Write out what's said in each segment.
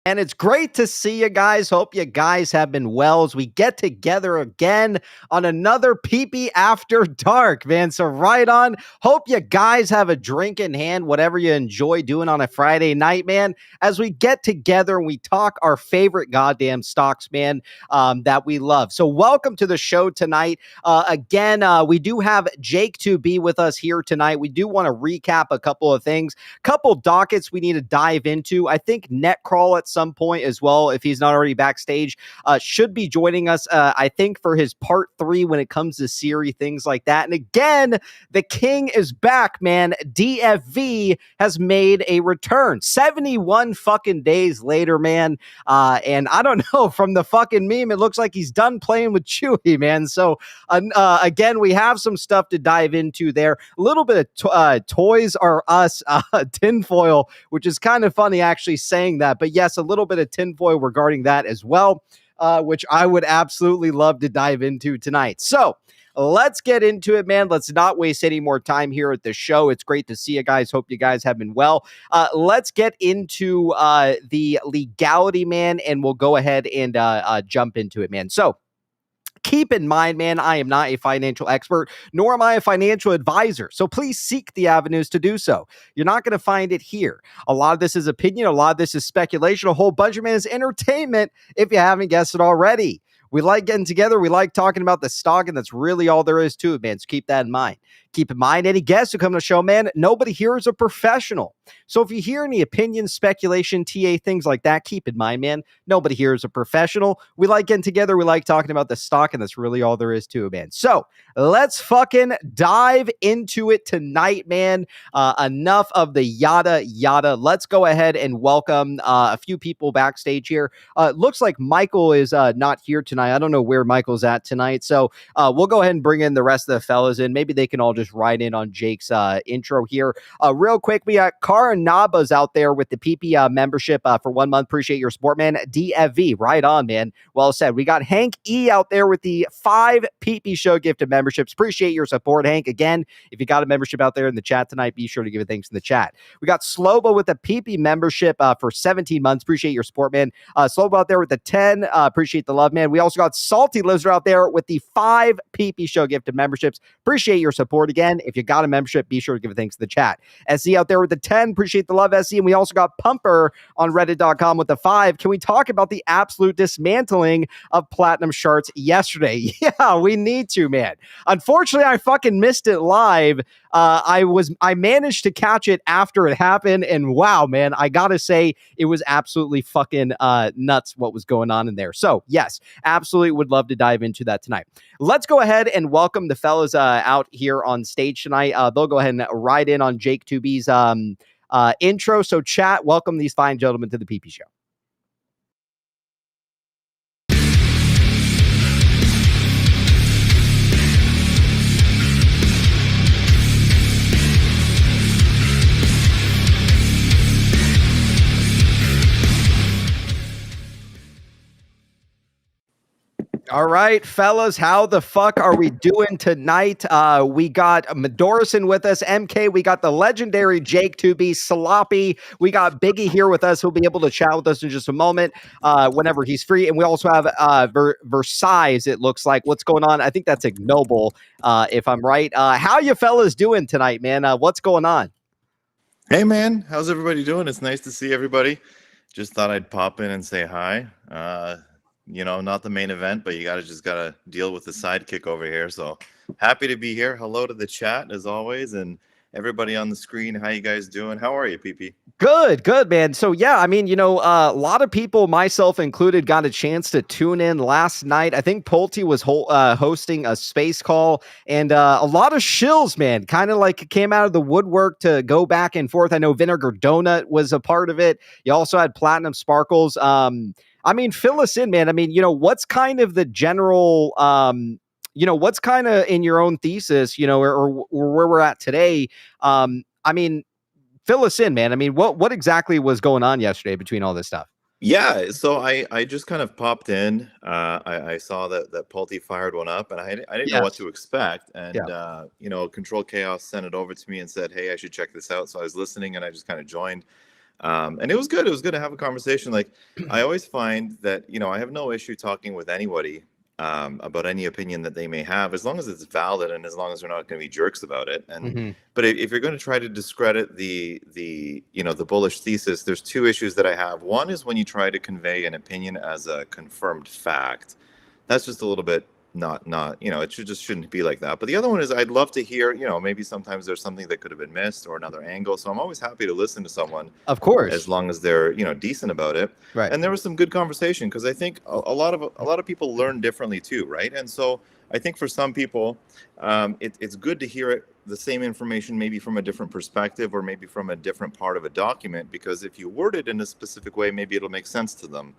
And it's great to see you guys. Hope you guys have been well as we get together again on another PP After Dark, man. So right on. Hope you guys have a drink in hand, whatever you enjoy doing on a Friday night, man, as we get together and we talk our favorite goddamn stocks, man, that we love. So welcome to the show tonight. Again, we do have Jake to be with us here tonight. We do want to recap a couple of things, couple dockets we need to dive into. I think Netcrawl at some point as well, if he's not already backstage, should be joining us, I think, for his part 3 when it comes to Siri, things like that. And again, the king is back, man. DFV has made a return 71 fucking days later, man. And I don't know, from the fucking meme, it looks like he's done playing with Chewy, man. So again, we have some stuff to dive into there. A little bit of Toys R Us tinfoil, which is kind of funny actually saying that. But yes, a little bit of tinfoil regarding that as well, which I would absolutely love to dive into tonight. So let's get into it, man. Let's not waste any more time here at the show. It's great to see you guys. Hope you guys have been well. Let's get into the legality, man, and we'll go ahead and jump into it, man. So keep in mind, man, I am not a financial expert, nor am I a financial advisor. So please seek the avenues to do so. You're not going to find it here. A lot of this is opinion. A lot of this is speculation. A whole bunch of it is entertainment, if you haven't guessed it already. We like getting together. We like talking about the stock, and that's really all there is to it, man. So keep that in mind. Keep in mind, any guests who come to the show, man, nobody here is a professional. So if you hear any opinions, speculation, TA, things like that, keep in mind, man, nobody here is a professional. We like getting together. We like talking about the stock, and that's really all there is to it, man. So let's fucking dive into it tonight, man. Enough of the yada, yada. Let's go ahead and welcome a few people backstage here. Looks like Michael is not here tonight. I don't know where Michael's at tonight. So we'll go ahead and bring in the rest of the fellas in. Maybe they can all just ride in on Jake's intro here. Real quick, we got Cara Naba's out there with the PP membership for 1 month. Appreciate your support, man. DFV, right on, man. Well said. We got Hank E out there with the 5 PP Show gifted memberships. Appreciate your support, Hank. Again, if you got a membership out there in the chat tonight, be sure to give it thanks in the chat. We got Slobo with the PP membership for 17 months. Appreciate your support, man. Slobo out there with the 10. Appreciate the love, man. We also got Salty Lizard out there with the 5 PP Show gifted memberships. Appreciate your support. Again, if you got a membership, be sure to give it thanks in the chat. SC out there with the 10. Appreciate the love, SC. And we also got Pumper on reddit.com with the 5. Can we talk about the absolute dismantling of Platinum Shards yesterday? Yeah, we need to, man. Unfortunately, I fucking missed it live. I managed to catch it after it happened, and wow, man, I gotta say it was absolutely fucking nuts what was going on in there. So yes, absolutely would love to dive into that tonight. Let's go ahead and welcome the fellas out here on stage tonight. They'll go ahead and ride in on Jake 2B's intro. So chat, welcome these fine gentlemen to the PP Show. All right, fellas, how the fuck are we doing tonight? We got Medorison with us, MK. We got the legendary Jake 2B, Sloppy. We got Biggy here with us, who'll be able to chat with us in just a moment whenever he's free. And we also have Versailles, it looks like. What's going on? I think that's ignoble, if I'm right. How you fellas doing tonight, man? What's going on? Hey, man. How's everybody doing? It's nice to see everybody. Just thought I'd pop in and say hi. You know, not the main event, but you just gotta deal with the sidekick over here. So happy to be here. Hello to the chat as always, and everybody on the screen. How you guys doing? How are you, PP? Good, man. So yeah, I mean, a lot of people, myself included, got a chance to tune in last night. I think Pulte was hosting a space call, and a lot of shills, man, kind of like came out of the woodwork to go back and forth. I know Vinegar Donut was a part of it. You also had Platinum Sparkles. I mean, fill us in, man. I mean, what's kind of the general, what's kind of in your own thesis, or where we're at today. I mean, fill us in, man. I mean, what exactly was going on yesterday between all this stuff? Yeah, so I just kind of popped in. I saw that Pulte fired one up, and I didn't know what to expect. And Control Chaos sent it over to me and said, "Hey, I should check this out." So I was listening, and I just kind of joined. And it was good. It was good to have a conversation. Like, I always find that, I have no issue talking with anybody about any opinion that they may have, as long as it's valid and as long as they're not going to be jerks about it. And but if you're going to try to discredit the bullish thesis, there's two issues that I have. One is when you try to convey an opinion as a confirmed fact. That's just a little bit not it shouldn't be like that. But the other one is, I'd love to hear, maybe sometimes there's something that could have been missed or another angle. So I'm always happy to listen to someone, of course, as long as they're decent about it. Right. And there was some good conversation, because I think a lot of people learn differently too, right? And so I think for some people, it's good to hear the same information maybe from a different perspective, or maybe from a different part of a document, because if you word it in a specific way, maybe it'll make sense to them.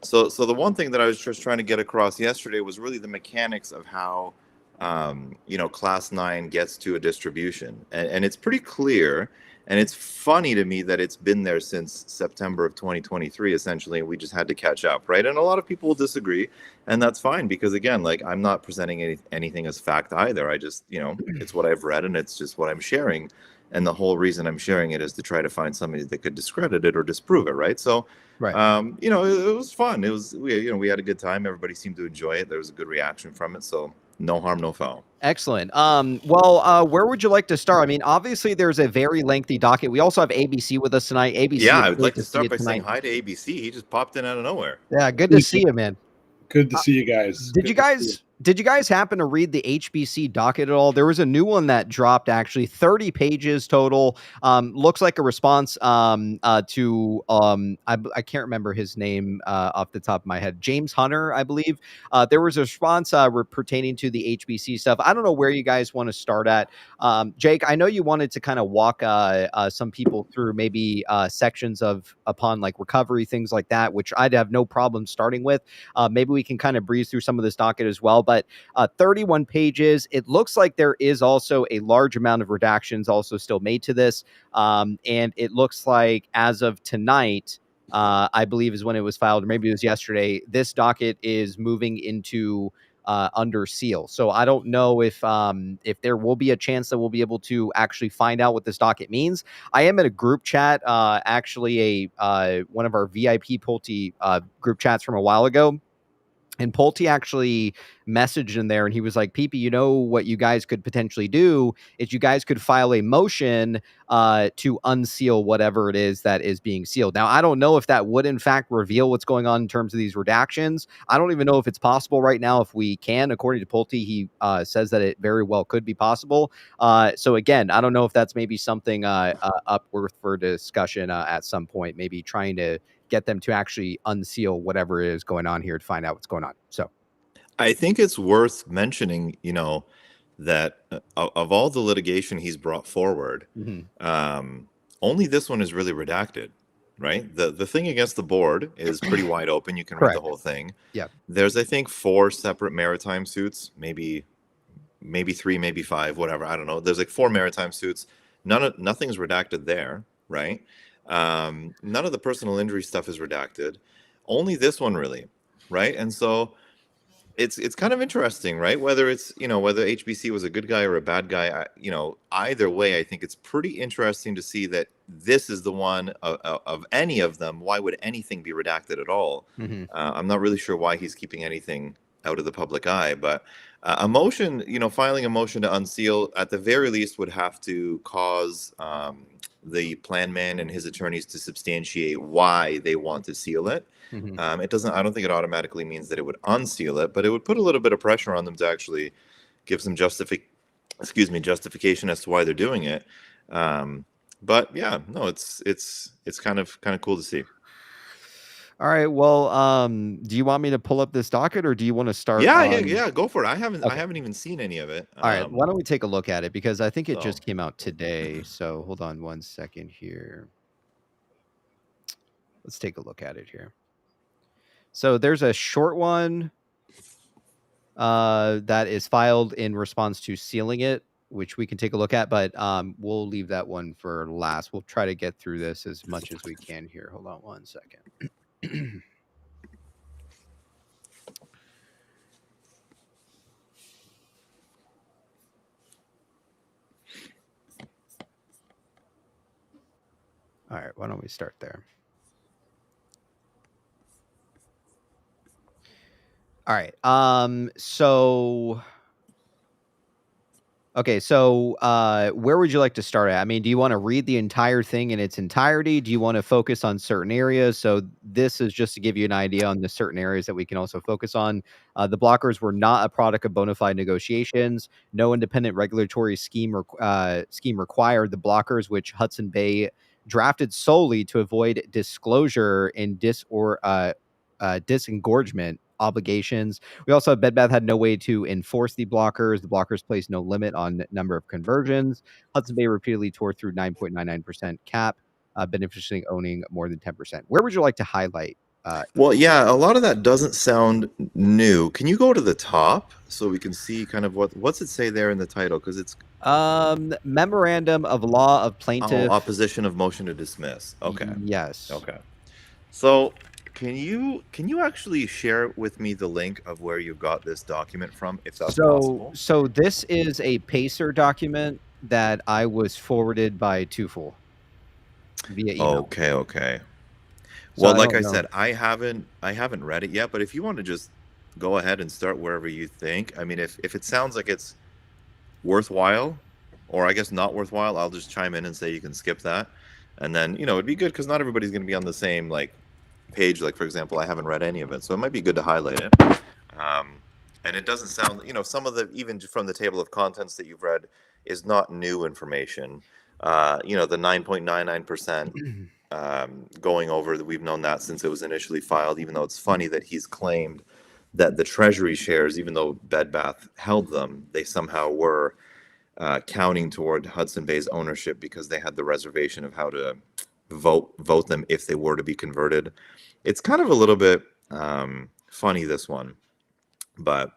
So the one thing that I was just trying to get across yesterday was really the mechanics of how class 9 gets to a distribution, and it's pretty clear. And it's funny to me that it's been there since September of 2023, essentially, and we just had to catch up, right? And a lot of people will disagree, and that's fine, because again, like, I'm not presenting anything as fact either. I just, it's what I've read, and it's just what I'm sharing. And the whole reason I'm sharing it is to try to find somebody that could discredit it or disprove it, right? So, Right. It was fun. We had a good time. Everybody seemed to enjoy it. There was a good reaction from it. So no harm, no foul. Excellent. Well, where would you like to start? I mean, obviously there's a very lengthy docket. We also have ABC with us tonight. ABC. Yeah, I would like to start by saying hi to ABC. He just popped in out of nowhere. Yeah, good to see you, man. Good to see you guys. Did you guys happen to read the HBC docket at all? There was a new one that dropped, actually, 30 pages total. Looks like a response to I can't remember his name off the top of my head. James Hunter, I believe. There was a response pertaining to the HBC stuff. I don't know where you guys want to start at. Jake, I know you wanted to kind of walk some people through maybe sections upon like recovery, things like that, which I'd have no problem starting with. Maybe we can kind of breeze through some of this docket as well. But 31 pages. It looks like there is also a large amount of redactions also still made to this. And it looks like as of tonight, I believe is when it was filed, or maybe it was yesterday, this docket is moving into under seal. So I don't know if there will be a chance that we'll be able to actually find out what this docket means. I am in a group chat, actually one of our VIP Pulte group chats from a while ago. And Pulte actually messaged in there, and he was like, "PP, what you guys could potentially do is you guys could file a motion to unseal whatever it is that is being sealed." Now, I don't know if that would in fact reveal what's going on in terms of these redactions. I don't even know if it's possible right now if we can. According to Pulte, he says that it very well could be possible. So again, I don't know if that's maybe something up worth for discussion at some point, maybe trying to get them to actually unseal whatever is going on here to find out what's going on. So I think it's worth mentioning, that of all the litigation he's brought forward, only this one is really redacted, right? The thing against the board is pretty wide open. You can read the whole thing. Yeah. There's, I think, 4 separate maritime suits, maybe 3, maybe 5, whatever. I don't know. There's like 4 maritime suits. Nothing's redacted there, right? None of the personal injury stuff is redacted. Only this one, really, right? And so it's kind of interesting, right? Whether it's whether HBC was a good guy or a bad guy, either way, I think it's pretty interesting to see that this is the one of any of them. Why would anything be redacted at all? I'm not really sure why he's keeping anything out of the public eye, but a motion, filing a motion to unseal at the very least would have to cause the plan man and his attorneys to substantiate why they want to seal it. It doesn't. I don't think it automatically means that it would unseal it, but it would put a little bit of pressure on them to actually give some justification as to why they're doing it. But yeah, no, it's kind of cool to see. All right. Well, do you want me to pull up this docket, or do you want to start? Yeah. Go for it. I haven't even seen any of it. All right. Why don't we take a look at it, because I think it just came out today. So hold on one second here. Let's take a look at it here. So there's a short one that is filed in response to sealing it, which we can take a look at, but we'll leave that one for last. We'll try to get through this as much as we can here. Hold on one second. All right, Why don't we start there? All right. Okay, so where would you like to start at? I mean, do you want to read the entire thing in its entirety? Do you want to focus on certain areas? So this is just to give you an idea on the certain areas that we can also focus on. The blockers were not a product of bona fide negotiations. No independent regulatory scheme required the blockers, which Hudson Bay drafted solely to avoid disclosure and disengorgement obligations. We also have Bed Bath had no way to enforce the blockers. The blockers placed no limit on number of conversions. Hudson Bay repeatedly tore through 9.99% cap, beneficially owning more than 10%. Where would you like to highlight? Well, yeah, a lot of that doesn't sound new. Can you go to the top so we can see kind of what's it say there in the title? Because it's Memorandum of Law of Plaintiff. opposition of motion to dismiss. Okay. Yes. Okay. So can you actually share with me the link of where you got this document from, if that's possible? So this is a Pacer document that I was forwarded by Tufel via email. Okay. So Well, I like don't I know. said, I haven't read it yet, but if you want to just go ahead and start wherever you think. I mean, if it sounds like it's worthwhile, or I guess not worthwhile, I'll just chime in and say you can skip that. And then, it'd be good because not everybody's going to be on the same page. Like, for example, I haven't read any of it, so it might be good to highlight it. And it doesn't sound, some of the, even from the table of contents that you've read, is not new information. The 9.99% going over that, we've known that since it was initially filed, even though it's funny that he's claimed that the Treasury shares, even though Bed Bath held them, they somehow were counting toward Hudson Bay's ownership because they had the reservation of how to vote them if they were to be converted. It's kind of a little bit funny, this one, but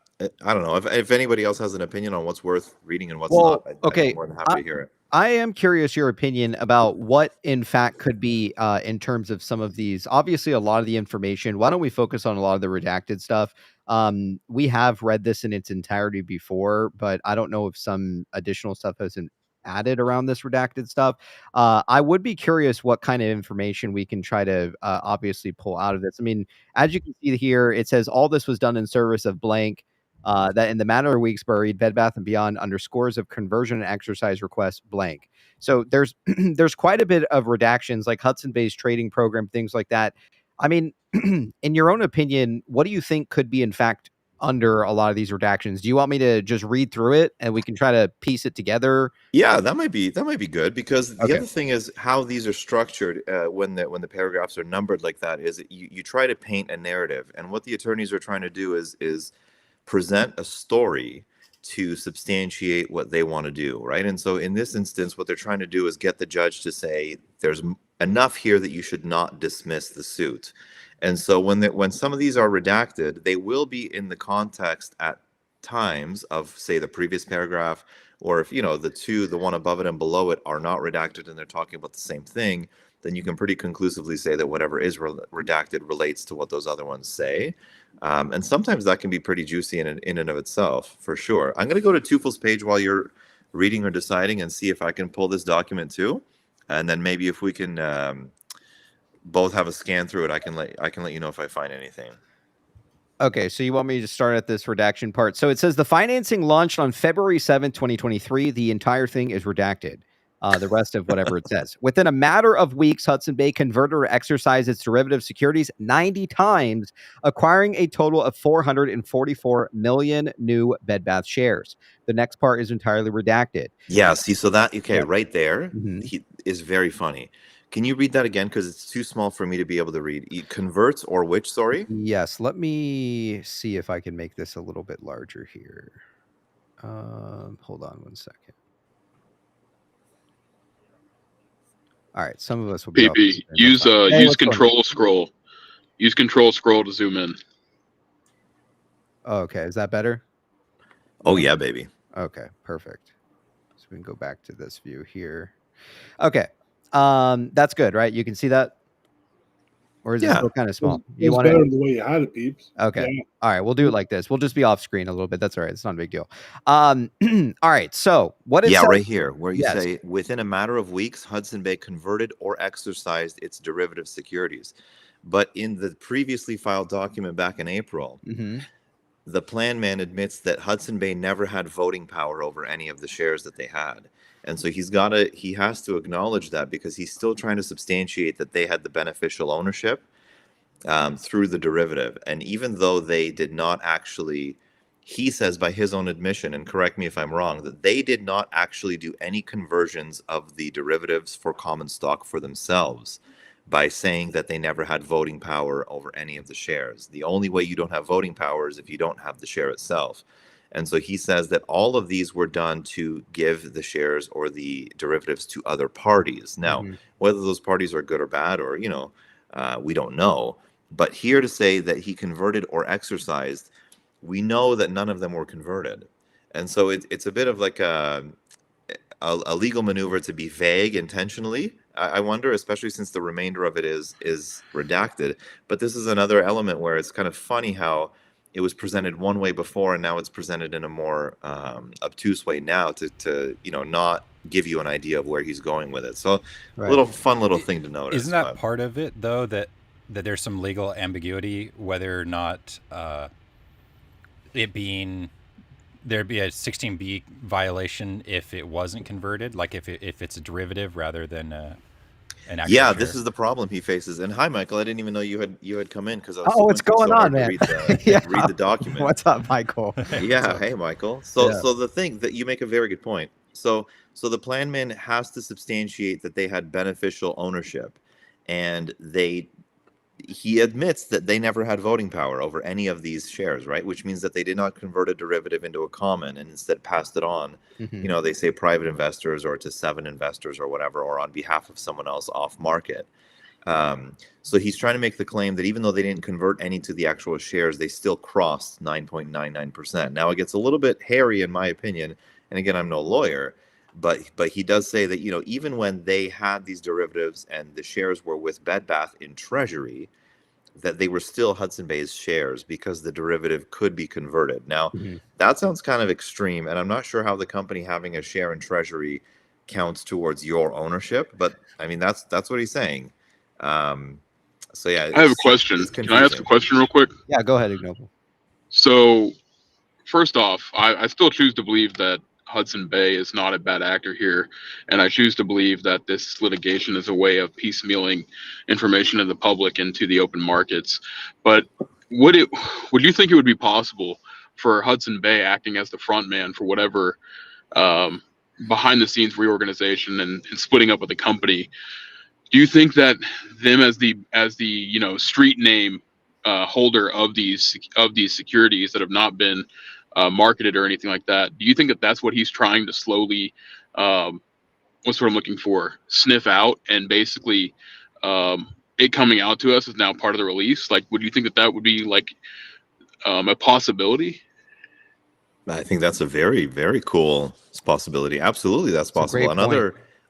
I don't know if anybody else has an opinion on what's worth reading and what's not. I'd be more than happy to hear it. I am curious your opinion about what in fact could be in terms of some of these. Obviously, a lot of the information. Why don't we focus on a lot of the redacted stuff? We have read this in its entirety before, but I don't know if some additional stuff has been added around this redacted stuff. I would be curious what kind of information we can try to obviously pull out of this. I mean, as you can see here, it says all this was done in service of blank. That in the matter of weeks buried, Bed Bath & Beyond underscores of conversion and exercise requests blank. So there's there's quite a bit of redactions, like Hudson Bay's trading program, things like that. I mean, in your own opinion, what do you think could be in fact under a lot of these redactions? Do you want me to just read through it and we can try to piece it together? Yeah, that might be good, because the other thing is how these are structured when the paragraphs are numbered like that is you try to paint a narrative, and what the attorneys are trying to do is present a story to substantiate what they want to do, right? And so in this instance, what they're trying to do is get the judge to say there's enough here that you should not dismiss the suit. And so when some of these are redacted, they will be in the context at times of, say, the previous paragraph, or if the one above it and below it are not redacted and they're talking about the same thing, then you can pretty conclusively say that whatever is redacted relates to what those other ones say. And sometimes that can be pretty juicy in and of itself, for sure. I'm going to go to Tufel's page while you're reading or deciding and see if I can pull this document too. And then maybe if we can both have a scan through it, I can let you know if I find anything. Okay, so you want me to start at this redaction part. So it says the financing launched on February 7th, 2023. The entire thing is redacted. The rest of whatever it says. Within a matter of weeks, Hudson Bay converted or exercised its derivative securities 90 times, acquiring a total of 444 million new Bed Bath shares. The next part is entirely redacted. Yeah, see, so that, okay, Yeah. right there, he is very funny. Can you read that again? Because it's too small for me to be able to read. It converts or which, sorry? Yes, let me see if I can make this a little bit larger here. Hold on one second. All right, some of us will be BB, use control scroll. Use control scroll to zoom in. Okay, is that better? Oh yeah, baby. Okay, perfect. So we can go back to this view here. Okay, that's good, right? You can see that? or is it Yeah. still kind of small? It was better the way you had it, peeps. Okay. Yeah. All right. We'll do it like this. We'll just be off screen a little bit. That's all right. It's not a big deal. All right. So what it says, right here, where you Yes. say within a matter of weeks, Hudson Bay converted or exercised its derivative securities. But in the previously filed document back in April, the plan man admits that Hudson Bay never had voting power over any of the shares that they had. And so he has to acknowledge that, because he's still trying to substantiate that they had the beneficial ownership through the derivative. And even though they did not actually, he says by his own admission, and correct me if I'm wrong, that they did not actually do any conversions of the derivatives for common stock for themselves, by saying that they never had voting power over any of the shares. The only way you don't have voting power is if you don't have the share itself. And so he says that all of these were done to give the shares or the derivatives to other parties. Now, whether those parties are good or bad, or, we don't know. But here to say that he converted or exercised, we know that none of them were converted. And so it's a bit of like a legal maneuver to be vague intentionally. I wonder, especially since the remainder of it is redacted. But this is another element where it's kind of funny how it was presented one way before, and now it's presented in a more obtuse way now to not give you an idea of where he's going with it. So a fun little thing to notice. Isn't that part of it, though, that there's some legal ambiguity whether or not there'd be a 16B violation if it wasn't converted, like if it's a derivative rather than an actual share? This is the problem he faces. And hi, Michael. I didn't even know you had come in, because I was what's going on, man? read the document. What's up, Michael? Hey, Michael. So the thing that you make a very good point. So the plan man has to substantiate that they had beneficial ownership, and he admits that they never had voting power over any of these shares, right? Which means that they did not convert a derivative into a common and instead passed it on. They say private investors or to 7 investors or whatever, or on behalf of someone else off market. So he's trying to make the claim that even though they didn't convert any to the actual shares, they still crossed 9.99%. Now it gets a little bit hairy in my opinion. And again, I'm no lawyer, but he does say that, even when they had these derivatives and the shares were with Bed Bath in treasury, that they were still Hudson Bay's shares because the derivative could be converted. Now, that sounds kind of extreme, and I'm not sure how the company having a share in treasury counts towards your ownership, but I mean, that's what he's saying. So yeah, I have a question. Can I ask a question real quick? Yeah, go ahead, Ignoble. So, first off, I still choose to believe that Hudson Bay is not a bad actor here, and I choose to believe that this litigation is a way of piecemealing information to the public into the open markets. But would you think it would be possible for Hudson Bay, acting as the front man for whatever behind the scenes reorganization and splitting up with the company, do you think that them as the street name holder of these securities that have not been marketed or anything like that, do you think that that's what he's trying to slowly, what's what I'm looking for, sniff out, and basically it coming out to us is now part of the release? Like, would you think that would be like a possibility? I think that's a very, very cool possibility. Absolutely, that's possible.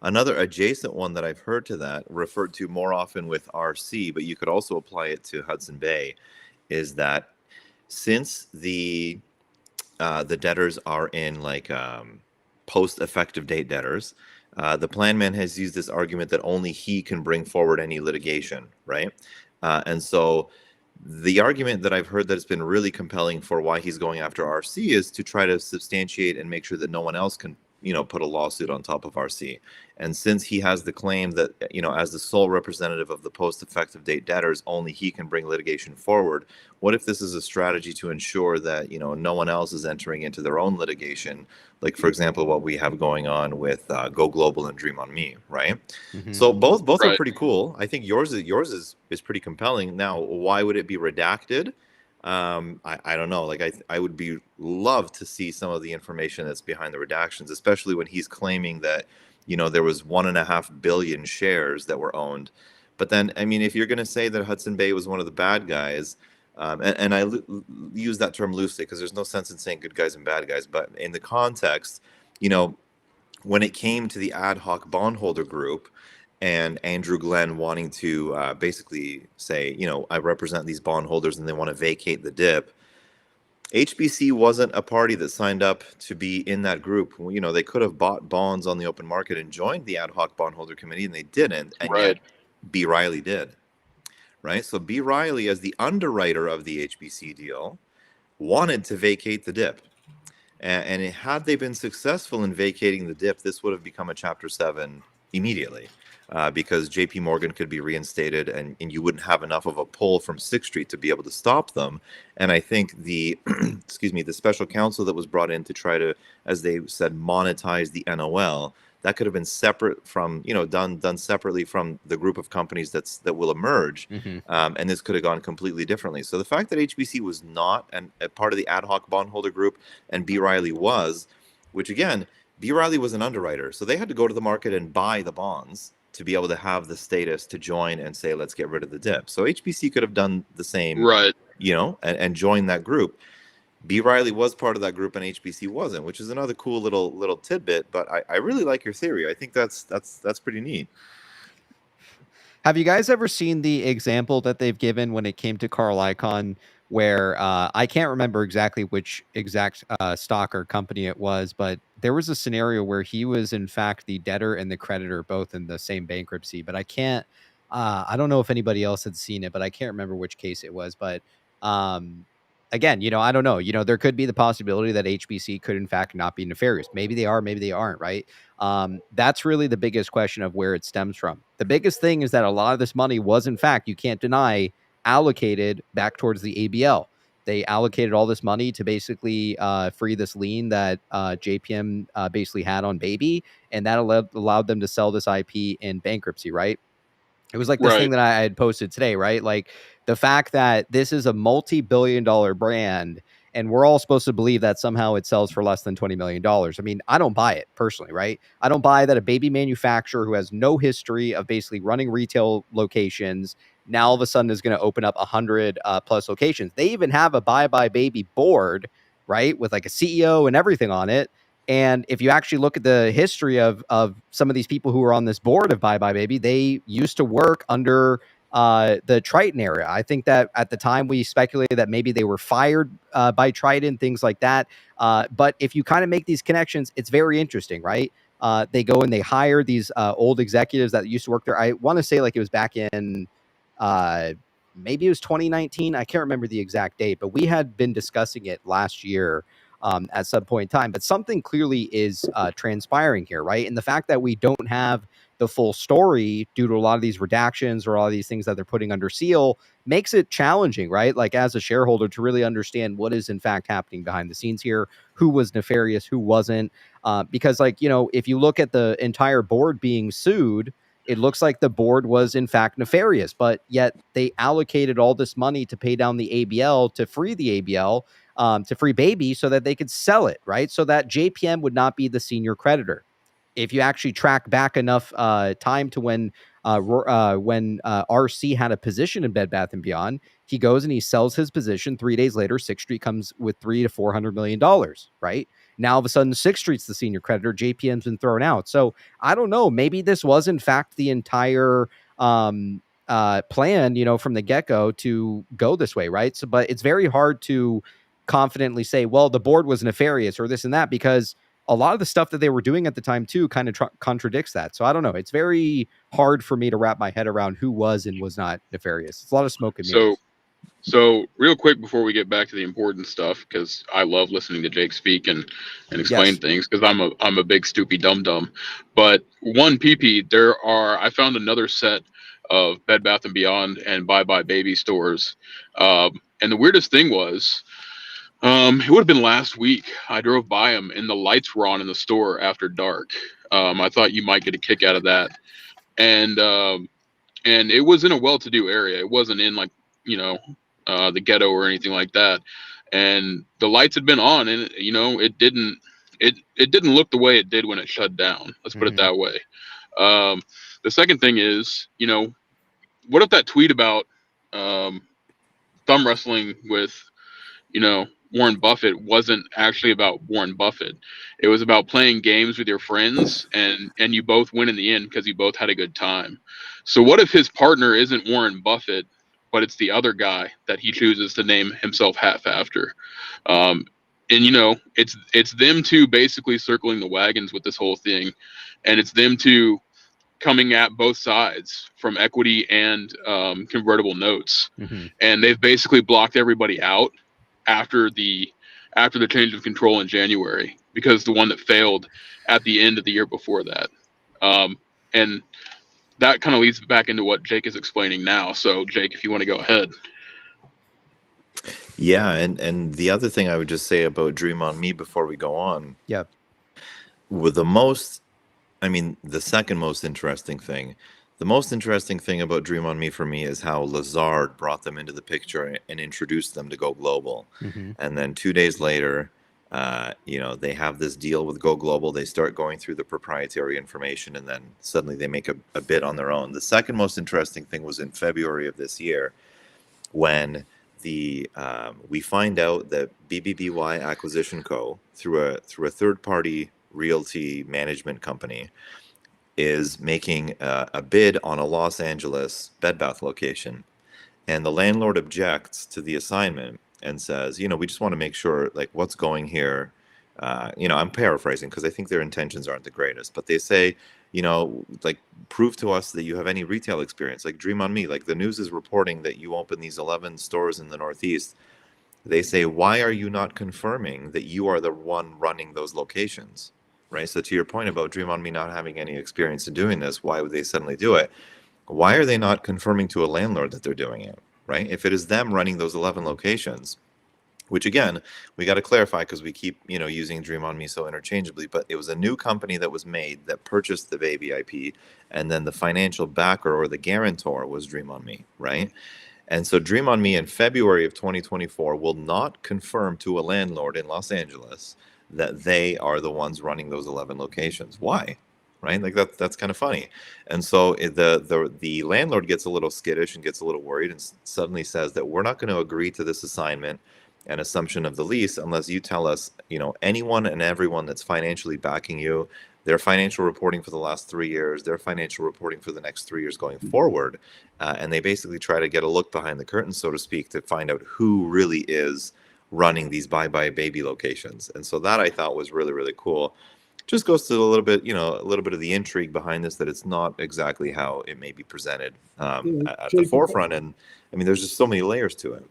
Another adjacent one that I've heard to that, referred to more often with RC, but you could also apply it to Hudson Bay, is that since the debtors are in like post-effective date debtors, the plan man has used this argument that only he can bring forward any litigation, right? And so the argument that I've heard that has been really compelling for why he's going after RC is to try to substantiate and make sure that no one else can, put a lawsuit on top of RC. And since he has the claim that, as the sole representative of the post-effective date debtors, only he can bring litigation forward, what if this is a strategy to ensure that, no one else is entering into their own litigation? Like, for example, what we have going on with Go Global and Dream on Me, right? So both are pretty cool. I think yours is pretty compelling. Now, why would it be redacted? I don't know. Like, I would love to see some of the information that's behind the redactions, especially when he's claiming that, there was 1.5 billion shares that were owned. But then, I mean, if you're going to say that Hudson Bay was one of the bad guys, and I use that term loosely because there's no sense in saying good guys and bad guys, but in the context, when it came to the ad hoc bondholder group, and Andrew Glenn wanting to basically say, I represent these bondholders and they want to vacate the DIP. HBC wasn't a party that signed up to be in that group. They could have bought bonds on the open market and joined the ad hoc bondholder committee, and they didn't. And Right. yet B. Riley did. Right? So B. Riley, as the underwriter of the HBC deal, wanted to vacate the DIP. And had they been successful in vacating the DIP, this would have become a Chapter 7 immediately. Because JP Morgan could be reinstated and you wouldn't have enough of a pull from 6th Street to be able to stop them. And I think the the special counsel that was brought in to try to, as they said, monetize the NOL, that could have been separate from, done separately from the group of companies that will emerge. And this could have gone completely differently. So the fact that HBC was not a part of the ad hoc bondholder group and B. Riley was, which again, B. Riley was an underwriter. So they had to go to the market and buy the bonds to be able to have the status to join and say, let's get rid of the DIP. So HBC could have done the same, Right. And joined that group. B. Riley was part of that group and HBC wasn't, which is another cool little tidbit. But I really like your theory. I think that's pretty neat. Have you guys ever seen the example that they've given when it came to Carl Icahn, where I can't remember exactly which exact stock or company it was, but there was a scenario where he was in fact the debtor and the creditor both in the same bankruptcy, but I can't, I don't know if anybody else had seen it, but I can't remember which case it was. But again, I don't know, there could be the possibility that HBC could in fact not be nefarious. Maybe they are, maybe they aren't, right? That's really the biggest question of where it stems from. The biggest thing is that a lot of this money was in fact, you can't deny, allocated back towards the ABL. They allocated all this money to basically free this lien that JPM basically had on Baby, and that allowed them to sell this IP in bankruptcy, right? It was like this thing that I had posted today, right? Like the fact that this is a multi-billion-dollar brand and we're all supposed to believe that somehow it sells for less than $20 million. I mean, I don't buy it personally, right? I don't buy that a baby manufacturer who has no history of basically running retail locations now all of a sudden is going to open up 100 plus locations. They even have a Bye Bye Baby board, right? With like a CEO and everything on it. And if you actually look at the history of some of these people who are on this board of Bye Bye Baby, they used to work under the Triton area. I think that at the time we speculated that maybe they were fired by Triton, things like that. But if you kind of make these connections, it's very interesting, right? They go and they hire these old executives that used to work there. I want to say like it was back in maybe it was 2019. I can't remember the exact date, but we had been discussing it last year at some point in time. But something clearly is transpiring here, right? And the fact that we don't have the full story due to a lot of these redactions or all of these things that they're putting under seal makes it challenging, right? Like as a shareholder to really understand what is in fact happening behind the scenes here, who was nefarious, who wasn't. Because like, if you look at the entire board being sued, it looks like the board was in fact nefarious, but yet they allocated all this money to pay down the ABL to free the ABL, to free Baby so that they could sell it, right? So that JPM would not be the senior creditor. If you actually track back enough time to when RC had a position in Bed Bath & Beyond, he goes and he sells his position. 3 days later, 6th Street comes with $300 to $400 million, right? Now, all of a sudden, 6th Street's the senior creditor. JPM's been thrown out. So I don't know. Maybe this was, in fact, the entire plan, from the get-go to go this way, right? So, but it's very hard to confidently say, well, the board was nefarious or this and that, because a lot of the stuff that they were doing at the time too kind of contradicts that. So I don't know. It's very hard for me to wrap my head around who was and was not nefarious. It's a lot of smoke and mirrors. So real quick before we get back to the important stuff, because I love listening to Jake speak and explain things, because I'm a big stoopy dum dum. But one PP, I found another set of Bed Bath & Beyond and Bye Bye Baby stores, and the weirdest thing was, it would have been last week. I drove by them and the lights were on in the store after dark. I thought you might get a kick out of that, and it was in a well-to-do area. It wasn't in like the ghetto or anything like that. And the lights had been on, and it didn't look the way it did when it shut down. Let's put it that way. The second thing is, what if that tweet about thumb wrestling with Warren Buffett wasn't actually about Warren Buffett. It was about playing games with your friends, and you both win in the end because you both had a good time. So what if his partner isn't Warren Buffett, but it's the other guy that he chooses to name himself half after? And it's them two basically circling the wagons with this whole thing, and it's them two coming at both sides from equity and convertible notes, and they've basically blocked everybody out after the change of control in January, because the one that failed at the end of the year before that, and that kind of leads back into what Jake is explaining now. So Jake, if you want to go ahead. Yeah, and the other thing I would just say about Dream on Me before we go on, Yep. with the second most interesting thing. The most interesting thing about Dream on Me for me is how Lazard brought them into the picture and introduced them to Go Global. And then 2 days later, they have this deal with Go Global. They start going through the proprietary information, and then suddenly they make a bid on their own. The second most interesting thing was in February of this year, when we find out that BBBY Acquisition Co. through a third-party realty management company is making a bid on a Los Angeles Bed Bath location, and the landlord objects to the assignment and says, we just want to make sure, like, what's going here. I'm paraphrasing because I think their intentions aren't the greatest, but they say, like, prove to us that you have any retail experience, like Dream on Me. Like, the news is reporting that you open these 11 stores in the Northeast. They say, why are you not confirming that you are the one running those locations? Right? So to your point about Dream on Me not having any experience in doing this, why would they suddenly do it? Why are they not confirming to a landlord that they're doing it? Right? If it is them running those 11 locations, which again, we got to clarify because we keep, using Dream on Me so interchangeably, but it was a new company that was made that purchased the baby IP, and then the financial backer or the guarantor was Dream on Me, right? And so Dream on Me in February of 2024 will not confirm to a landlord in Los Angeles that they are the ones running those 11 locations. Why? Right? Like, that's kind of funny. And so the landlord gets a little skittish and gets a little worried and suddenly says that we're not going to agree to this assignment and assumption of the lease unless you tell us, anyone and everyone that's financially backing you, their financial reporting for the last 3 years, their financial reporting for the next 3 years going forward. And they basically try to get a look behind the curtain, so to speak, to find out who really is running these Bye Baby locations. And so that I thought was really, really cool. Just goes to a little bit of the intrigue behind this, that it's not exactly how it may be presented at the forefront. And there's just so many layers to it.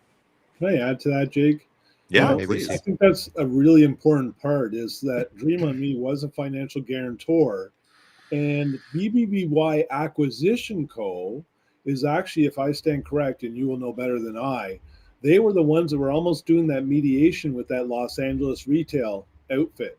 Can I add to that, Jake? Yeah, please. I think that's a really important part, is that Dream on Me was a financial guarantor, and BBBY Acquisition Co. is actually, if I stand correct, and you will know better than I, they were the ones that were almost doing that mediation with that Los Angeles retail outfit.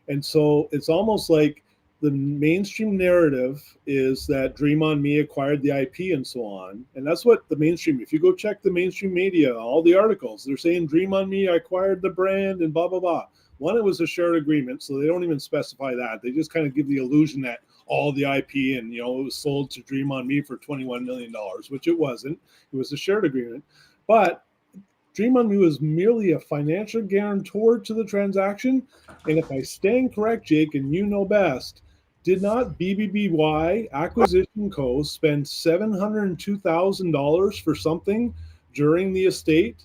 And so it's almost like the mainstream narrative is that Dream on Me acquired the IP and so on. And that's what the mainstream, if you go check the mainstream media, all the articles, they're saying Dream on Me acquired the brand and blah, blah, blah. One, it was a shared agreement, so they don't even specify that. They just kind of give the illusion that all the IP and, it was sold to Dream on Me for $21 million, which it wasn't. It was a shared agreement. But Dream on Me was merely a financial guarantor to the transaction. And if I stand correct, Jake, and you know best, did not BBBY Acquisition Co. spend $702,000 for something during the estate?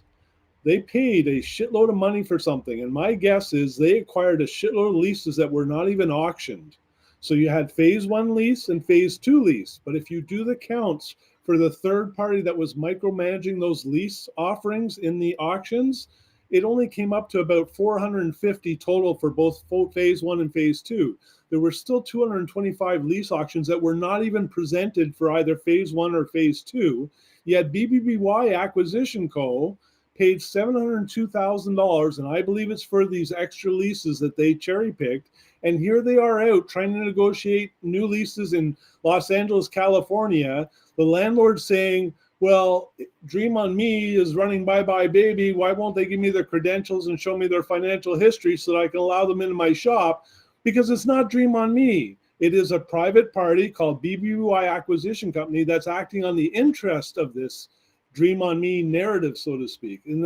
They paid a shitload of money for something. And my guess is they acquired a shitload of leases that were not even auctioned. So you had phase 1 lease and phase 2 lease. But if you do the counts for the third party that was micromanaging those lease offerings in the auctions, it only came up to about 450 total for both phase 1 and phase 2. There were still 225 lease auctions that were not even presented for either phase 1 or phase 2. Yet BBBY Acquisition Co. paid $702,000, and I believe it's for these extra leases that they cherry-picked. And here they are out trying to negotiate new leases in Los Angeles, California. The landlord saying, well, Dream on Me is running Bye Baby. Why won't they give me their credentials and show me their financial history so that I can allow them into my shop? Because it's not Dream on Me. It is a private party called BBBY Acquisition Company that's acting on the interest of this Dream on Me narrative, so to speak. And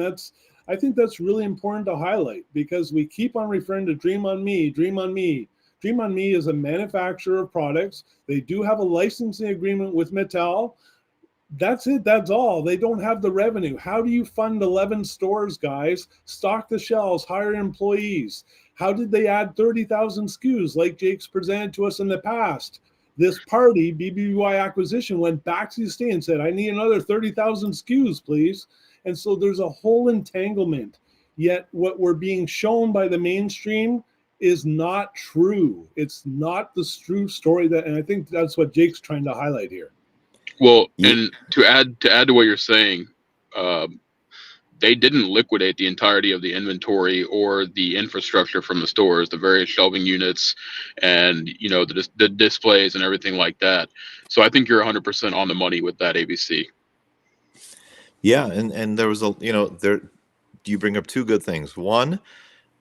I think that's really important to highlight, because we keep on referring to Dream on Me, Dream on Me. Dream on Me is a manufacturer of products. They do have a licensing agreement with Mattel. That's it. That's all. They don't have the revenue. How do you fund 11 stores, guys? Stock the shelves, hire employees. How did they add 30,000 SKUs like Jake's presented to us in the past? This party, BBBY Acquisition, went back to the state and said, I need another 30,000 SKUs, please. And so there's a whole entanglement. Yet what we're being shown by the mainstream is not true. It's not the true story that, and I think that's what Jake's trying to highlight here. Well, and to add to what you're saying, they didn't liquidate the entirety of the inventory or the infrastructure from the stores, the various shelving units, and the displays and everything like that. So I think you're 100% on the money with that, ABC. Yeah, and there was you bring up two good things. One,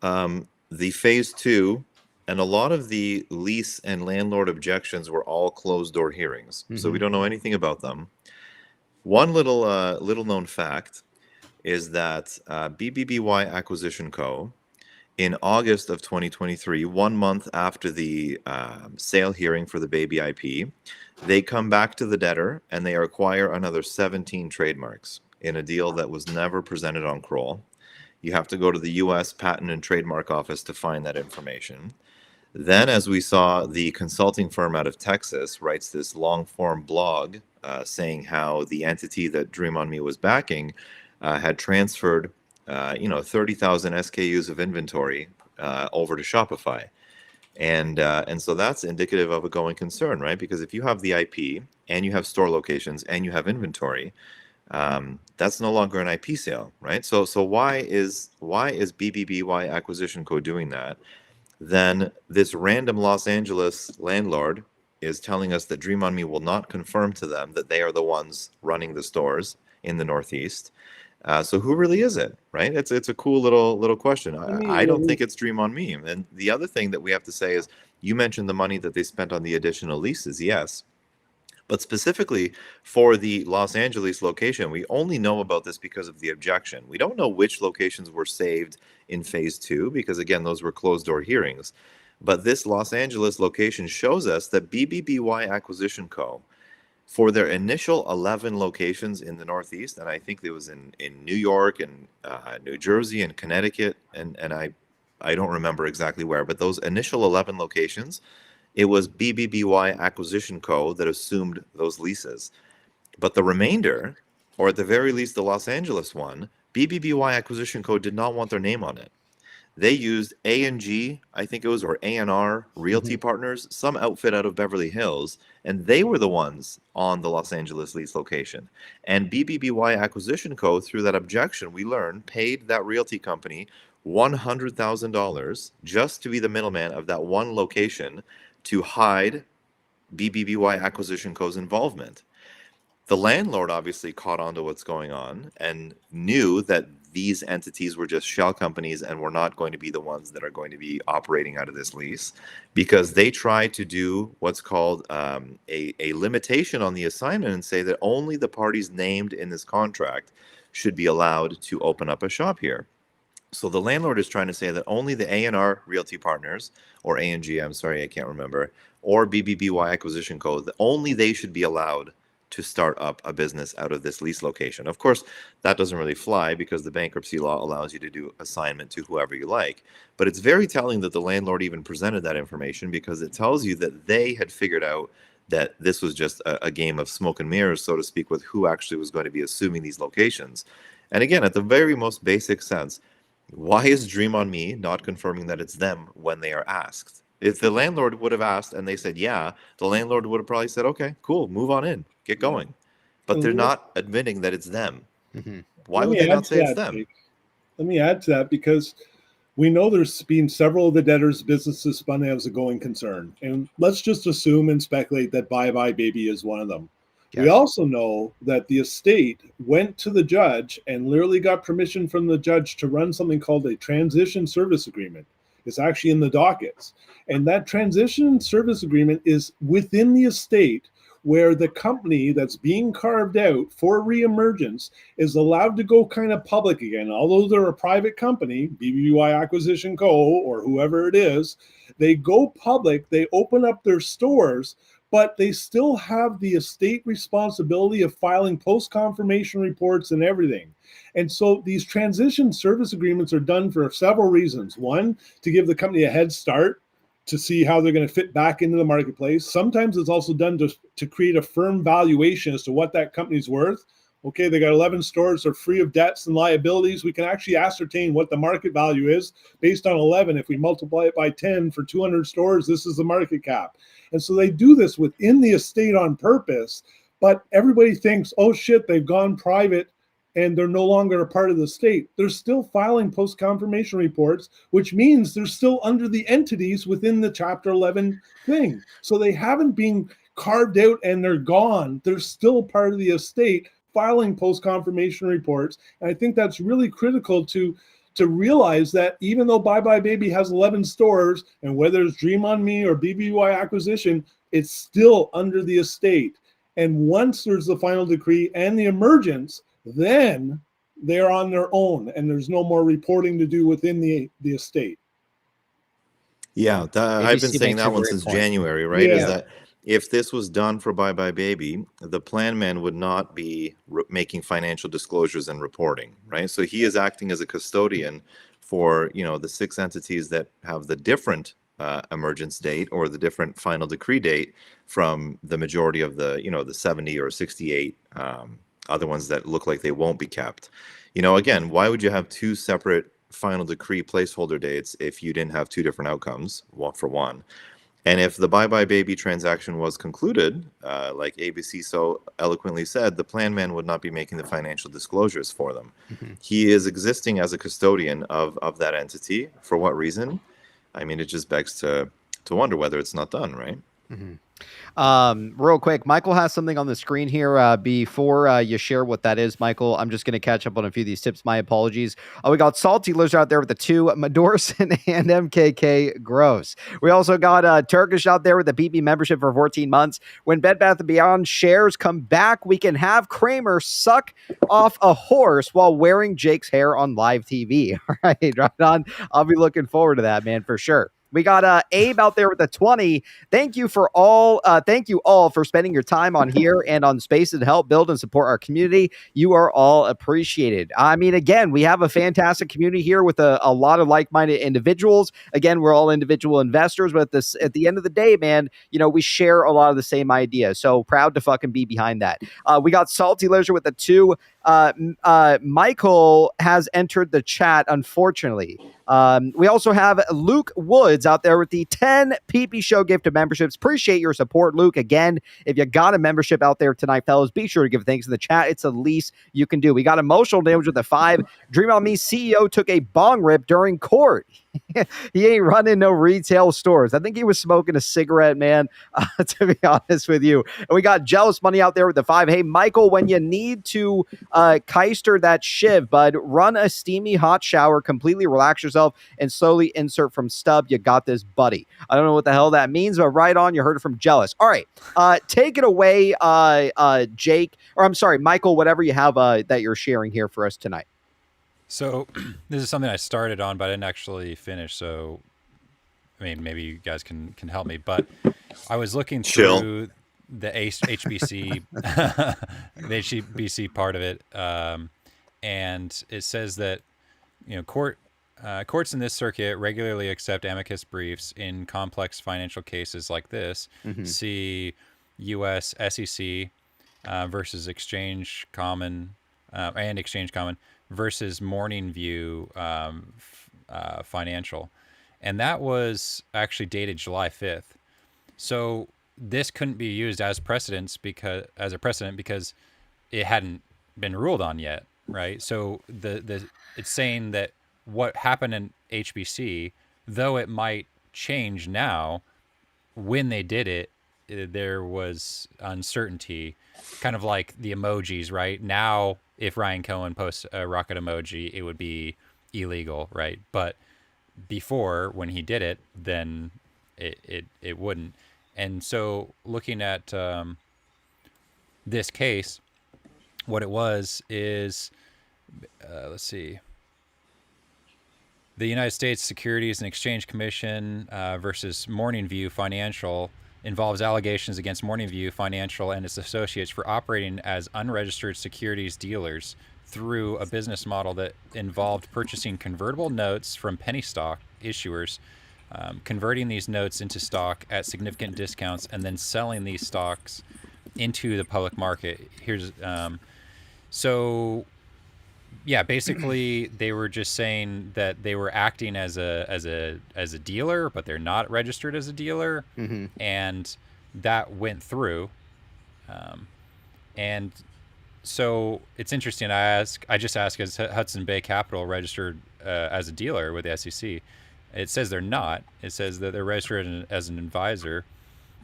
the phase 2, and a lot of the lease and landlord objections were all closed door hearings, so we don't know anything about them. One little known fact is that BBBY Acquisition Co. in August of 2023, 1 month after the sale hearing for the baby IP, they come back to the debtor and they acquire another 17 trademarks in a deal that was never presented on Kroll. You have to go to the U.S. Patent and Trademark Office to find that information. Then, as we saw, the consulting firm out of Texas writes this long-form blog saying how the entity that Dream on Me was backing had transferred 30,000 SKUs of inventory over to Shopify. And so that's indicative of a going concern, right? Because if you have the IP and you have store locations and you have inventory, that's no longer an IP sale, right? So why is BBBY Acquisition Co. doing that? Then this random Los Angeles landlord is telling us that Dream on Me will not confirm to them that they are the ones running the stores in the Northeast. So who really is it, right? It's a cool little question. I don't think it's Dream on Me. And the other thing that we have to say is, you mentioned the money that they spent on the additional leases, yes. But specifically for the Los Angeles location, we only know about this because of the objection. We don't know which locations were saved in phase 2, because again, those were closed door hearings. But this Los Angeles location shows us that BBBY Acquisition Co., for their initial 11 locations in the Northeast, and I think it was in New York and New Jersey and Connecticut, and I don't remember exactly where, but those initial 11 locations, it was BBBY Acquisition Co. that assumed those leases. But the remainder, or at the very least the Los Angeles one, BBBY Acquisition Co. did not want their name on it. They used A&G, I think it was, or A&R Realty Partners, some outfit out of Beverly Hills, and they were the ones on the Los Angeles lease location. And BBBY Acquisition Co., through that objection, we learned, paid that realty company $100,000 just to be the middleman of that one location to hide BBBY Acquisition Co.'s involvement. The landlord obviously caught on to what's going on and knew that these entities were just shell companies and were not going to be the ones that are going to be operating out of this lease, because they tried to do what's called a limitation on the assignment and say that only the parties named in this contract should be allowed to open up a shop here. So the landlord is trying to say that only the A&R Realty Partners, or A&G, I'm sorry, I can't remember, or BBBY Acquisition Co., only they should be allowed to start up a business out of this lease location. Of course, that doesn't really fly because the bankruptcy law allows you to do assignment to whoever you like. But it's very telling that the landlord even presented that information, because it tells you that they had figured out that this was just a game of smoke and mirrors, so to speak, with who actually was going to be assuming these locations. And again, at the very most basic sense, why is Dream on Me not confirming that it's them when they are asked? If the landlord would have asked and they said, yeah, the landlord would have probably said, okay, cool, move on in, get going. But they're not admitting that it's them. Why would they not say it's them? Let me add to that, because we know there's been several of the debtors' businesses spun out as a going concern. And let's just assume and speculate that Bye Bye Baby is one of them. Yes. We also know that the estate went to the judge and literally got permission from the judge to run something called a transition service agreement. It's actually in the dockets. And that transition service agreement is within the estate, where the company that's being carved out for reemergence is allowed to go kind of public again. Although they're a private company, BBBY Acquisition Co. or whoever it is, they go public, they open up their stores, but they still have the estate responsibility of filing post-confirmation reports and everything. And so these transition service agreements are done for several reasons. One, to give the company a head start to see how they're going to fit back into the marketplace. Sometimes it's also done to create a firm valuation as to what that company's worth. Okay, they got 11 stores, they're free of debts and liabilities. We can actually ascertain what the market value is based on 11. If we multiply it by 10 for 200 stores, this is the market cap. And so they do this within the estate on purpose, but everybody thinks, oh shit, they've gone private and they're no longer a part of the state. They're still filing post-confirmation reports, which means they're still under the entities within the Chapter 11 thing. So they haven't been carved out and they're gone. They're still part of the estate filing post-confirmation reports. And I think that's really critical to realize that even though Bye Bye Baby has 11 stores, and whether it's Dream on Me or BBY Acquisition, it's still under the estate. And once there's the final decree and the emergence, then they're on their own and there's no more reporting to do within the estate. Yeah, I've been saying that one since January, right? Yeah. Is that if this was done for Bye Bye Baby, the plan man would not be making financial disclosures and reporting, right? So he is acting as a custodian for, the 6 entities that have the different emergence date or the different final decree date from the majority of the, the 70 or 68 other ones that look like they won't be kept. Again, why would you have 2 separate final decree placeholder dates if you didn't have 2 different outcomes, one for one? And if the Bye Bye Baby transaction was concluded, like ABC so eloquently said, the plan man would not be making the financial disclosures for them. Mm-hmm. He is existing as a custodian of that entity. For what reason? I mean, it just begs to wonder whether it's not done, right? Mm-hmm. Real quick, Michael has something on the screen here. Before you share what that is, Michael, I'm just going to catch up on a few of these tips. My apologies. We got Salty Liz out there with the 2, Madorson and MKK Gross. We also got Turkish out there with the PP membership for 14 months. When Bed Bath & Beyond shares come back, we can have Kramer suck off a horse while wearing Jake's hair on live TV. All right, right on. I'll be looking forward to that, man, for sure. We got Abe out there with the 20. Thank you all for spending your time on here and on Spaces to help build and support our community. You are all appreciated. I mean, again, we have a fantastic community here with a lot of like-minded individuals. Again, we're all individual investors, but at the end of the day, man, we share a lot of the same ideas. So proud to fucking be behind that. We got Salty Leisure with the 2. Michael has entered the chat, unfortunately. We also have Luke Woods out there with the 10 PPShow gift of memberships. Appreciate your support, Luke. Again, if you got a membership out there tonight, fellas, be sure to give thanks in the chat. It's the least you can do. We got Emotional Damage with the 5. Dream on Me CEO took a bong rip during court. He ain't running no retail stores. I think he was smoking a cigarette, man, to be honest with you. And we got Jealous Money out there with the 5. Hey, Michael, when you need to keister that shiv, bud, run a steamy hot shower, completely relax yourself, and slowly insert from stub. You got this, buddy. I don't know what the hell that means, but right on. You heard it from Jealous. All right. Take it away, Jake, or I'm sorry, Michael, whatever you have that you're sharing here for us tonight. So this is something I started on, but I didn't actually finish. So, I mean, maybe you guys can help me. But I was looking through the HBC, the HBC part of it, and it says that courts in this circuit regularly accept amicus briefs in complex financial cases like this. Mm-hmm. See U.S. SEC versus Exchange Common and Exchange Common versus Morning View Financial. And that was actually dated July 5th. So this couldn't be used as precedent because it hadn't been ruled on yet, right? So it's saying that what happened in HBC, though it might change now, when they did it, there was uncertainty, kind of like the emojis, right? Now, if Ryan Cohen posts a rocket emoji, it would be illegal, right? But before, when he did it, then it wouldn't. And so looking at this case, what it was is, let's see, the United States Securities and Exchange Commission versus Morning View Financial involves allegations against Morning View Financial and its associates for operating as unregistered securities dealers through a business model that involved purchasing convertible notes from penny stock issuers, converting these notes into stock at significant discounts, and then selling these stocks into the public market. So yeah, basically they were just saying that they were acting as a dealer, but they're not registered as a dealer, and that went through. And so it's interesting. I just asked, is Hudson Bay Capital registered as a dealer with the SEC? It says they're not. It says that they're registered as an advisor.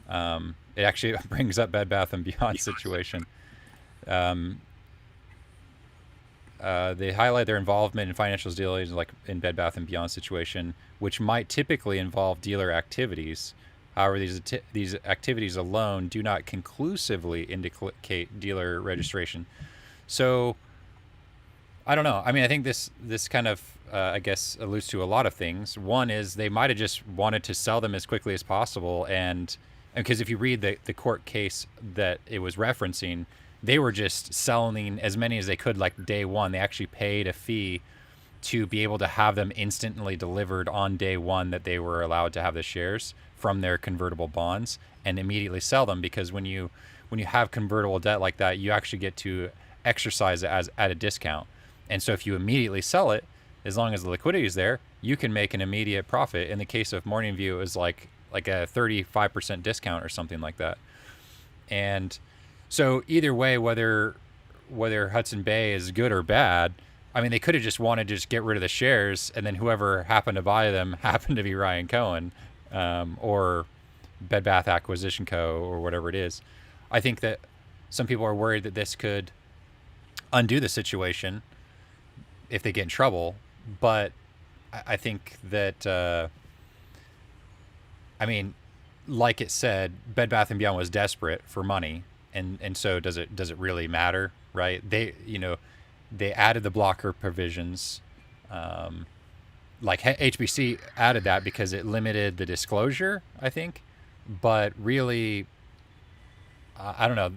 It actually brings up Bed Bath & Beyond situation. They highlight their involvement in financial dealings, like in Bed Bath & Beyond situation, which might typically involve dealer activities. However, these activities alone do not conclusively indicate dealer registration. So, I don't know. I mean, I think this kind of, I guess, alludes to a lot of things. One is they might have just wanted to sell them as quickly as possible, and because if you read the court case that it was referencing, they were just selling as many as they could, like day one. They actually paid a fee to be able to have them instantly delivered on day one that they were allowed to have the shares from their convertible bonds and immediately sell them, because when you have convertible debt like that, you actually get to exercise it as at a discount. And so if you immediately sell it, as long as the liquidity is there, you can make an immediate profit. In the case of Morning View, it was like a 35% discount or something like that. And so either way, whether Hudson Bay is good or bad, I mean, they could have just wanted to just get rid of the shares, and then whoever happened to buy them happened to be Ryan Cohen, or Bed Bath Acquisition Co., or whatever it is. I think that some people are worried that this could undo the situation if they get in trouble. But I think that, I mean, like it said, Bed Bath & Beyond was desperate for money. And so does it really matter, right? They added the blocker provisions, like HBC added that because it limited the disclosure, I think. But really, I don't know,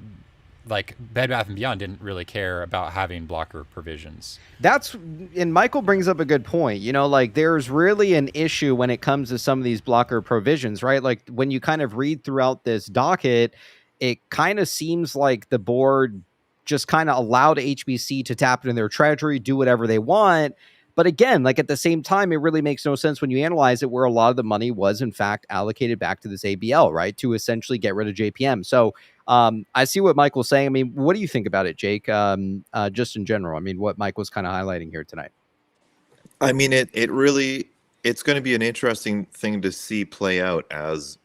like Bed Bath & Beyond didn't really care about having blocker provisions. And Michael brings up a good point. Like there's really an issue when it comes to some of these blocker provisions, right? Like when you kind of read throughout this docket, it kind of seems like the board just kind of allowed HBC to tap into their treasury, do whatever they want. But again, like at the same time, it really makes no sense when you analyze it, where a lot of the money was in fact allocated back to this ABL, right? To essentially get rid of JPM. So I see what Michael's saying. I mean, what do you think about it, Jake? Just in general, I mean, what Mike was kind of highlighting here tonight. I mean, it's going to be an interesting thing to see play out as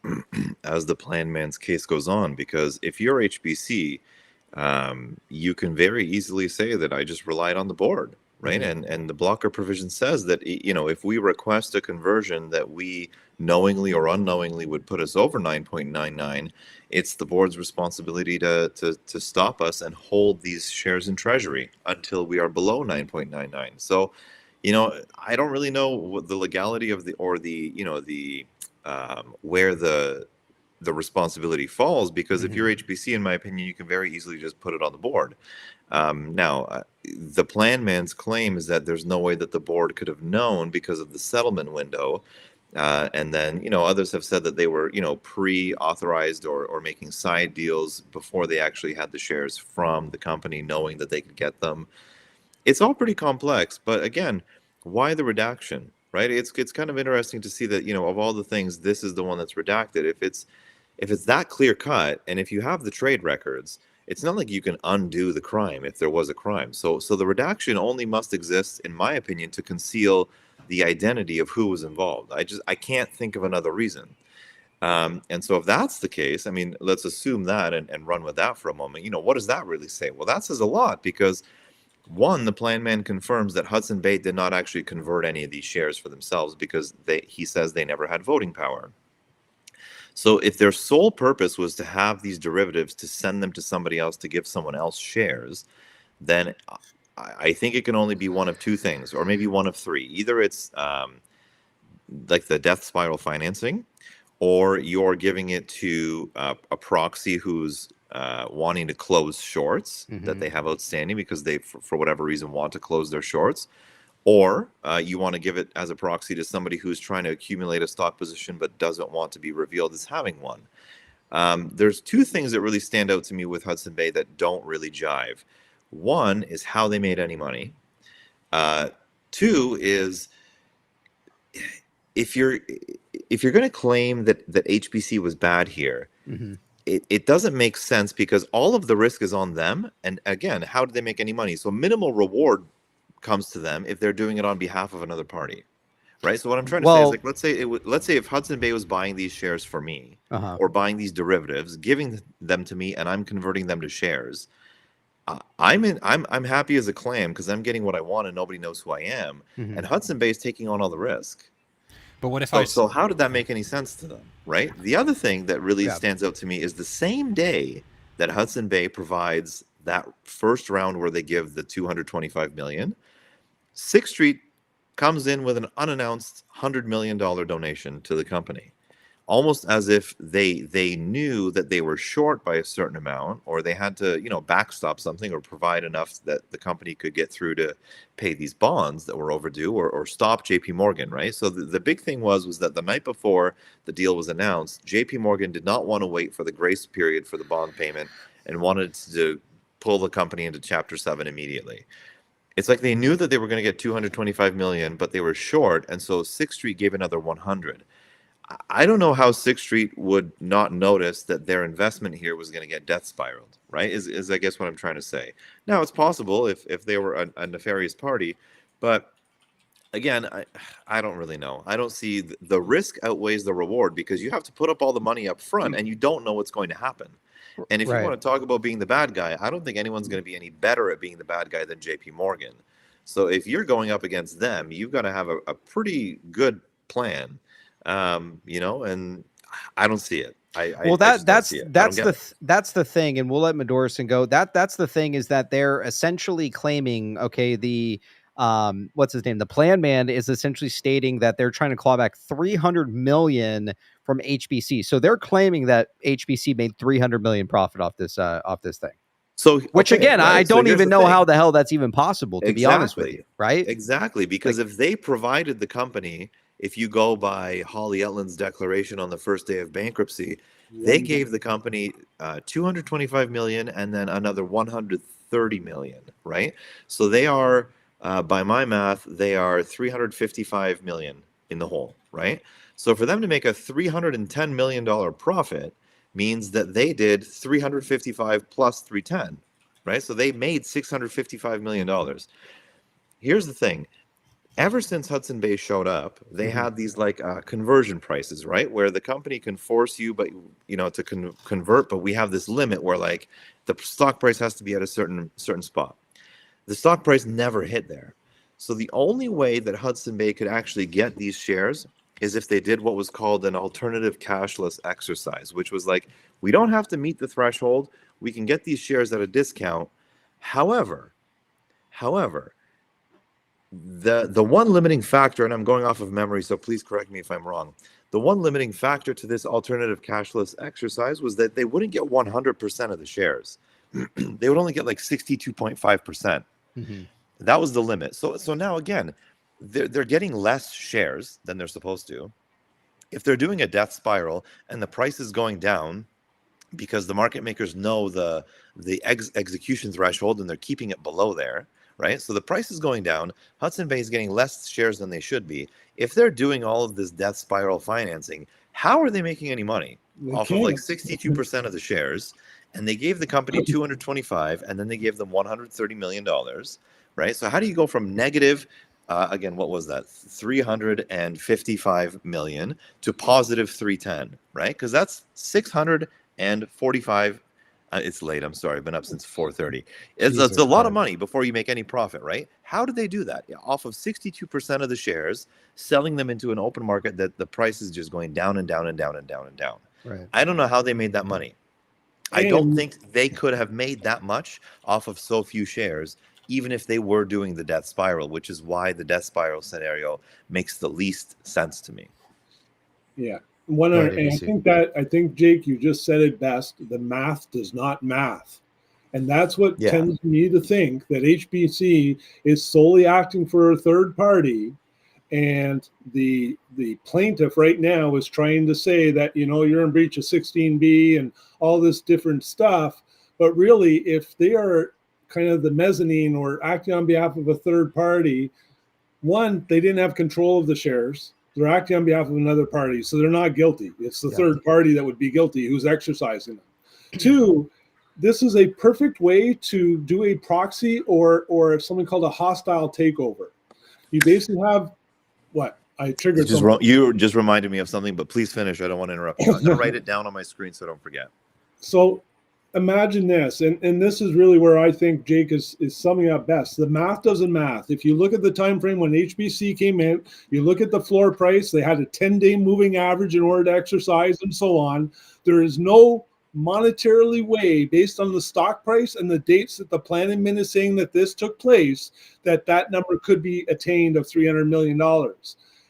the plan man's case goes on, because if you're HBC, you can very easily say that I just relied on the board, right? And the blocker provision says that, if we request a conversion that we knowingly or unknowingly would put us over 9.99, it's the board's responsibility to stop us and hold these shares in treasury until we are below 9.99. So, I don't really know what the legality of where the responsibility falls, because if you're HBC, in my opinion, you can very easily just put it on the board. Now, the plan man's claim is that there's no way that the board could have known because of the settlement window. And then, others have said that they were, pre-authorized or making side deals before they actually had the shares from the company, knowing that they could get them. It's all pretty complex, but again, why the redaction, right? It's kind of interesting to see that, of all the things, this is the one that's redacted. If it's that clear cut, and if you have the trade records, it's not like you can undo the crime if there was a crime. So the redaction only must exist, in my opinion, to conceal the identity of who was involved. I can't think of another reason. And so if that's the case, I mean, let's assume that and run with that for a moment. What does that really say? Well, that says a lot, because one, the plan man confirms that Hudson Bay did not actually convert any of these shares for themselves, because he says they never had voting power. So if their sole purpose was to have these derivatives to send them to somebody else to give someone else shares, then I think it can only be one of two things, or maybe one of three. Either it's like the death spiral financing, or you're giving it to a proxy who's wanting to close shorts that they have outstanding because they, for whatever reason, want to close their shorts. Or you want to give it as a proxy to somebody who's trying to accumulate a stock position but doesn't want to be revealed as having one. There's two things that really stand out to me with Hudson Bay that don't really jive. One is how they made any money. Two is if you're going to claim that HBC was bad here, it doesn't make sense because all of the risk is on them. And again, how did they make any money? So minimal reward comes to them if they're doing it on behalf of another party, right? So what I'm trying to say is, like, let's say if Hudson Bay was buying these shares for me, or buying these derivatives, giving them to me, and I'm converting them to shares, I'm happy as a clam because I'm getting what I want and nobody knows who I am, and Hudson Bay is taking on all the risk. But what if so how did that make any sense to them, right? The other thing that really stands out to me is the same day that Hudson Bay provides that first round where they give the $225 million, Sixth Street comes in with an unannounced $100 million donation to the company, almost as if they knew that they were short by a certain amount, or they had to, backstop something or provide enough that the company could get through to pay these bonds that were overdue, or stop JP Morgan, right? So the big thing was that the night before the deal was announced, JP Morgan did not want to wait for the grace period for the bond payment and wanted to pull the company into Chapter 7 immediately. It's like they knew that they were going to get $225 million, but they were short, and so Sixth Street gave another $100. I don't know how Sixth Street would not notice that their investment here was going to get death spiraled, right? Is I guess what I'm trying to say. Now, it's possible if they were a nefarious party, but again, I don't really know. I don't see the risk outweighs the reward because you have to put up all the money up front, and you don't know what's going to happen. And if you want to talk about being the bad guy, I don't think anyone's going to be any better at being the bad guy than JP Morgan. So if you're going up against them, you've got to have a pretty good plan, and I don't see it. That's the thing, and we'll let Medorson go. That's the thing, is that they're essentially claiming, okay, the what's his name? The plan man is essentially stating that they're trying to claw back $300 million from HBC. So they're claiming that HBC made $300 million profit off this thing. So, which again, right? I don't even know how the hell that's even possible, to be honest with you, right? Exactly, because if they provided the company, if you go by Holly Etlin's declaration on the first day of bankruptcy, they gave the company $225 million and then another $130 million, right? So they are, by my math, they are $355 million in the hole, right? So for them to make a $310 million profit means that they did 355 plus 310, right? So they made $655 million. Here's the thing. Ever since Hudson Bay showed up, they had these conversion prices, right? Where the company can force you, but to convert, but we have this limit where the stock price has to be at a certain spot. The stock price never hit there. So the only way that Hudson Bay could actually get these shares is if they did what was called an alternative cashless exercise, which was we don't have to meet the threshold. We can get these shares at a discount. However, the one limiting factor, and I'm going off of memory, so please correct me if I'm wrong. The one limiting factor to this alternative cashless exercise was that they wouldn't get 100% of the shares. They would only get 62.5%. That was the limit. So now again, they're getting less shares than they're supposed to. If they're doing a death spiral and the price is going down because the market makers know the execution threshold and they're keeping it below there, right? So the price is going down. Hudson Bay is getting less shares than they should be. If they're doing all of this death spiral financing, how are they making any money off of 62% of the shares? And they gave the company 225, and then they gave them $130 million, right? So how do you go from negative, again, what was that? 355 million to positive 310, right? Because that's 645. It's late. I'm sorry. I've been up since 4:30. It's a lot of money before you make any profit, right? How did they do that? Off of 62% of the shares, selling them into an open market that the price is just going down and down and down and down and down. Right. I don't know how they made that money. I don't And- think they could have made that much off of so few shares, even if they were doing the death spiral, which is why the death spiral scenario makes the least sense to me. Yeah. Go ahead, And ABC. I think Jake, you just said it best. The math does not math. And that's what Yeah. tends me to think that HBC is solely acting for a third party. And the plaintiff right now is trying to say that, you know, you're in breach of 16B and all this different stuff. But really, if they are kind of the mezzanine or acting on behalf of a third party, one, they didn't have control of the shares. They're acting on behalf of another party, so they're not guilty. It's the third party that would be guilty who's exercising them. Two, this is a perfect way to do a proxy or something called a hostile takeover. You basically have what? I triggered something. You just reminded me of something, but please finish. I don't want to interrupt you. I'm going to write it down on my screen so I don't forget. So imagine this, and this is really where I think Jake is summing up best. The math doesn't math. If you look at the time frame when HBC came in, you look at the floor price, they had a 10-day moving average in order to exercise and so on. There is no monetarily way based on the stock price and the dates that the plan admin is saying that this took place, that number could be attained of $300 million.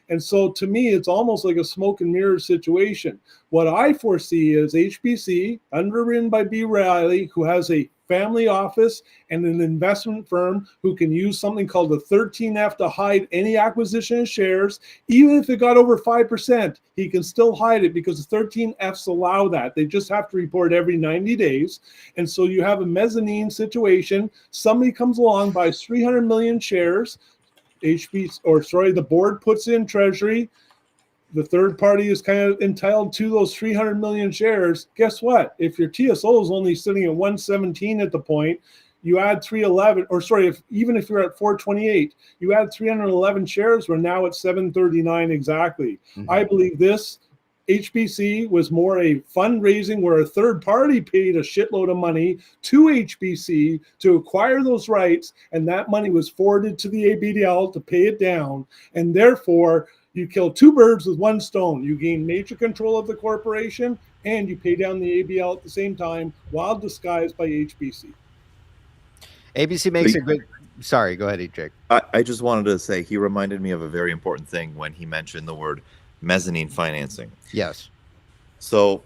And so to me, it's almost like a smoke and mirror situation. What I foresee is HBC, underwritten by B. Riley, who has a family office and an investment firm who can use something called the 13F to hide any acquisition of shares. Even if it got over 5%, he can still hide it because the 13Fs allow that. They just have to report every 90 days. And so you have a mezzanine situation. Somebody comes along, buys 300 million shares. The board puts in treasury. The third party is kind of entitled to those 300 million shares. Guess what? If your TSO is only sitting at 117 at the point, you add 311, even if you're at 428, you add 311 shares, we're now at 739 exactly. Mm-hmm. I believe this HBC was more a fundraising where a third party paid a shitload of money to HBC to acquire those rights, and that money was forwarded to the ABDL to pay it down, and therefore you kill two birds with one stone. You gain major control of the corporation and you pay down the ABL at the same time while disguised by HBC. ABC makes a good... Sorry, go ahead, Jake. I just wanted to say he reminded me of a very important thing when he mentioned the word mezzanine financing. Yes. So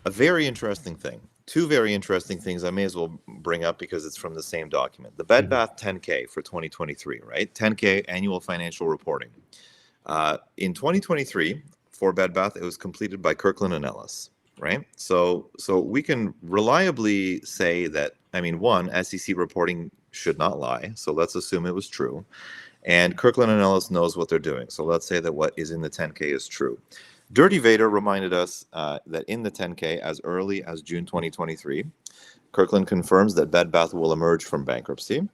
a very interesting thing. Two very interesting things I may as well bring up because it's from the same document. The Bed Bath 10K for 2023, right? 10K annual financial reporting. In 2023, for Bed Bath, it was completed by Kirkland & Ellis, right? So we can reliably say that, one, SEC reporting should not lie. So let's assume it was true. And Kirkland & Ellis knows what they're doing. So let's say that what is in the 10K is true. Dirty Vader reminded us that in the 10K, as early as June 2023, Kirkland confirms that Bed Bath will emerge from bankruptcy.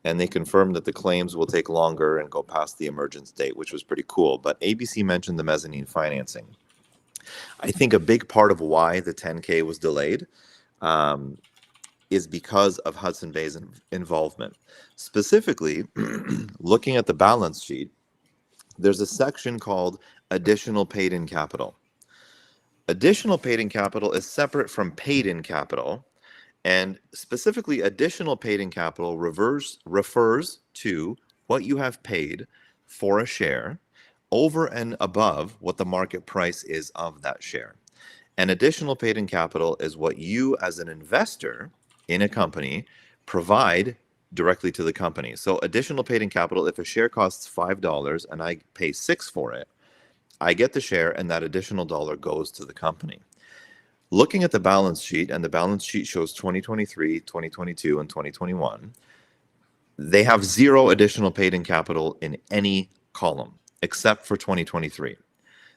And they confirmed that the claims will take longer and go past the emergence date, which was pretty cool. But ABC mentioned the mezzanine financing. I think a big part of why the 10K was delayed is because of Hudson Bay's involvement. Specifically, looking at the balance sheet, there's a section called additional paid-in capital. Additional paid-in capital is separate from paid-in capital. And specifically, additional paid-in capital refers to what you have paid for a share over and above what the market price is of that share. And additional paid-in capital is what you as an investor in a company provide directly to the company. So additional paid-in capital, if a share costs $5 and I pay $6 for it, I get the share and that additional dollar goes to the company. Looking at the balance sheet, and the balance sheet shows 2023, 2022, and 2021, they have zero additional paid-in capital in any column, except for 2023.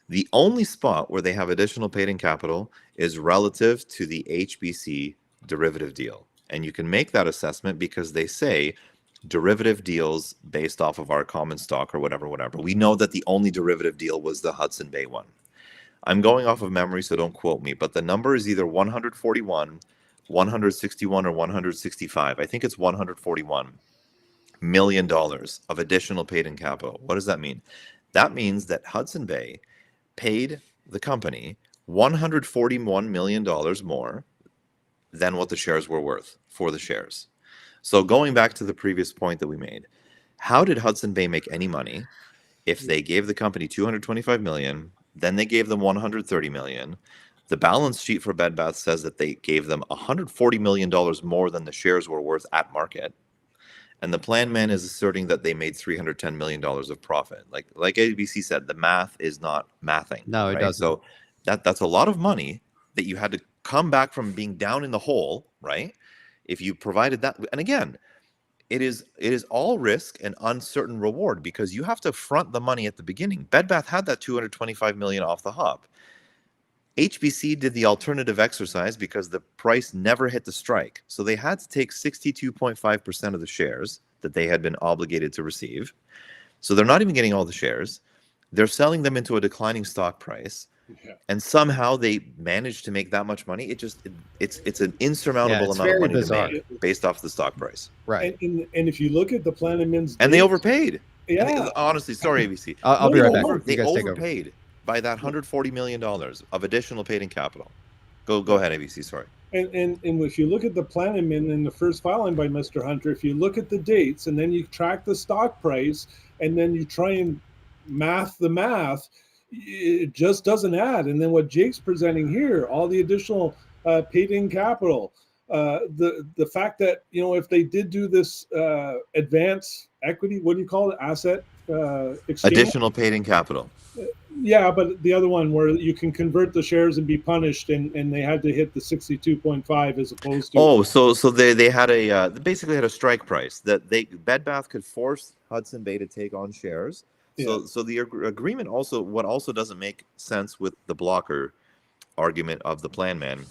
The only spot where they have additional paid-in capital is relative to the HBC derivative deal. And you can make that assessment because they say derivative deals based off of our common stock or whatever. We know that the only derivative deal was the Hudson Bay one. I'm going off of memory, so don't quote me, but the number is either 141, 161, or 165. I think it's $141 million of additional paid-in capital. What does that mean? That means that Hudson Bay paid the company $141 million more than what the shares were worth for the shares. So going back to the previous point that we made, how did Hudson Bay make any money if they gave the company $225 million, then they gave them $130 million? The balance sheet for Bed Bath says that they gave them $140 million more than the shares were worth at market. And the plan man is asserting that they made $310 million of profit. Like ABC said, the math is not mathing. No, it right? doesn't. So that's a lot of money that you had to come back from being down in the hole, right? If you provided that, and again, it is all risk and uncertain reward because you have to front the money at the beginning. Bed Bath had that $225 million off the hop. HBC did the alternative exercise because the price never hit the strike. So they had to take 62.5% of the shares that they had been obligated to receive. So they're not even getting all the shares. They're selling them into a declining stock price. Yeah. And somehow they managed to make that much money. It's an insurmountable it's amount of very money bizarre. to make based off the stock price. Right. And if you look at the Plan and Min's And they dates- overpaid. Yeah. And honestly, sorry, ABC. I'll be No, right no, back. no. You They guys take over. overpaid by that $140 million of additional paid-in capital. Go ahead, ABC. Sorry. And if you look at the Plan and Min in the first filing by Mr. Hunter, if you look at the dates and then you track the stock price and then you try and math the math, it just doesn't add. And then what Jake's presenting here, all the additional paid-in capital, the fact that, you know, if they did do this advance equity, what do you call it, asset exchange? Additional paid-in capital. Yeah, but the other one where you can convert the shares and be punished, and they had to hit the 62.5 as opposed to. Oh, so they had they basically had a strike price that Bed Bath could force Hudson Bay to take on shares. So the agreement what also doesn't make sense with the blocker argument of the plan man,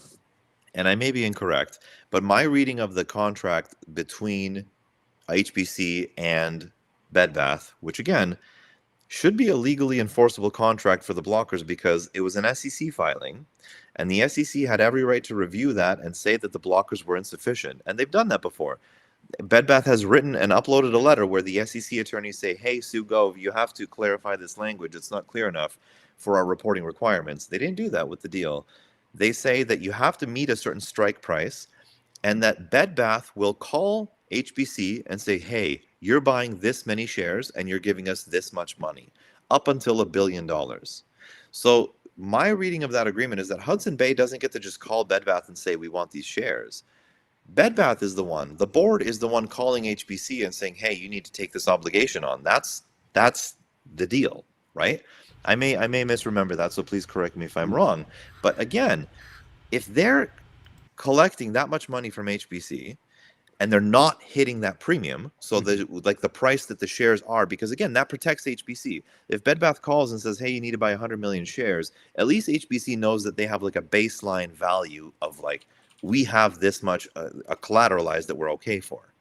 and I may be incorrect, but my reading of the contract between HBC and Bed Bath, which again should be a legally enforceable contract for the blockers because it was an SEC filing, and the SEC had every right to review that and say that the blockers were insufficient, and they've done that before. Bed Bath has written and uploaded a letter where the SEC attorneys say, hey, Sue Gove, you have to clarify this language. It's not clear enough for our reporting requirements. They didn't do that with the deal. They say that you have to meet a certain strike price and that Bed Bath will call HBC and say, hey, you're buying this many shares and you're giving us this much money, up until $1 billion. So my reading of that agreement is that Hudson Bay doesn't get to just call Bed Bath and say, we want these shares. Bed Bath is the board is the one calling HBC and saying, hey, you need to take this obligation on. That's the deal, right? I may misremember that, so please correct me if I'm wrong. But again, if they're collecting that much money from HBC and they're not hitting that premium, so the price that the shares are, because again, that protects HBC. If Bed Bath calls and says, hey, you need to buy 100 million shares, at least HBC knows that they have like a baseline value of like, we have this much collateralized that we're okay for.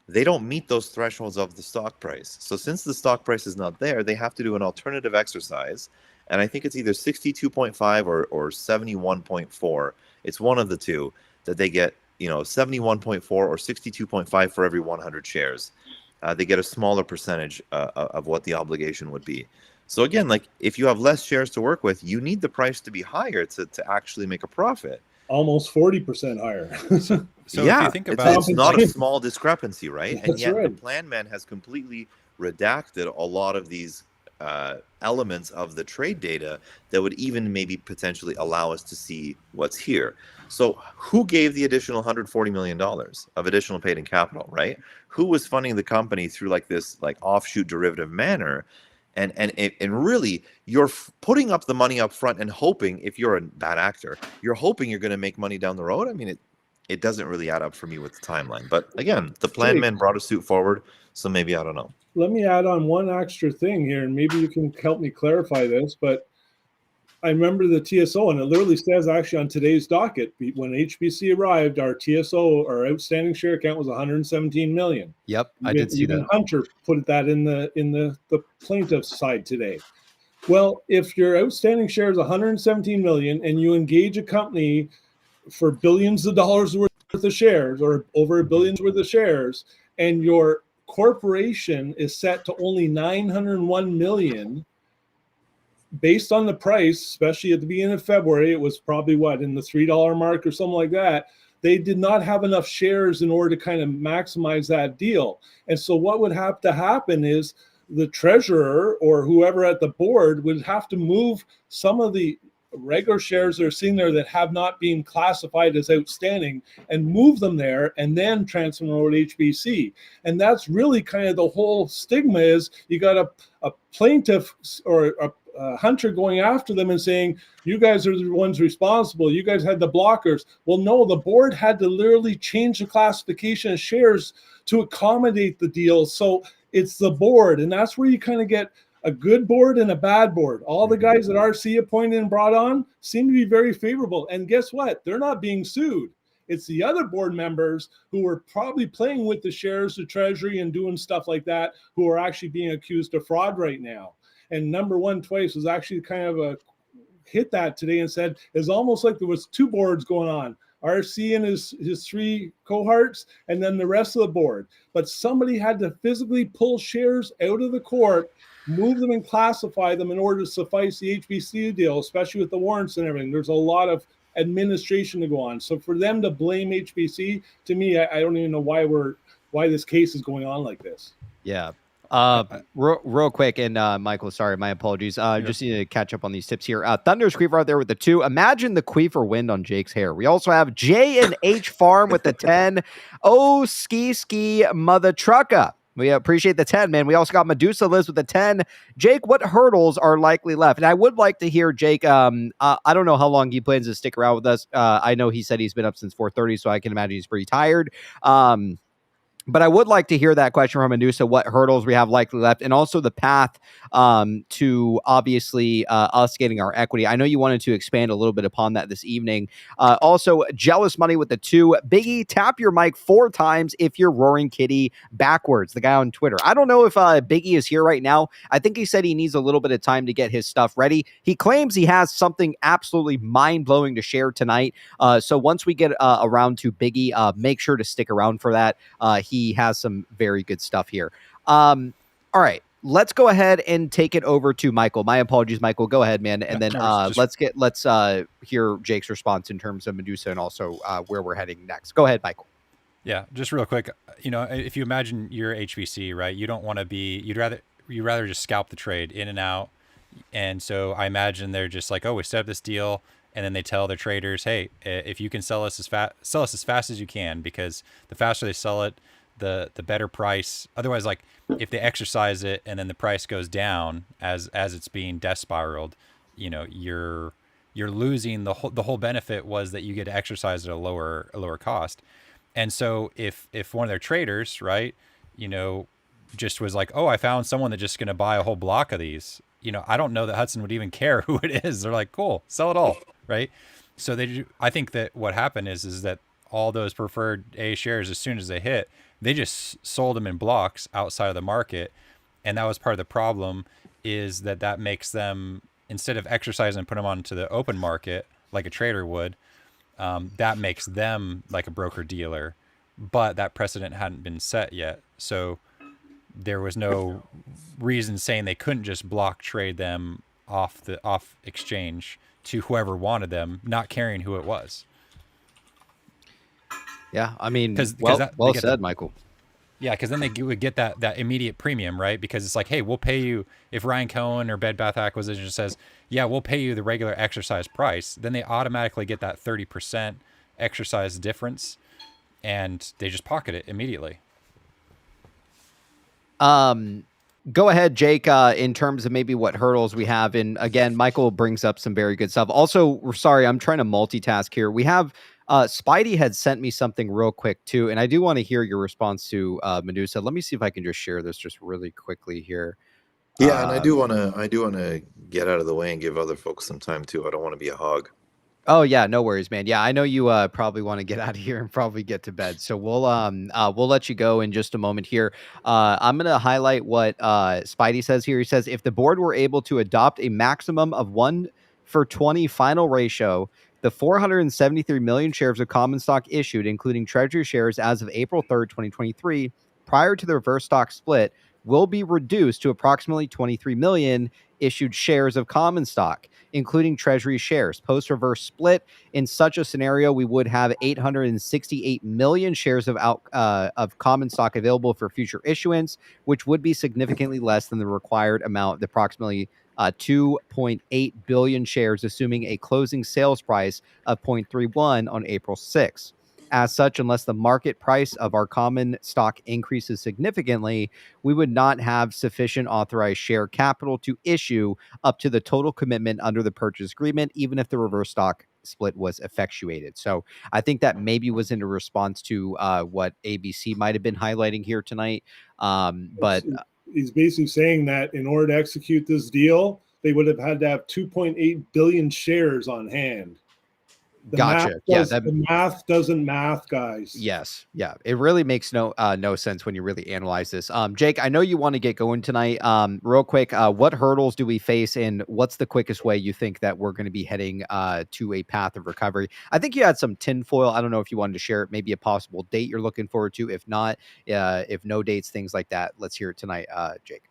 They don't meet those thresholds of the stock price. So since the stock price is not there, they have to do an alternative exercise. And I think it's either 62.5 or 71.4. It's one of the two that they get, 71.4 or 62.5 for every 100 shares. They get a smaller percentage of what the obligation would be. So again, like if you have less shares to work with, you need the price to be higher to actually make a profit. Almost 40% higher. So yeah, if you think about it's not a small discrepancy, right? And That's yet right. the plan man has completely redacted a lot of these elements of the trade data that would even maybe potentially allow us to see what's here. So who gave the additional $140 million of additional paid-in capital, right? Who was funding the company through like this like offshoot derivative manner? And really, you're putting up the money up front and hoping, if you're a bad actor, you're hoping you're going to make money down the road. I mean, it doesn't really add up for me with the timeline. But again, the plan man brought a suit forward, so maybe I don't know. Let me add on one extra thing here, and maybe you can help me clarify this, but I remember the TSO, and it literally says actually on today's docket, when HBC arrived, our TSO, our outstanding share account was 117 million. Yep, I did see even that. Hunter put that in the plaintiff's side today. Well, if your outstanding share is 117 million and you engage a company for billions of dollars worth of shares or over $1 billion worth of shares, and your corporation is set to only 901 million, based on the price, especially at the beginning of February, it was probably in the $3 mark or something like that. They did not have enough shares in order to kind of maximize that deal. And so what would have to happen is the treasurer or whoever at the board would have to move some of the regular shares that are sitting there that have not been classified as outstanding and move them there and then transfer them over to HBC. And that's really kind of the whole stigma is you got a plaintiff or a hunter going after them and saying, you guys are the ones responsible. You guys had the blockers. Well, no, the board had to literally change the classification of shares to accommodate the deal. So it's the board. And that's where you kind of get a good board and a bad board. All the guys that RC appointed and brought on seem to be very favorable. And guess what? They're not being sued. It's the other board members who are probably playing with the shares, the treasury, and doing stuff like that, who are actually being accused of fraud right now. And number one twice was actually kind of hit that today and said it's almost like there was two boards going on. RC and his three cohorts, and then the rest of the board. But somebody had to physically pull shares out of the court, move them and classify them in order to suffice the HBC deal, especially with the warrants and everything. There's a lot of administration to go on. So for them to blame HBC, to me, I don't even know why this case is going on like this. Yeah. Real quick, and Michael, sorry, my apologies. Just need to catch up on these tips here. Thunder's Queefer out there with the 2. Imagine the Queefer wind on Jake's hair. We also have J and H Farm with the 10. Oh, ski mother trucker. We appreciate the 10, man. We also got Medusa Liz with the 10. Jake, what hurdles are likely left? And I would like to hear Jake. I don't know how long he plans to stick around with us. I know he said he's been up since 4:30, so I can imagine he's pretty tired. But I would like to hear that question from Medusa, what hurdles we have likely left, and also the path to obviously us getting our equity. I know you wanted to expand a little bit upon that this evening. Also, Jealous Money with the 2. Biggie, tap your mic 4 times if you're roaring kitty backwards, the guy on Twitter. I don't know if Biggie is here right now. I think he said he needs a little bit of time to get his stuff ready. He claims he has something absolutely mind-blowing to share tonight. So once we get around to Biggie, make sure to stick around for that. He has some very good stuff here. All right, let's go ahead and take it over to Michael. My apologies, Michael. Go ahead, man. And then let's hear Jake's response in terms of Medusa and also where we're heading next. Go ahead, Michael. Yeah, just real quick. If you imagine you're HBC, right? You don't want to be. You'd rather just scalp the trade in and out. And so I imagine they're just like, oh, we set up this deal. And then they tell their traders, hey, if you can sell us as fast as you can, because the faster they sell it, the better price. Otherwise, like if they exercise it and then the price goes down as it's being death spiraled, you're losing the whole benefit was that you get to exercise at a lower cost. And so if one of their traders, right, just was like, oh, I found someone that's just going to buy a whole block of these, I don't know that Hudson would even care who it is. They're like, cool, sell it all. Right. So I think that what happened is that all those preferred A shares, as soon as they hit, they just sold them in blocks outside of the market. And that was part of the problem, is that makes them, instead of exercising and put them onto the open market like a trader would, that makes them like a broker dealer, but that precedent hadn't been set yet. So there was no reason saying they couldn't just block trade them off exchange to whoever wanted them, not caring who it was. Yeah, I mean, well said, Michael. Yeah, because then they would get that immediate premium, right? Because it's like, hey, we'll pay you, if Ryan Cohen or Bed Bath Acquisition says, yeah, we'll pay you the regular exercise price, then they automatically get that 30% exercise difference, and they just pocket it immediately. Go ahead, Jake, in terms of maybe what hurdles we have. And again, Michael brings up some very good stuff. Also, sorry, I'm trying to multitask here. We have Spidey had sent me something real quick too, and I do want to hear your response to Medusa. Let me see if I can just share this just really quickly here. Yeah, and I do want to get out of the way and give other folks some time too. I don't want to be a hog. Oh yeah, no worries, man. Yeah, I know you probably want to get out of here and probably get to bed. So we'll let you go in just a moment here. I'm gonna highlight what Spidey says here. He says, if the board were able to adopt a maximum of 1-for-20 final ratio, the 473 million shares of common stock issued, including treasury shares as of April 3rd, 2023, prior to the reverse stock split, will be reduced to approximately 23 million issued shares of common stock, including treasury shares. Post reverse split, in such a scenario, we would have 868 million shares of common stock available for future issuance, which would be significantly less than the required amount, approximately 2.8 billion shares, assuming a closing sales price of 0.31 on April 6th. As such, unless the market price of our common stock increases significantly, we would not have sufficient authorized share capital to issue up to the total commitment under the purchase agreement, even if the reverse stock split was effectuated. So I think that maybe was in a response to what ABC might have been highlighting here tonight. But he's basically saying that in order to execute this deal, they would have had to have 2.8 billion shares on hand. Gotcha. The math doesn't math, guys. Yes. Yeah. It really makes no sense when you really analyze this. Jake, I know you want to get going tonight. Real quick, what hurdles do we face, and what's the quickest way you think that we're going to be heading to a path of recovery? I think you had some tinfoil. I don't know if you wanted to share it, maybe a possible date you're looking forward to. If not, if no dates, things like that. Let's hear it tonight, Jake.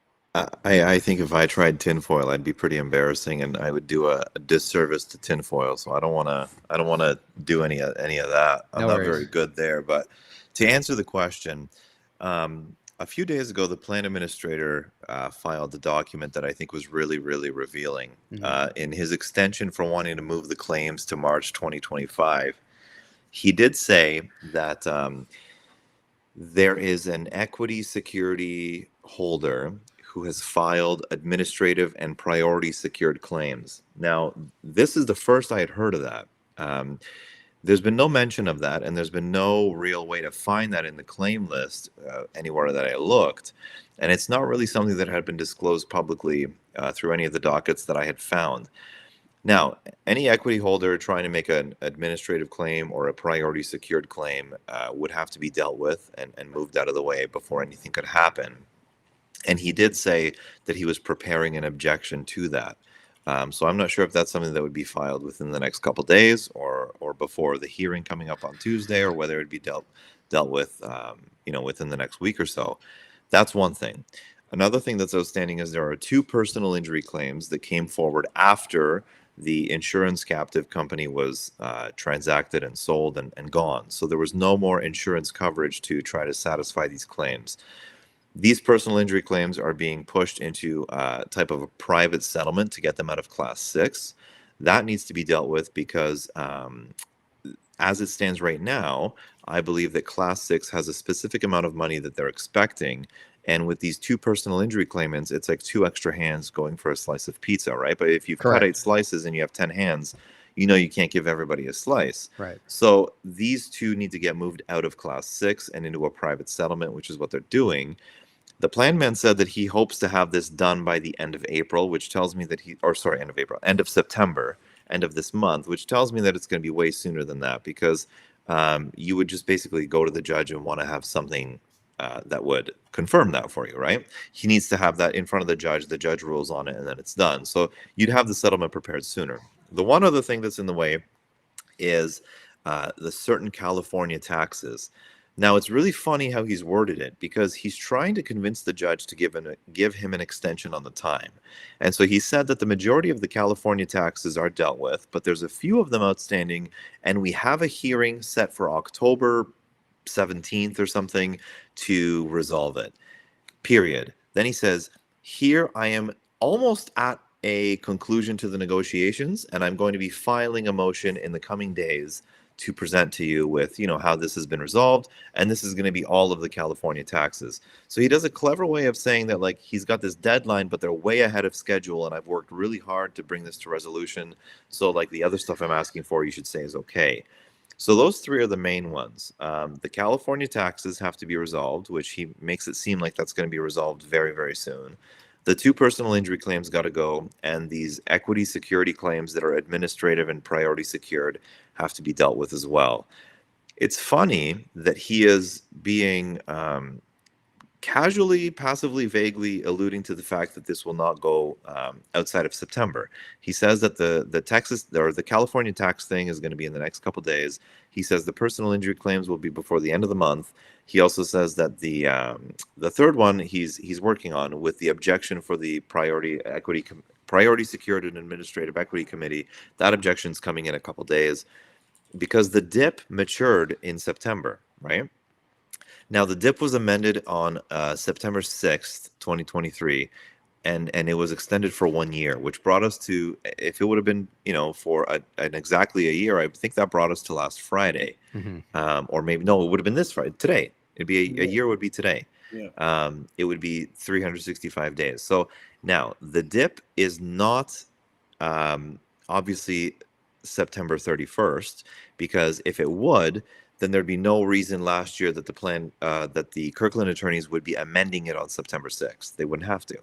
I think if I tried tinfoil, I'd be pretty embarrassing, and I would do a disservice to tinfoil. So I don't want to do any of that. I'm not very good there. But to answer the question, a few days ago, the plan administrator filed a document that I think was really, really revealing. In his extension for wanting to move the claims to March 2025, he did say that there is an equity security holder who has filed administrative and priority secured claims. Now, this is the first I had heard of that. There's been no mention of that, and there's been no real way to find that in the claim list anywhere that I looked. And it's not really something that had been disclosed publicly through any of the dockets that I had found. Now, any equity holder trying to make an administrative claim or a priority secured claim would have to be dealt with and moved out of the way before anything could happen. And he did say that he was preparing an objection to that. So I'm not sure if that's something that would be filed within the next couple of days or before the hearing coming up on Tuesday, or whether it'd be dealt with, within the next week or so. That's one thing. Another thing that's outstanding is there are 2 personal injury claims that came forward after the insurance captive company was transacted and sold and gone. So there was no more insurance coverage to try to satisfy these claims. These personal injury claims are being pushed into a type of a private settlement to get them out of Class 6. That needs to be dealt with because as it stands right now, I believe that Class 6 has a specific amount of money that they're expecting. And with these 2 personal injury claimants, it's like 2 extra hands going for a slice of pizza, right? But if you've cut 8 slices and you have 10 hands, you can't give everybody a slice. Right. So these 2 need to get moved out of Class 6 and into a private settlement, which is what they're doing. The plan man said that he hopes to have this done by the end of April, which tells me that end of September, end of this month, which tells me that it's going to be way sooner than that, because you would just basically go to the judge and want to have something that would confirm that for you, right? He needs to have that in front of the judge rules on it, and then it's done. So you'd have the settlement prepared sooner. The one other thing that's in the way is the certain California taxes. Now, it's really funny how he's worded it, because he's trying to convince the judge to give him an extension on the time. And so he said that the majority of the California taxes are dealt with, but there's a few of them outstanding, and we have a hearing set for October 17th or something to resolve it, period. Then he says, here I am almost at a conclusion to the negotiations, and I'm going to be filing a motion in the coming days to present to you with, how this has been resolved, and this is going to be all of the California taxes. So he does a clever way of saying that, like, he's got this deadline, but they're way ahead of schedule, and I've worked really hard to bring this to resolution. So, like, the other stuff I'm asking for, you should say is okay. So those 3 are the main ones. The California taxes have to be resolved, which he makes it seem like that's going to be resolved very, very soon. The 2 personal injury claims got to go, and these equity security claims that are administrative and priority secured have to be dealt with as well. It's funny that he is being casually, passively, vaguely alluding to the fact that this will not go outside of September. He says that the Texas or the California tax thing is going to be in the next couple days. He says the personal injury claims will be before the end of the month. He also says that the third one he's working on with the objection for the priority secured and administrative equity committee. That objection's coming in a couple days because the DIP matured in September, right? Now, the DIP was amended on September 6th, 2023, and it was extended for 1 year, which brought us to, if it would have been, for an exactly a year, I think that brought us to last Friday. Or maybe, no, it would have been this Friday, today. It'd be a year would be today. Yeah. It would be 365 days. So now, the DIP is not obviously September 31st, because if it would, then there'd be no reason last year that the plan that the Kirkland attorneys would be amending it on September 6th. They wouldn't have to.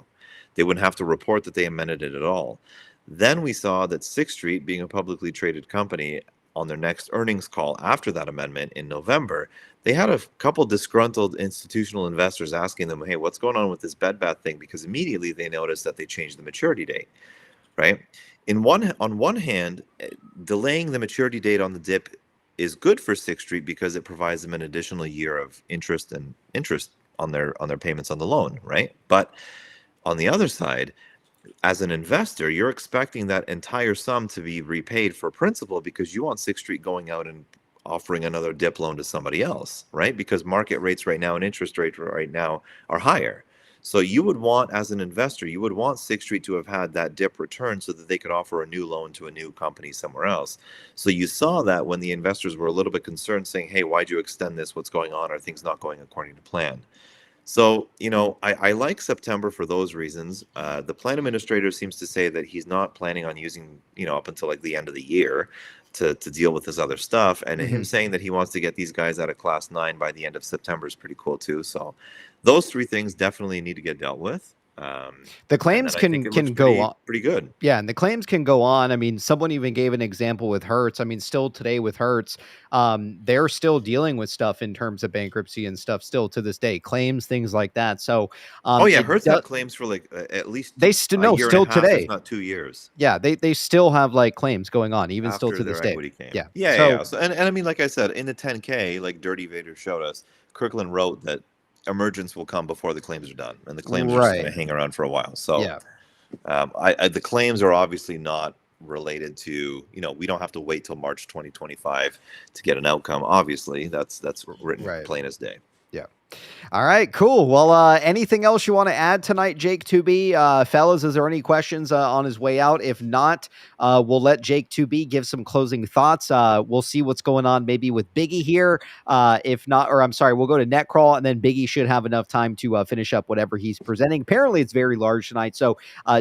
They wouldn't have to report that they amended it at all. Then we saw that 6th Street, being a publicly traded company, on their next earnings call after that amendment in November, they had a couple disgruntled institutional investors asking them, hey, what's going on with this Bed Bath thing? Because immediately they noticed that they changed the maturity date, right? On one hand, delaying the maturity date on the DIP is good for 6th Street because it provides them an additional year of interest on their payments on the loan, right? But on the other side, as an investor, you're expecting that entire sum to be repaid for principal because you want 6th Street going out and offering another DIP loan to somebody else, right? Because market rates right now and interest rates right now are higher. So you would want, as an investor, you would want 6th Street to have had that DIP return so that they could offer a new loan to a new company somewhere else. So you saw that when the investors were a little bit concerned, saying, hey, why'd you extend this? What's going on? Are things not going according to plan? So, I like September for those reasons. The plan administrator seems to say that he's not planning on using, up until like the end of the year to deal with this other stuff. And him saying that he wants to get these guys out of class 9 by the end of September is pretty cool too. So those three things definitely need to get dealt with. The claims can go on pretty good. Yeah, and the claims can go on. I mean, someone even gave an example with Hertz. I mean, still today with Hertz, they're still dealing with stuff in terms of bankruptcy and stuff still to this day, claims, things like that. So, Hertz had claims for like at least still today, if not 2 years. Yeah, they still have like claims going on even after still to this day. Yeah. So, and I mean, like I said, in the 10K, like Dirty Vader showed us, Kirkland wrote that emergence will come before the claims are done, and the claims are just going to hang around for a while. So the claims are obviously not related to, we don't have to wait till March 2025 to get an outcome. Obviously, that's written plain as day. Yeah. All right, cool. Well, anything else you want to add tonight, Jake 2B? Fellas, is there any questions on his way out? If not, we'll let Jake 2B give some closing thoughts. We'll see what's going on maybe with Biggy here. If not, or I'm sorry, we'll go to Netcrawl, and then Biggy should have enough time to finish up whatever he's presenting. Apparently, it's very large tonight. So,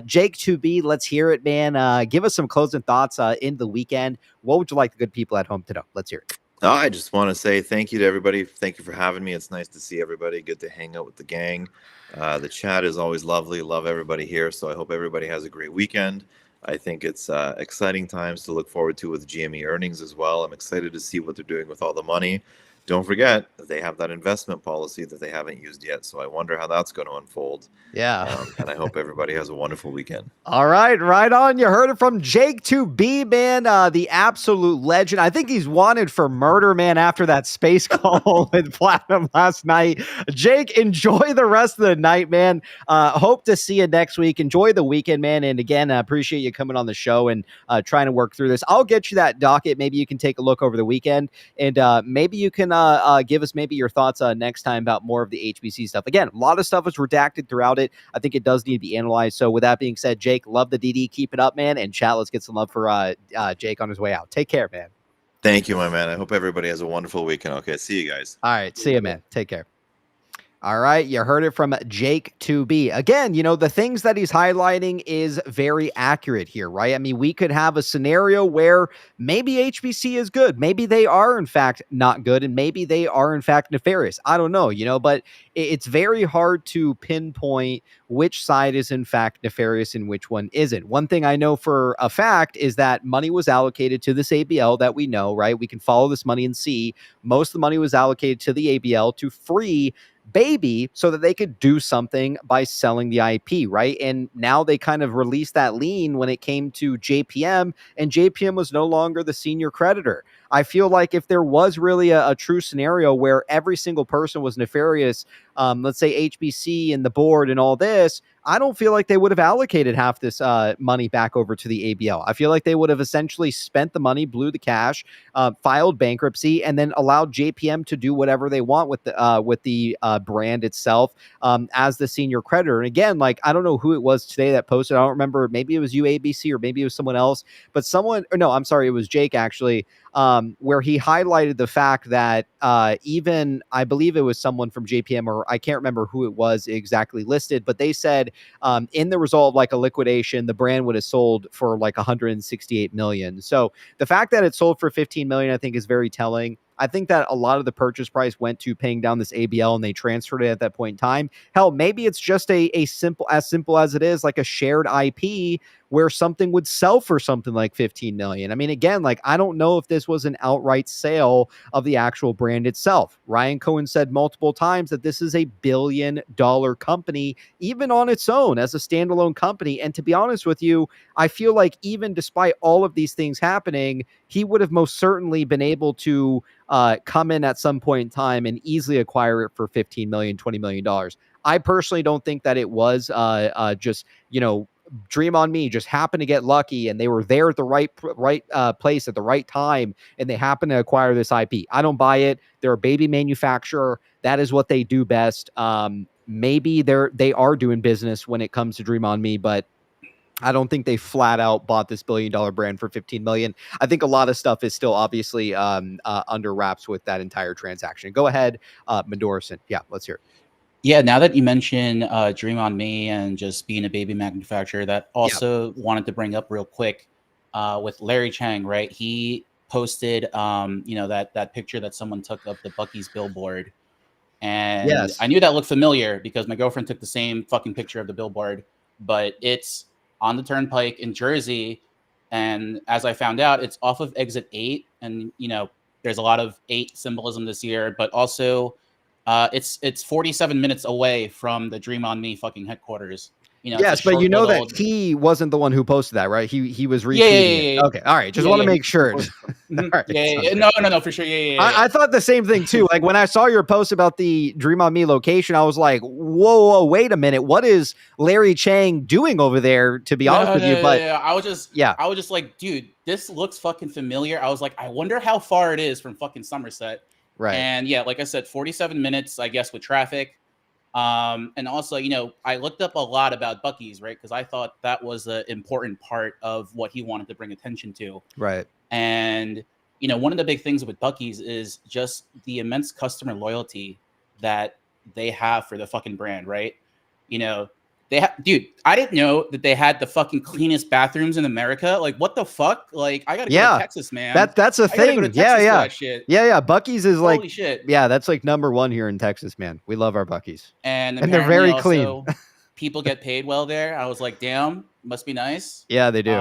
Jake 2B, let's hear it, man. Give us some closing thoughts in the weekend. What would you like the good people at home to know? Let's hear it. I just want to say thank you to everybody. Thank you for having me. It's nice to see everybody. Good to hang out with the gang. The chat is always lovely. Love everybody here. So I hope everybody has a great weekend. I think it's exciting times to look forward to with GME earnings as well. I'm excited to see what they're doing with all the money. Don't forget, they have that investment policy that they haven't used yet. So I wonder how that's going to unfold. Yeah. And I hope everybody has a wonderful weekend. All right. Right on. You heard it from Jake 2B, man. The absolute legend. I think he's wanted for murder, man, after that space call with Platinum last night. Jake, enjoy the rest of the night, man. Hope to see you next week. Enjoy the weekend, man. And again, I appreciate you coming on the show and trying to work through this. I'll get you that docket. Maybe you can take a look over the weekend, and maybe you can give us maybe your thoughts next time about more of the HBC stuff. Again, a lot of stuff is redacted throughout it. I think it does need to be analyzed. So with that being said, Jake, love the DD. Keep it up, man. And chat, let's get some love for Jake on his way out. Take care, man. Thank you, my man. I hope everybody has a wonderful weekend. Okay, see you guys. All right, see you, man. Take care. All right, you heard it from Jake 2B. Again, the things that he's highlighting is very accurate here, right? I mean, we could have a scenario where maybe HBC is good. Maybe they are, in fact, not good, and maybe they are, in fact, nefarious. I don't know, but it's very hard to pinpoint which side is, in fact, nefarious and which one isn't. One thing I know for a fact is that money was allocated to this ABL that we know, right? We can follow this money and see most of the money was allocated to the ABL to free Baby so that they could do something by selling the IEP, right? And now they kind of released that lien when it came to JPM, and JPM was no longer the senior creditor. I feel like if there was really a true scenario where every single person was nefarious, let's say HBC and the board and all this, I don't feel like they would have allocated half this money back over to the ABL. I feel like they would have essentially spent the money, blew the cash, filed bankruptcy, and then allowed JPM to do whatever they want with the brand itself as the senior creditor. And again, like, I don't know who it was today that posted. I don't remember. Maybe it was you, ABC, or maybe it was someone else. But someone, or no, I'm sorry, it was Jake actually. Where he highlighted the fact that even, I believe it was someone from JPM, or I can't remember who it was exactly listed, but they said in the result of like a liquidation, the brand would have sold for like 168 million. So the fact that it sold for 15 million, I think, is very telling. I think that a lot of the purchase price went to paying down this ABL, and they transferred it at that point in time. Hell, maybe it's just a simple as it is, like a shared IP where something would sell for something like 15 million. I mean, again, like, I don't know if this was an outright sale of the actual brand itself. Ryan Cohen said multiple times that this is a $1 billion company, even on its own as a standalone company. And to be honest with you, I feel like even despite all of these things happening, he would have most certainly been able to come in at some point in time and easily acquire it for 15 million, $20 million. I personally don't think that it was just, dream on me, just happened to get lucky and they were there at the right place at the right time and they happened to acquire this IP. I don't buy it. They're a baby manufacturer. That is what they do best. Maybe they are doing business when it comes to Dream on Me, but I don't think they flat out bought this $1 billion brand for 15 million. I think a lot of stuff is still obviously under wraps with that entire transaction. Go ahead, Medorison. Yeah, let's hear it. Yeah, now that you mention Dream on Me and just being a baby manufacturer, that also wanted to bring up real quick with Larry Chang, right? He posted, that picture that someone took of the Buc-ee's billboard. And I knew that looked familiar because my girlfriend took the same fucking picture of the billboard, but it's on the Turnpike in Jersey. And as I found out, it's off of exit 8. And, there's a lot of 8 symbolism this year, but also it's 47 minutes away from the Dream on Me fucking headquarters. Yes, but that he wasn't the one who posted that, right? He was retweeting it. Okay, all right. Just want to make sure. Right. No, for sure. I thought the same thing too. Like when I saw your post about the Dream on Me location, I was like, whoa, wait a minute. What is Larry Chang doing over there? To be honest with you, but I was just like, dude, this looks fucking familiar. I was like, I wonder how far it is from fucking Somerset. Right. And yeah, like I said, 47 minutes, I guess, with traffic. And also, I looked up a lot about Buc-ee's, right? Because I thought that was an important part of what he wanted to bring attention to. Right. And, one of the big things with Buc-ee's is just the immense customer loyalty that they have for the fucking brand, right? Dude, I didn't know that they had the fucking cleanest bathrooms in America. Like, what the fuck? Like, I gotta go to Texas, man. That's a thing. Yeah. Buc-ee's is like, holy shit. Yeah, that's like #1 here in Texas, man. We love our Buc-ee's, and they're very clean. People get paid well there. I was like, damn, must be nice. Yeah, they do.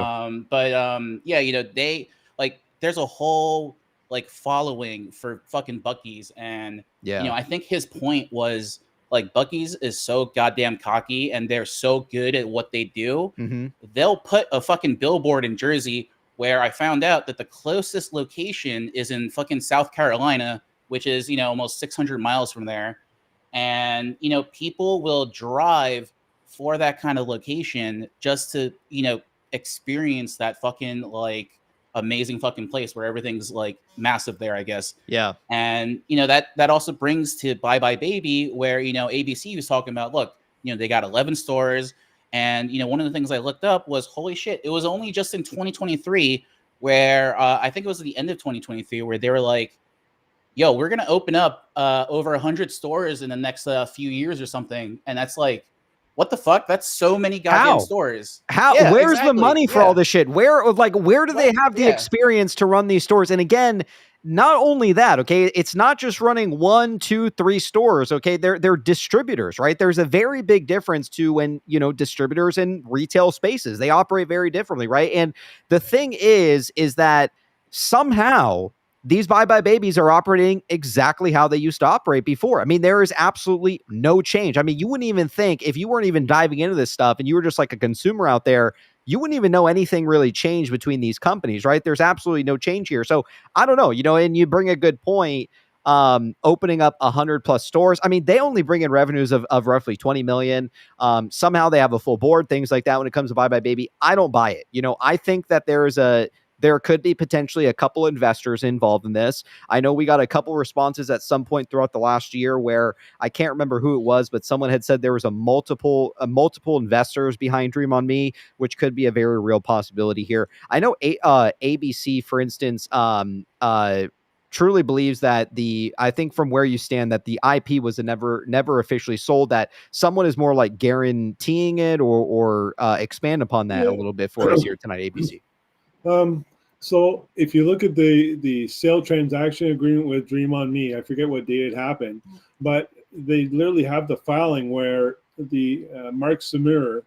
They like, there's a whole like following for fucking Buc-ee's, and I think his point was, like, Buc-ee's is so goddamn cocky and they're so good at what they do. Mm-hmm. They'll put a fucking billboard in Jersey, where I found out that the closest location is in fucking South Carolina, which is, almost 600 miles from there. And, people will drive for that kind of location just to, experience that fucking like amazing fucking place where everything's like massive there, I guess. Yeah. And that also brings to Bye Bye Baby, where ABC was talking about, look, they got 11 stores, and one of the things I looked up was, holy shit, it was only just in 2023 where I think it was at the end of 2023 where they were like, yo, we're gonna open up over 100 stores in the next few years or something. And that's like, what the fuck? That's so many goddamn stores. How? Yeah, where's the money for all this shit? Where do they have the experience to run these stores? And again, not only that, okay, it's not just running 1, 2, 3 stores. Okay, they're distributors, right? There's a very big difference to when distributors in retail spaces, they operate very differently, right? And the thing is that somehow these bye-bye babies are operating exactly how they used to operate before. I mean, there is absolutely no change. I mean, you wouldn't even think, if you weren't even diving into this stuff and you were just like a consumer out there, you wouldn't even know anything really changed between these companies, right? There's absolutely no change here. So I don't know, and you bring a good point. Opening up 100 plus stores. I mean, they only bring in revenues of roughly 20 million. Somehow they have a full board, things like that. When it comes to bye-bye baby, I don't buy it. I think that there could be potentially a couple investors involved in this. I know we got a couple responses at some point throughout the last year where I can't remember who it was, but someone had said there was a multiple investors behind Dream on Me, which could be a very real possibility here. I know ABC, for instance, truly believes that I think from where you stand, that the IP was never officially sold, that someone is more like guaranteeing it or expand upon that a little bit for us here tonight, ABC. So if you look at the sale transaction agreement with Dream on Me, I forget what date it happened, but they literally have the filing where the Mark Samir,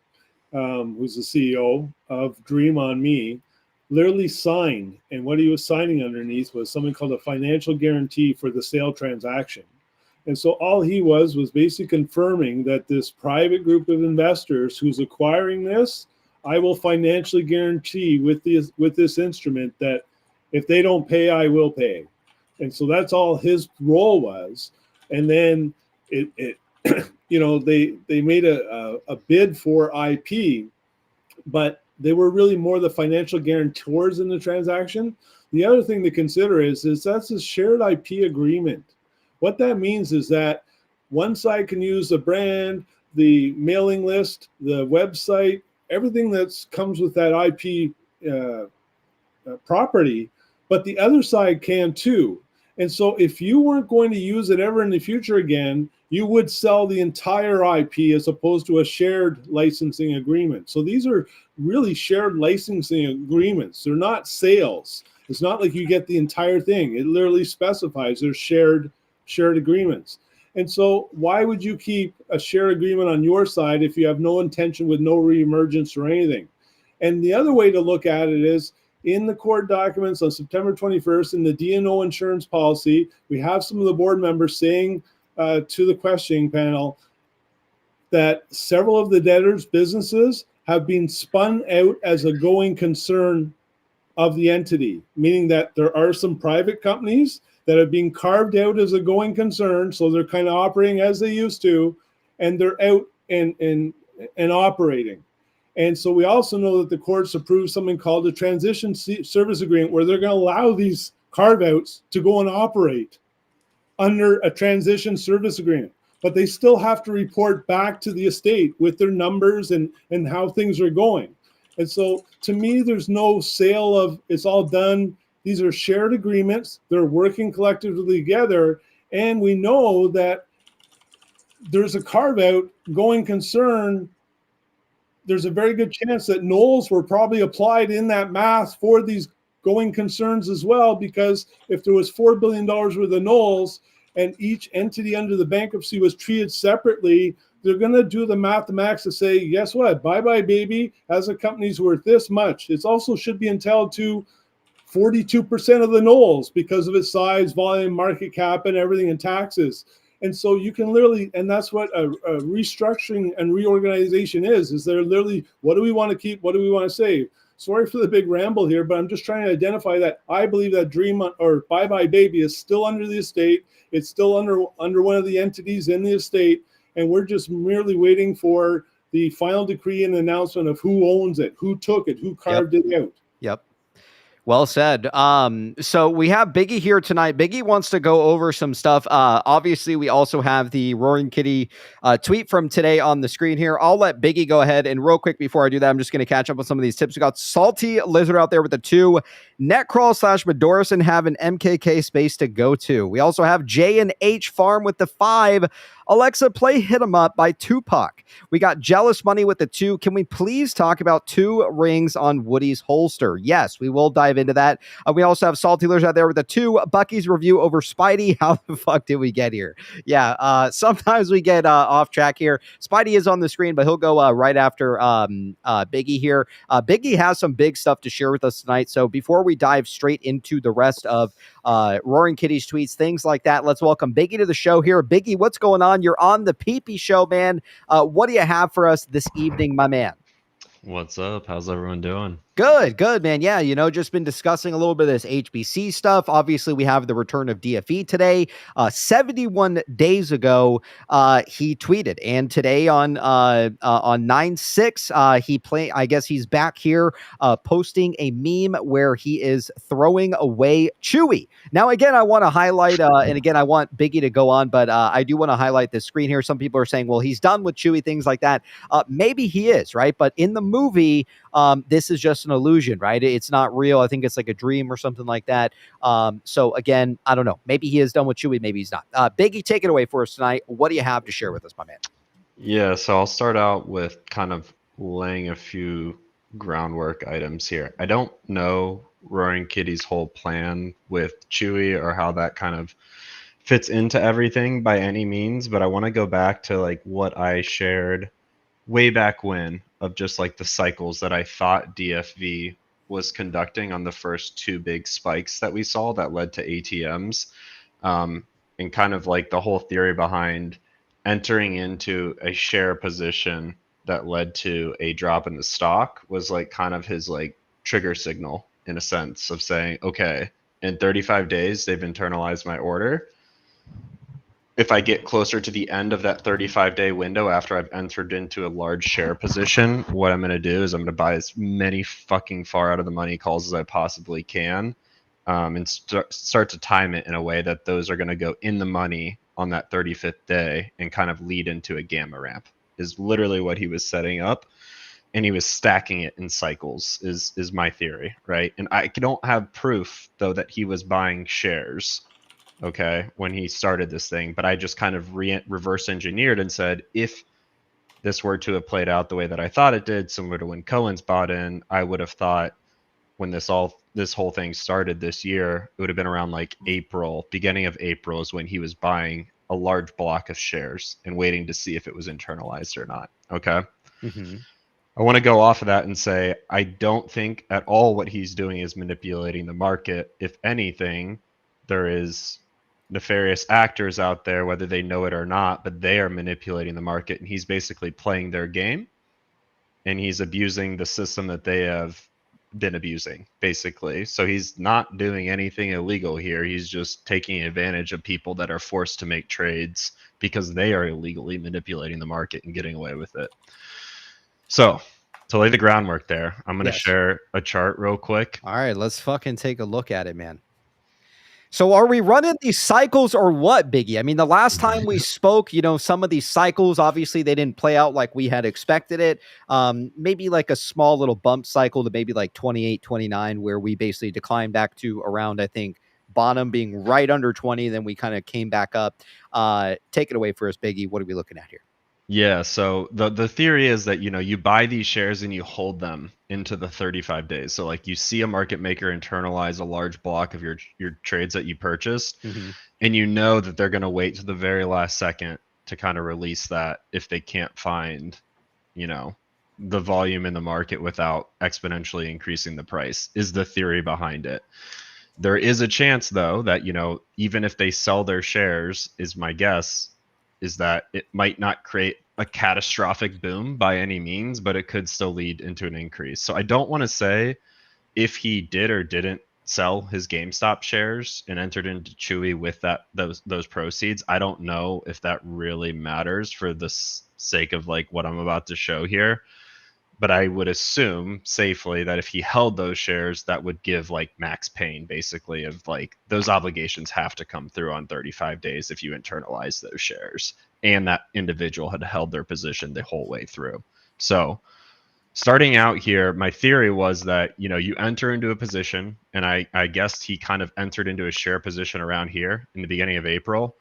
who's the CEO of Dream on Me, literally signed, and what he was signing underneath was something called a financial guarantee for the sale transaction. And so all he was basically confirming that this private group of investors who's acquiring this, I will financially guarantee with this instrument that if they don't pay, I will pay. And so that's all his role was. And then it they made a bid for IP, but they were really more the financial guarantors in the transaction. The other thing to consider is that's a shared IP agreement. What that means is that one side can use the brand, the mailing list, the website, everything that comes with that IP property, but the other side can too. And so if you weren't going to use it ever in the future again, you would sell the entire IP as opposed to a shared licensing agreement. So these are really shared licensing agreements. They're not sales. It's not like you get the entire thing. It literally specifies there's shared agreements. And so why would you keep a shared agreement on your side if you have no intention with no reemergence or anything? And the other way to look at it is in the court documents on September 21st in the D&O insurance policy, we have some of the board members saying to the questioning panel that several of the debtors' businesses have been spun out as a going concern of the entity, meaning that there are some private companies that have been carved out as a going concern, so they're kind of operating as they used to, and they're out and operating. And so we also know that the courts approved something called a transition service agreement, where they're going to allow these carve-outs to go and operate under a transition service agreement. But they still have to report back to the estate with their numbers and how things are going. And so to me, there's no sale of it's all done. These are shared agreements. They're working collectively together. And we know that there's a carve-out going concern. There's a very good chance that nulls were probably applied in that math for these going concerns as well, because if there was $4 billion worth of nulls and each entity under the bankruptcy was treated separately, they're going to do the mathematics to say, guess what? Bye-bye, baby, as a company's worth this much. It also should be entitled to 42% of the nulls because of its size, volume, market cap, and everything, and taxes. And so you can literally, and that's what a restructuring and reorganization is they're literally, what do we want to keep? What do we want to save? Sorry for the big ramble here, but I'm just trying to identify that I believe that Dream or Bye Bye Baby is still under the estate. It's still under one of the entities in the estate. And we're just merely waiting for the final decree and announcement of who owns it, who took it, who carved it out. Yep. Well said. So we have Biggy here tonight. Biggy wants to go over some stuff. Obviously, we also have the Roaring Kitty tweet from today on the screen here. I'll let Biggy go ahead. And real quick, before I do that, I'm just going to catch up on some of these tips. We got Salty Lizard out there with the 2. Netcrawl/Medorison have an MKK space to go to. We also have J and H Farm with the 5. Alexa, play Hit 'Em Up by Tupac. We got Jealous Money with the 2. Can we please talk about 2 rings on Woody's holster? Yes, we will dive into that. We also have Salty Lizard out there with the 2. Bucky's review over Spidey. How the fuck did we get here? Yeah, sometimes we get off track here. Spidey is on the screen, but he'll go right after Biggy here. Biggy has some big stuff to share with us tonight. So before we dive straight into the rest of Roaring Kitties tweets, things like that. Let's welcome Biggy to the show here. Biggy, what's going on? You're on the PP show, man. What do you have for us this evening, my man? What's up? How's everyone doing? Good, man. Yeah, just been discussing a little bit of this HBC stuff. Obviously, we have the return of DFE today. 71 days ago, he tweeted, and today on 9/6, I guess he's back here posting a meme where he is throwing away Chewy. Now, again, I want to highlight, and again, I want Biggie to go on, but I do want to highlight this screen here. Some people are saying, well, he's done with Chewy, things like that. Maybe he is, right? But in the movie, this is just an illusion, right? It's not real. I think it's like a dream or something like that. So again, I don't know. Maybe he is done with Chewy. Maybe he's not. Biggie, take it away for us tonight. What do you have to share with us, my man? Yeah, so I'll start out with kind of laying a few groundwork items here. I don't know Roaring Kitty's whole plan with Chewy or how that kind of fits into everything by any means, but I want to go back to like what I shared way back when of just like the cycles that I thought DFV was conducting on the first two big spikes that we saw that led to ATMs, and kind of like the whole theory behind entering into a share position that led to a drop in the stock was like kind of his like trigger signal in a sense of saying, okay, in 35 days, they've internalized my order. If I get closer to the end of that 35-day window after I've entered into a large share position, what I'm going to do is I'm going to buy as many fucking far out of the money calls as I possibly can, and start to time it in a way that those are going to go in the money on that 35th day and kind of lead into a gamma ramp is literally what he was setting up. And he was stacking it in cycles is my theory, right? And I don't have proof, though, that he was buying shares, okay, when he started this thing. But I just kind of reverse engineered and said, if this were to have played out the way that I thought it did, similar to when Cohen's bought in, I would have thought when this whole thing started this year, it would have been around like April, beginning of April is when he was buying a large block of shares and waiting to see if it was internalized or not, okay? Mm-hmm. I want to go off of that and say, I don't think at all what he's doing is manipulating the market. If anything, there is nefarious actors out there, whether they know it or not, but they are manipulating the market, and he's basically playing their game, and he's abusing the system that they have been abusing, basically. So he's not doing anything illegal here. He's just taking advantage of people that are forced to make trades because they are illegally manipulating the market and getting away with it. So to lay the groundwork there, I'm going to share a chart real quick. All right, let's fucking take a look at it, man. So are we running these cycles or what, Biggie? I mean, the last time we spoke, some of these cycles, obviously they didn't play out like we had expected it. Maybe like a small little bump cycle to maybe like 28, 29, where we basically declined back to around, I think, bottom being right under 20. Then we kind of came back up. Take it away for us, Biggie. What are we looking at here? Yeah, so the theory is that, you buy these shares and you hold them into the 35 days. So like you see a market maker internalize a large block of your trades that you purchased, and you know that they're going to wait to the very last second to kind of release that if they can't find, the volume in the market without exponentially increasing the price is the theory behind it. There is a chance, though, that, even if they sell their shares, is my guess, is that it might not create a catastrophic boom by any means, but it could still lead into an increase. So I don't want to say if he did or didn't sell his GameStop shares and entered into Chewy with those proceeds. I don't know if that really matters for the sake of like what I'm about to show here. But I would assume safely that if he held those shares, that would give like max pain, basically, of like those obligations have to come through on 35 days if you internalize those shares. And that individual had held their position the whole way through. So starting out here, my theory was that, you enter into a position, and I guessed he kind of entered into a share position around here in the beginning of April.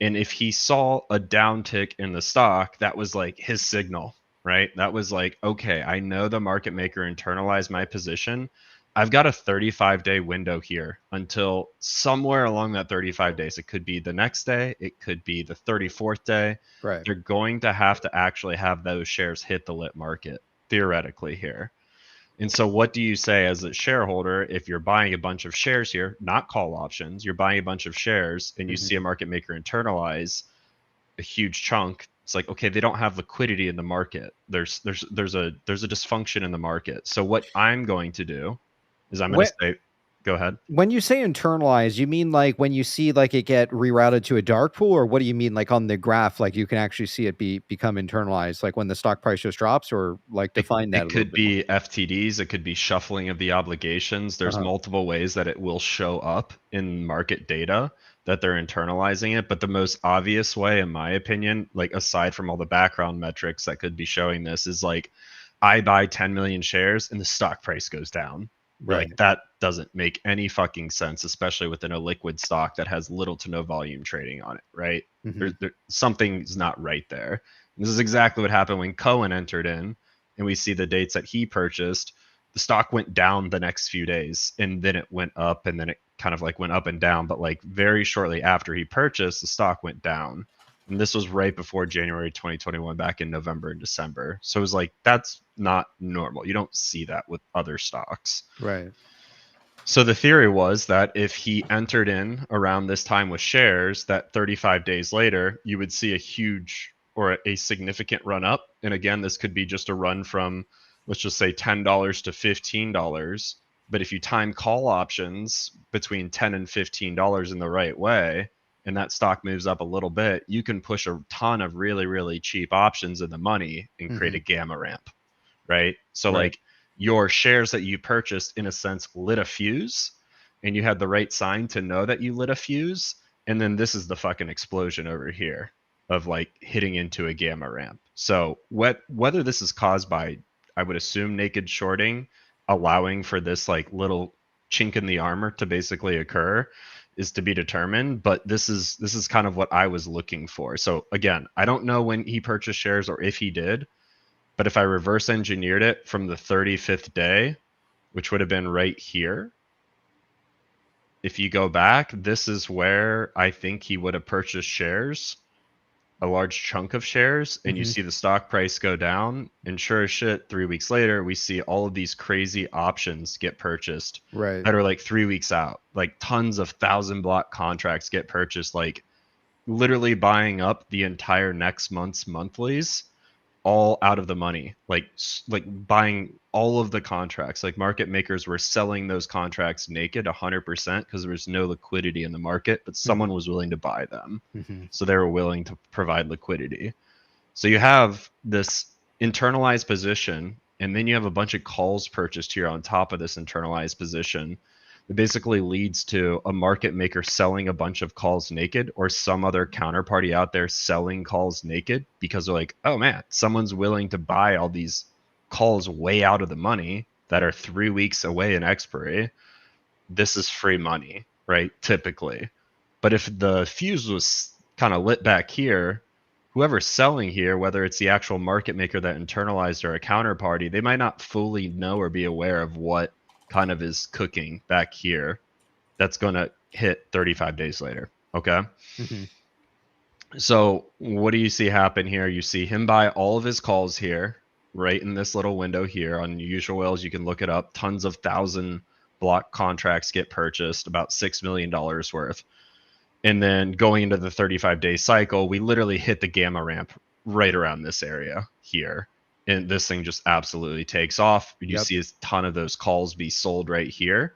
And if he saw a downtick in the stock, that was like his signal. Right? That was like, okay, I know the market maker internalized my position. I've got a 35-day window here until somewhere along that 35 days. It could be the next day. It could be the 34th day. Right. They're going to have actually have those shares hit the lit market, theoretically here. And so what do you say as a shareholder if you're buying a bunch of shares here, not call options, you're buying a bunch of shares and you see a market maker internalize a huge chunk? It's like, okay, they don't have liquidity in the market. There's a dysfunction in the market. So what I'm going to do is I'm going to say, go ahead. When you say internalize, you mean like when you see like it get rerouted to a dark pool, or what do you mean like on the graph, like you can actually see it become internalized, like when the stock price just drops, or like define that? It could be FTDs, it could be shuffling of the obligations. There's multiple ways that it will show up in market data that they're internalizing it. But the most obvious way, in my opinion, like aside from all the background metrics that could be showing this, is like I buy 10 million shares and the stock price goes down. Like that doesn't make any fucking sense, especially within a liquid stock that has little to no volume trading on it, right? Something's not right there. And this is exactly what happened when Cohen entered in, and we see the dates that he purchased. The stock went down the next few days, and then it went up, and then it kind of like went up and down. But like very shortly after he purchased, the stock went down. And this was right before January 2021, back in November and December. So it was like, that's not normal. You don't see that with other stocks. Right. So the theory was that if he entered in around this time with shares, that 35 days later, you would see a huge or a significant run up. And again, this could be just a run from, let's just say $10 to $15. But if you time call options between $10 and $15 in the right way, and that stock moves up a little bit, you can push a ton of really, really cheap options in the money and create a gamma ramp, right? So like your shares that you purchased, in a sense, lit a fuse, and you had the right sign to know that you lit a fuse. And then this is the fucking explosion over here of like hitting into a gamma ramp. So whether this is caused by, I would assume, naked shorting, allowing for this like little chink in the armor to basically occur, is to be determined. But this is kind of what I was looking for. So again, I don't know when he purchased shares or if he did, but if I reverse engineered it from the 35th day, which would have been right here, if you go back, this is where I think he would have purchased shares, a large chunk of shares, and you see the stock price go down, and sure as shit, 3 weeks later, we see all of these crazy options get purchased that are like 3 weeks out. Like tons of 1,000-block contracts get purchased, like literally buying up the entire next month's monthlies, all out of the money, like buying all of the contracts. Like market makers were selling those contracts naked 100% because there was no liquidity in the market, but someone was willing to buy them. So they were willing to provide liquidity. So you have this internalized position, and then you have a bunch of calls purchased here on top of this internalized position. It basically leads to a market maker selling a bunch of calls naked, or some other counterparty out there selling calls naked, because they're like, oh man, someone's willing to buy all these calls way out of the money that are 3 weeks away in expiry. This is free money, right? Typically. But if the fuse was kind of lit back here, whoever's selling here, whether it's the actual market maker that internalized or a counterparty, they might not fully know or be aware of what kind of is cooking back here that's going to hit 35 days later. Okay. So what do you see happen here? You see him buy all of his calls here, right in this little window here on usual whales. You can look it up. Tons of 1,000-block contracts get purchased, about $6 million worth. And then going into the 35-day cycle, we literally hit the gamma ramp right around this area here. And this thing just absolutely takes off. You see a ton of those calls be sold right here,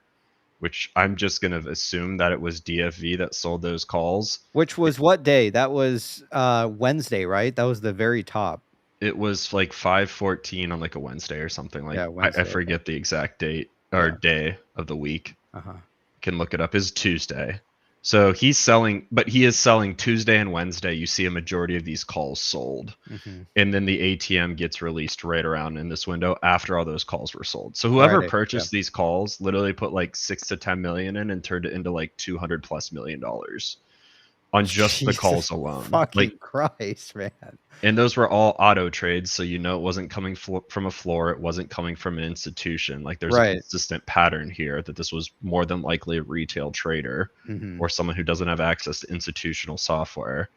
which I'm just going to assume that it was DFV that sold those calls. Which was what day? That was Wednesday, right? That was the very top. It was like 5/14 on like a Wednesday or something. Like Wednesday, I forget the exact date or day of the week. Can look it up. Is Tuesday. So he's selling, but he is selling Tuesday and Wednesday. You see a majority of these calls sold. And then the ATM gets released right around in this window after all those calls were sold. So whoever purchased these calls literally put like 6 to 10 million in and turned it into like $200+ million on just the calls alone. Fucking Christ, man. And those were all auto trades, so you know it wasn't coming from a floor. It wasn't coming from an institution. Like there's a consistent pattern here that this was more than likely a retail trader or someone who doesn't have access to institutional software.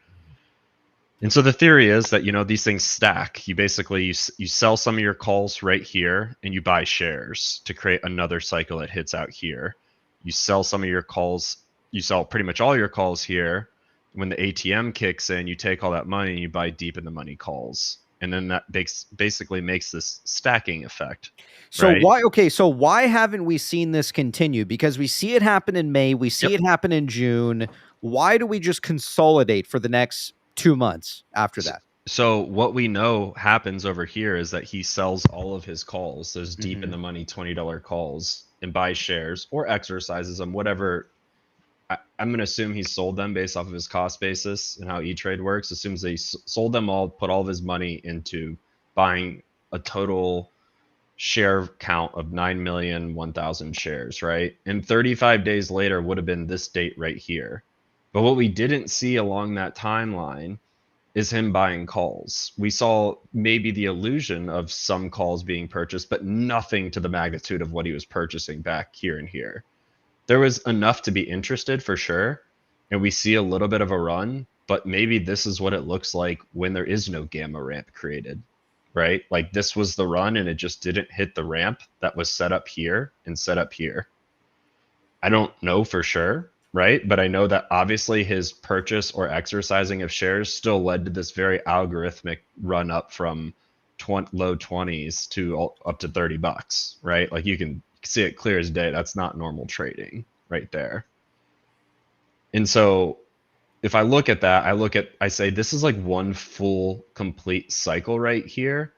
And so the theory is that, these things stack. You basically, you sell some of your calls right here and you buy shares to create another cycle that hits out here. You sell some of your calls, you sell pretty much all your calls here. When the ATM kicks in, you take all that money and you buy deep in the money calls. And then that basically makes this stacking effect. So right? why haven't we seen this continue? Because we see it happen in May, we see it happen in June. Why do we just consolidate for the next 2 months after that? So what we know happens over here is that he sells all of his calls, those deep in the money $20 calls, and buys shares or exercises them, whatever. I'm going to assume he sold them based off of his cost basis and how E-Trade works. Assumes that he sold them all, put all of his money into buying a total share count of 9,001,000 shares, right? And 35 days later would have been this date right here. But what we didn't see along that timeline is him buying calls. We saw maybe the illusion of some calls being purchased, but nothing to the magnitude of what he was purchasing back here and here. There was enough to be interested for sure, and we see a little bit of a run, but maybe this is what it looks like when there is no gamma ramp created, right? Like this was the run and it just didn't hit the ramp that was set up here and set up here. I don't know for sure, right? But I know that obviously his purchase or exercising of shares still led to this very algorithmic run up from low 20s to up to $30, right? Like you can see it clear as day. That's not normal trading right there. And so if I look at that, I say this is like one full complete cycle right here,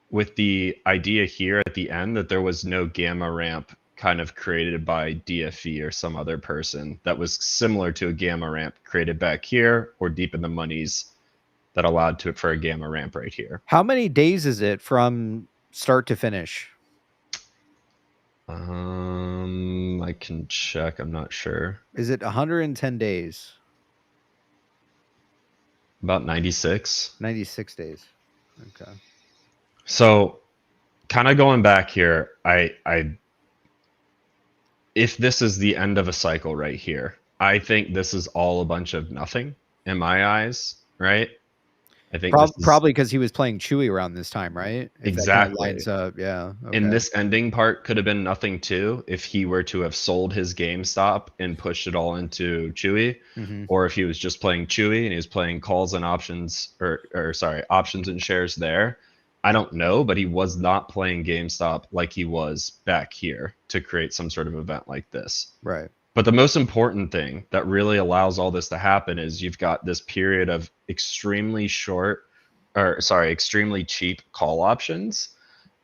with the idea here at the end that there was no gamma ramp kind of created by DFV or some other person that was similar to a gamma ramp created back here or deep in the monies that allowed for a gamma ramp right here. How many days is it from start to finish? I can check. I'm not sure. Is it 110 days? About 96. 96 days. Okay. So kind of going back here, if this is the end of a cycle right here, I think this is all a bunch of nothing in my eyes, right? I think probably because he was playing Chewy around this time, right? If exactly. That lines up, yeah. Okay. And this ending part could have been nothing too if he were to have sold his GameStop and pushed it all into Chewy, or if he was just playing Chewy and he was playing calls and options, options and shares there. I don't know, but he was not playing GameStop like he was back here to create some sort of event like this. Right. But the most important thing that really allows all this to happen is you've got this period of extremely cheap call options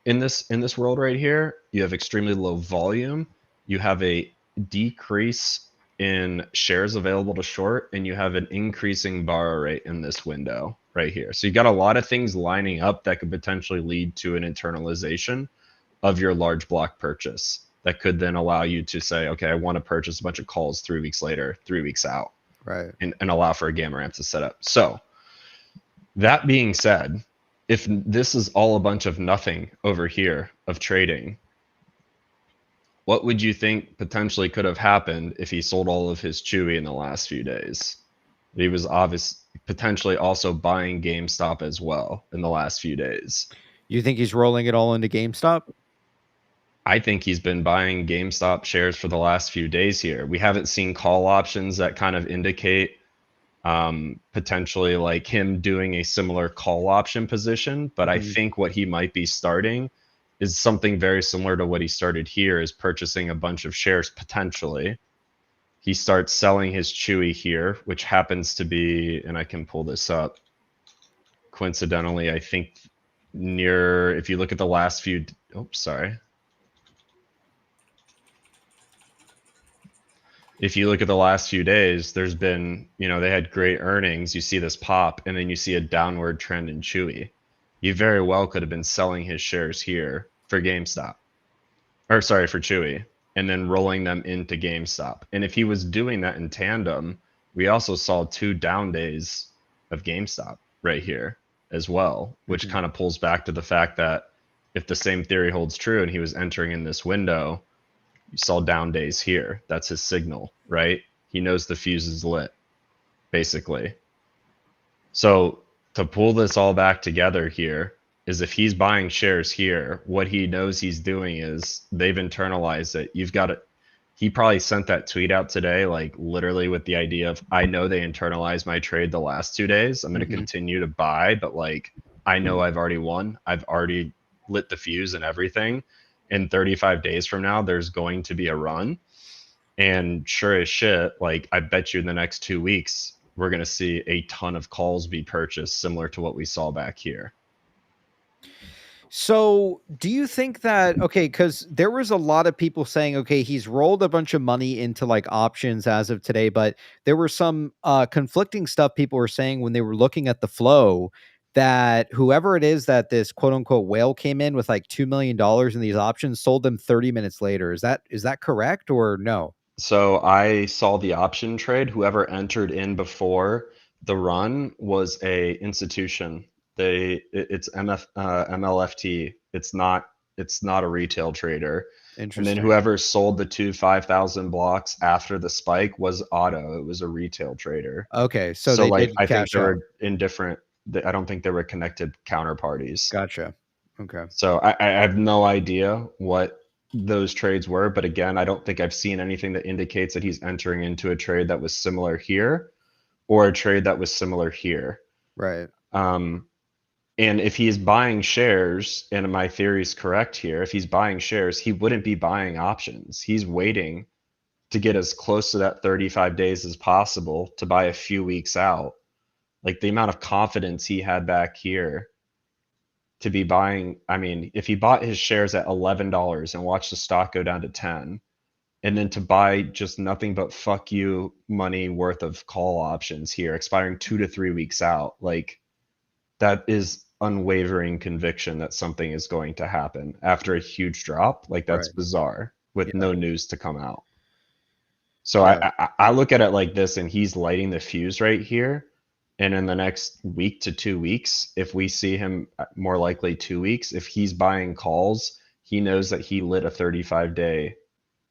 in this world right here. You have extremely low volume. You have a decrease in shares available to short, and you have an increasing borrow rate in this window right here. So you got a lot of things lining up that could potentially lead to an internalization of your large block purchase. That could then allow you to say, okay, I want to purchase a bunch of calls 3 weeks later, 3 weeks out, right, and allow for a gamma ramp to set up. So that being said, if this is all a bunch of nothing over here of trading, what would you think potentially could have happened if he sold all of his Chewy in the last few days? He was potentially also buying GameStop as well in the last few days. You think he's rolling it all into GameStop? I think he's been buying GameStop shares for the last few days here. We haven't seen call options that kind of indicate potentially like him doing a similar call option position. But I think what he might be starting is something very similar to what he started here, is purchasing a bunch of shares potentially. He starts selling his Chewy here, which happens to be, and I can pull this up, coincidentally, I think if you look at the last few, if you look at the last few days, there's been, they had great earnings. You see this pop, and then you see a downward trend in Chewy. You very well could have been selling his shares here for GameStop, for Chewy, and then rolling them into GameStop. And if he was doing that in tandem, we also saw 2 down days of GameStop right here as well, which kind of pulls back to the fact that if the same theory holds true and he was entering in this window, you saw down days here. That's his signal, right? He knows the fuse is lit, basically. So to pull this all back together here is if he's buying shares here, what he knows he's doing is they've internalized it. You've got to, he probably sent that tweet out today, like literally with the idea of, I know they internalized my trade the last 2 days. I'm going to continue to buy, but like, I know I've already won. I've already lit the fuse and everything. In 35 days from now, there's going to be a run. And sure as shit, like I bet you in the next 2 weeks, we're going to see a ton of calls be purchased, similar to what we saw back here. So do you think that, okay, because there was a lot of people saying, okay, he's rolled a bunch of money into like options as of today, but there were some conflicting stuff people were saying when they were looking at the flow that whoever it is that this quote unquote whale came in with like $2 million in these options sold them 30 minutes later. Is that correct or no? So I saw the option trade. Whoever entered in before the run was a institution. It's MLFT. It's not a retail trader. And Interesting. then whoever sold the 5,000 blocks after the spike was Auto. It was a retail trader. Okay, so So they like did I think cash they out. were in different. I don't think they were connected counterparties. Gotcha. Okay. So I have no idea what those trades were, but again, I don't think I've seen anything that indicates that he's entering into a trade that was similar here or a trade that was similar here. Right. And if he's buying shares, and my theory is correct here, if he's buying shares, he wouldn't be buying options. He's waiting to get as close to that 35 days as possible to buy a few weeks out. Like the amount of confidence he had back here to be buying. I mean, if he bought his shares at $11 and watched the stock go down to 10, and then to buy just nothing but fuck you money worth of call options here, expiring 2 to 3 weeks out, like that is unwavering conviction that something is going to happen after a huge drop. Like that's Right. bizarre with Yeah. no news to come out. So Yeah. I look at it like this, and he's lighting the fuse right here. And in the next week to 2 weeks, if we see him, more likely 2 weeks, if he's buying calls, he knows that he lit a 35-day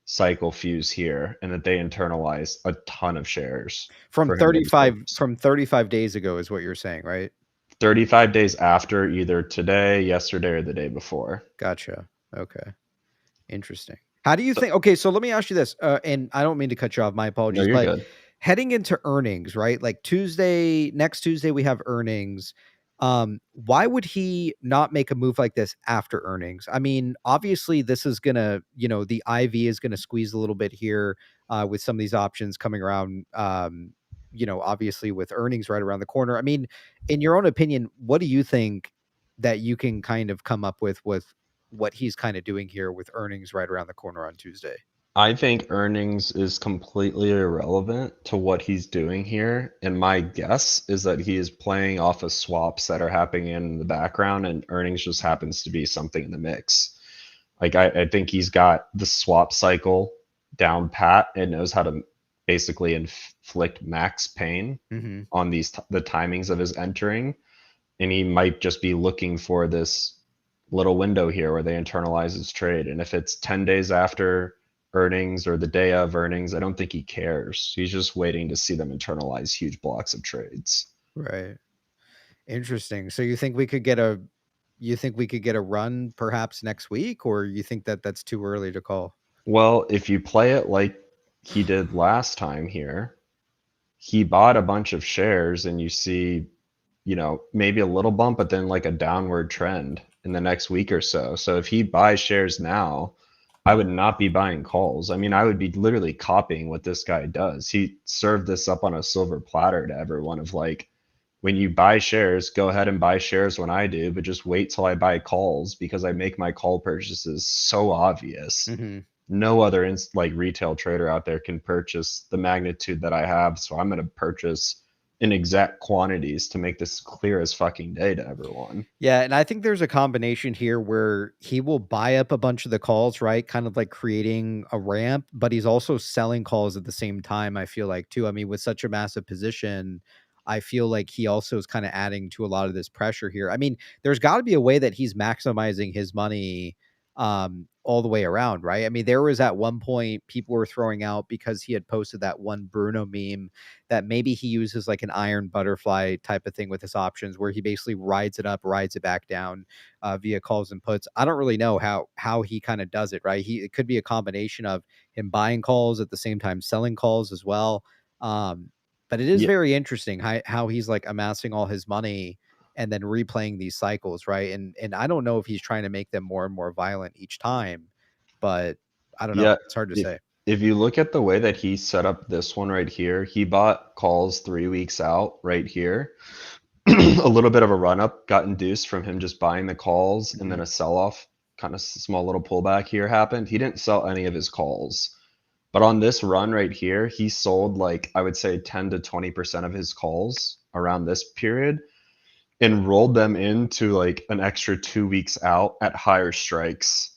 cycle fuse here and that they internalize a ton of shares From for him to be 35 purchased. from 35 days ago is what you're saying, right? 35 days after, either today, yesterday, or the day before. Gotcha. Okay. Interesting. How do you think? Okay, so let me ask you this, and I don't mean to cut you off. My No, apologies, you're but good. heading into earnings, right? Like next Tuesday we have earnings. Why would he not make a move like this after earnings? I mean, obviously this is gonna, the IV is gonna squeeze a little bit here with some of these options coming around. Obviously with earnings right around the corner. I mean, in your own opinion, what do you think that you can kind of come up with what he's kind of doing here with earnings right around the corner on Tuesday? I think earnings is completely irrelevant to what he's doing here. And my guess is that he is playing off of swaps that are happening in the background, and earnings just happens to be something in the mix. Like, I think he's got the swap cycle down pat and knows how to basically inflict max pain on the timings of his entering. And he might just be looking for this little window here where they internalize his trade. And if it's 10 days after earnings or the day of earnings, I don't think he cares. He's just waiting to see them internalize huge blocks of trades. Right. Interesting. So you think we could get a run perhaps next week, or you think that that's too early to call? Well, if you play it like he did last time here, he bought a bunch of shares and you see, maybe a little bump, but then like a downward trend in the next week or so. So if he buys shares now, I would not be buying calls. I mean, I would be literally copying what this guy does. He served this up on a silver platter to everyone of like, when you buy shares, go ahead and buy shares when I do, but just wait till I buy calls because I make my call purchases so obvious. No other retail trader out there can purchase the magnitude that I have. So I'm going to purchase in exact quantities to make this clear as fucking day to everyone. Yeah, and I think there's a combination here where he will buy up a bunch of the calls, right? Kind of like creating a ramp, but he's also selling calls at the same time, I feel like, too. I mean, with such a massive position, I feel like he also is kind of adding to a lot of this pressure here. I mean, there's got to be a way that he's maximizing his money all the way around, right? I mean, there was at one point people were throwing out because he had posted that one Bruno meme that maybe he uses like an iron butterfly type of thing with his options, where he basically rides it up, rides it back down via calls and puts. I don't really know how he kind of does it, right? It could be a combination of him buying calls at the same time selling calls as well. But it is very interesting how he's like amassing all his money and then replaying these cycles, right? And I don't know if he's trying to make them more and more violent each time, but I don't know. Yeah, It's hard to say. if you look at the way that he set up this one right here, he bought calls 3 weeks out right here. A little bit of a run up got induced from him just buying the calls, and then a sell off, kind of small little pullback here happened. He didn't sell any of his calls. But on this run right here, he sold like, I would say 10 to 20% of his calls around this period and rolled them into like an extra 2 weeks out at higher strikes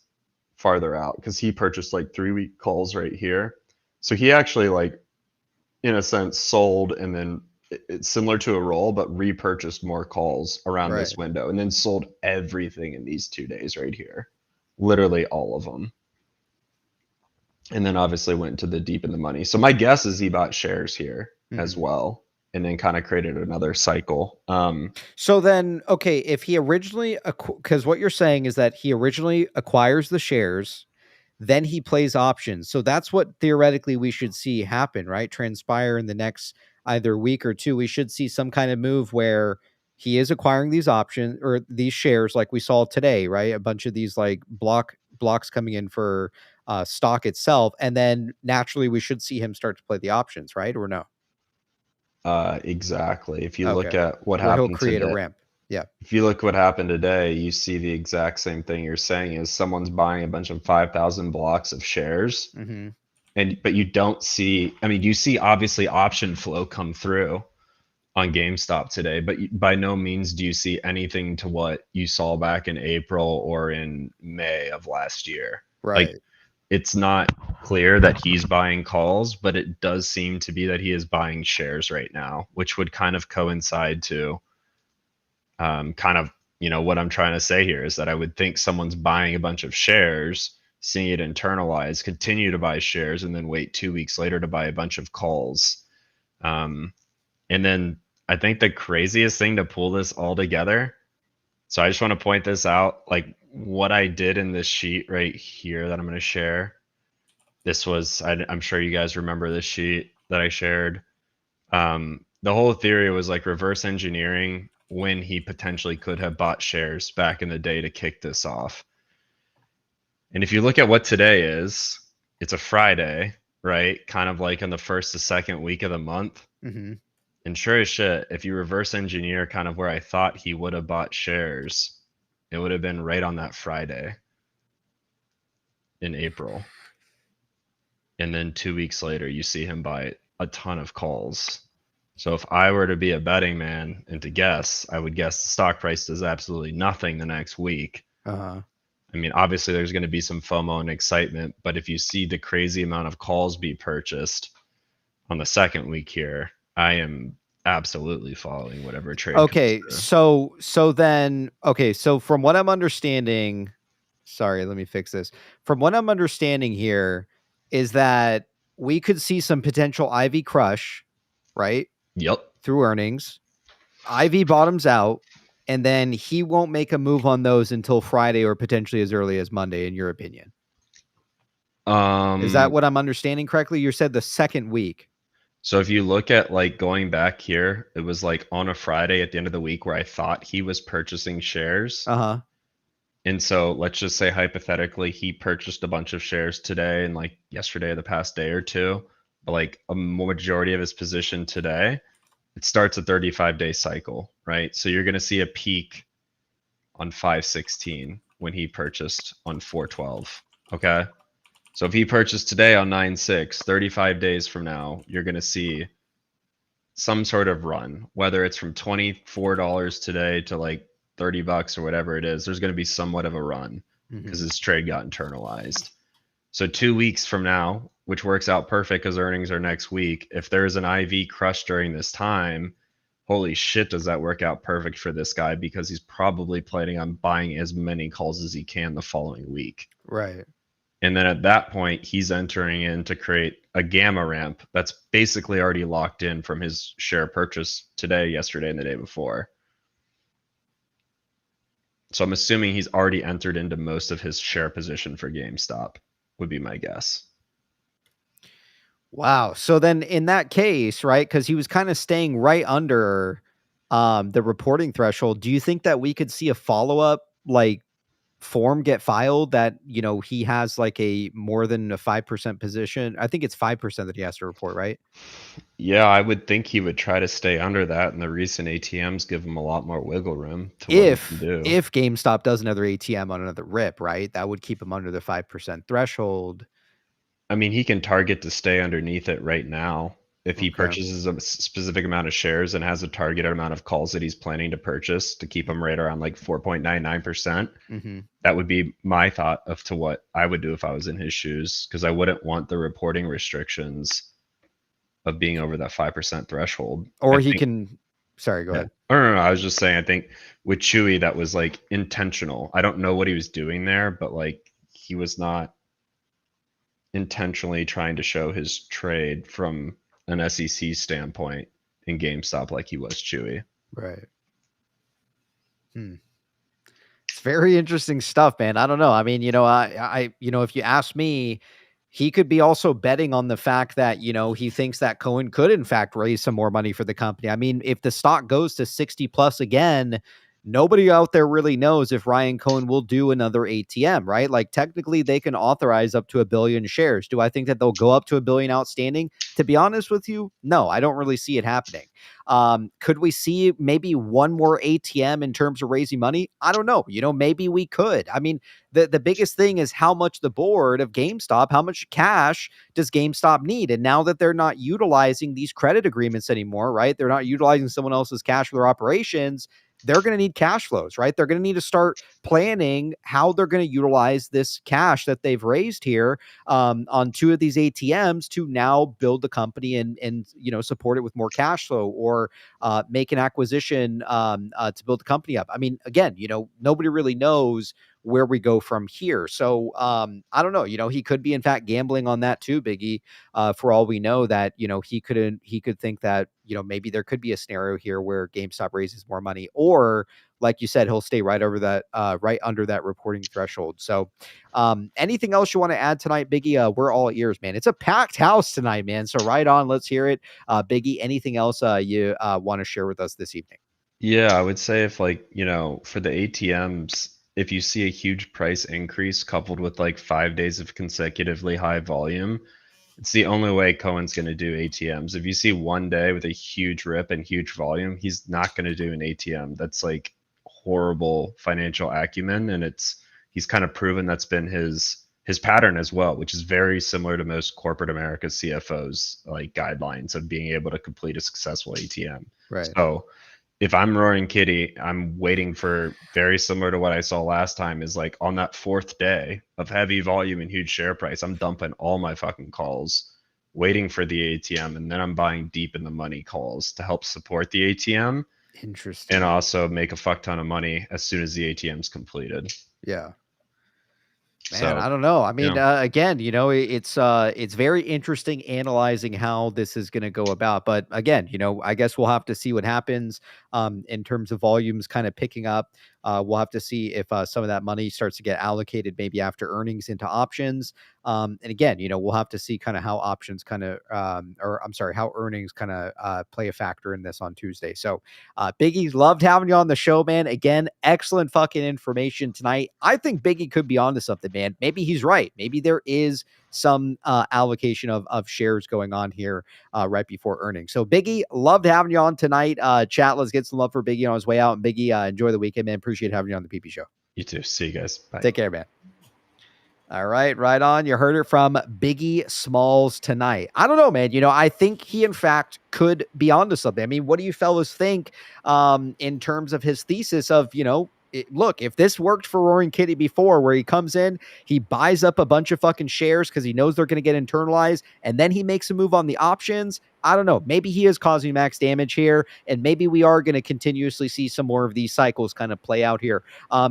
farther out, because he purchased like 3-week calls right here. So he actually, like, in a sense, sold and then it's similar to a roll, but repurchased more calls around this window and then sold everything in these 2 days right here. Literally all of them. And then obviously went to the deep in the money. So my guess is he bought shares here as well, and then kind of created another cycle. So then, okay, if he originally, because what you're saying is that he originally acquires the shares, then he plays options. So that's what theoretically we should see happen, right? Transpire in the next either week or two. We should see some kind of move where he is acquiring these options or these shares, like we saw today, right? A bunch of these like blocks coming in for stock itself, and then naturally we should see him start to play the options, right? Or no? Exactly. If you look at what where happened he'll create today, a ramp. Yeah. if you look what happened today, you see the exact same thing you're saying is someone's buying a bunch of 5,000 blocks of shares. But you don't see, I mean, you see obviously option flow come through on GameStop today, but by no means do you see anything to what you saw back in April or in May of last year. Right. Like, it's not clear that he's buying calls, but it does seem to be that he is buying shares right now, which would kind of coincide to kind of, you know, what I'm trying to say here is that I would think someone's buying a bunch of shares, seeing it internalize, continue to buy shares, and then wait 2 weeks later to buy a bunch of calls. And then I think the craziest thing to pull this all together, so I just want to point this out, like what I did in this sheet right here that I'm going to share. This was, I'm sure you guys remember this sheet that I shared. The whole theory was like reverse engineering when he potentially could have bought shares back in the day to kick this off. And if you look at what today is, it's a Friday, right? Kind of like in the first to second week of the month. And sure as shit, if you reverse engineer kind of where I thought he would have bought shares, it would have been right on that Friday in April. And then 2 weeks later, you see him buy a ton of calls. So if I were to be a betting man and to guess, I would guess the stock price does absolutely nothing the next week. I mean, obviously there's going to be some FOMO and excitement, but if you see the crazy amount of calls be purchased on the second week here, I am absolutely following whatever trade. Okay, so from what I'm understanding, sorry, let me fix this. From what I'm understanding here is that we could see some potential IV crush, right? Yep. Through earnings. IV bottoms out, and then he won't make a move on those until Friday or potentially as early as Monday, in your opinion. Is that what I'm understanding correctly? You said the second week. So if you look at like going back here, it was like on a Friday at the end of the week where I thought he was purchasing shares. And so let's just say hypothetically he purchased a bunch of shares today and like yesterday or the past day or two, but like a majority of his position today, it starts a 35-day cycle, right? So you're going to see a peak on 5/16 when he purchased on 4/12. Okay. So if he purchased today on 9/6, 35 days from now, you're going to see some sort of run, whether it's from $24 today to like $30 or whatever it is. There's going to be somewhat of a run because his trade got internalized. So 2 weeks from now, which works out perfect because earnings are next week, if there is an IV crush during this time, holy shit, does that work out perfect for this guy? Because he's probably planning on buying as many calls as he can the following week. Right. And then at that point, he's entering in to create a gamma ramp that's basically already locked in from his share purchase today, yesterday, and the day before. So I'm assuming he's already entered into most of his share position for GameStop, would be my guess. Wow. So then in that case, right, because he was kind of staying right under the reporting threshold, do you think that we could see a follow-up like form get filed that, you know, he has like a more than a 5% position? I think it's 5% that he has to report, right? Yeah, I would think he would try to stay under that, and the recent ATMs give him a lot more wiggle room to what he can do. If GameStop does another ATM on another rip, right, that would keep him under the 5% threshold. I mean, he can target to stay underneath it right now. If he Okay. purchases a specific amount of shares and has a targeted amount of calls that he's planning to purchase to keep him right around like 4.99%, Mm-hmm. that would be my thought of to what I would do if I was in his shoes, because I wouldn't want the reporting restrictions of being over that 5% threshold. Or I he think- can, sorry, go ahead. No, I was just saying, I think with Chewy, that was like intentional. I don't know what he was doing there, but like he was not intentionally trying to show his trade from an SEC standpoint in GameStop like he was Chewy. Right. It's very interesting stuff, man. I don't know. I mean, you know, I you know, if you ask me, he could be also betting on the fact that, you know, he thinks that Cohen could in fact raise some more money for the company. I mean, if the stock goes to 60 plus again, nobody out there really knows if Ryan Cohen will do another ATM, right? Like technically they can authorize up to 1 billion shares. Do I think that they'll go up to 1 billion outstanding? To be honest with you, no, I don't really see it happening. Could we see maybe one more ATM in terms of raising money? I don't know. You know, maybe we could. I mean, the biggest thing is how much the board of GameStop, how much cash does GameStop need? And now that they're not utilizing these credit agreements anymore, right? They're not utilizing someone else's cash for their operations. They're going to need cash flows, right? They're going to need to start planning how they're going to utilize this cash that they've raised here on 2 of these ATMs to now build the company and you know, support it with more cash flow or make an acquisition to build the company up. I mean, again, you know, nobody really knows where we go from here. So I don't know, you know, he could be in fact gambling on that too, Biggie, for all we know that, you know, he could think that, you know, maybe there could be a scenario here where GameStop raises more money, or like you said, he'll stay right over that, right under that reporting threshold. So anything else you want to add tonight, Biggie? We're all ears, man. It's a packed house tonight, man. So right on, let's hear it. Biggie, anything else you want to share with us this evening? Yeah, I would say if like, you know, for the ATMs, if you see a huge price increase coupled with like 5 days of consecutively high volume, it's the only way Cohen's going to do ATMs. If you see one day with a huge rip and huge volume, he's not going to do an ATM. That's like horrible financial acumen, and he's kind of proven that's been his pattern as well, which is very similar to most corporate America CFOs like guidelines of being able to complete a successful ATM. Right. So if I'm Roaring Kitty, I'm waiting for very similar to what I saw last time, is like on that 4th day of heavy volume and huge share price, I'm dumping all my fucking calls, waiting for the ATM, and then I'm buying deep in the money calls to help support the ATM. Interesting. And also make a fuck ton of money as soon as the ATM's completed. Yeah. Man, So, I don't know. I mean, yeah. again, you know, it's very interesting analyzing how this is going to go about. But again, you know, I guess we'll have to see what happens in terms of volumes kind of picking up. We'll have to see if some of that money starts to get allocated maybe after earnings into options. And again, you know, we'll have to see kind of how options kind of, how earnings kind of play a factor in this on Tuesday. So, Biggie, loved having you on the show, man. Again, excellent fucking information tonight. I think Biggie could be onto something, man. Maybe he's right. Maybe there is some allocation of shares going on here right before earnings. So Biggie, loved having you on tonight. Chat, let's get some love for Biggie on his way out. And Biggie, enjoy the weekend, man. Appreciate having you on the PP Show. You too. See you guys. Bye. Take care, man. All right, right on. You heard it from Biggie Smalls tonight. I don't know, man. You know, I think he, in fact, could be onto something. I mean, what do you fellas think in terms of his thesis of, you know, look, if this worked for Roaring Kitty before, where he comes in, he buys up a bunch of fucking shares because he knows they're going to get internalized, and then he makes a move on the options, I don't know. Maybe he is causing max damage here, and maybe we are going to continuously see some more of these cycles kind of play out here.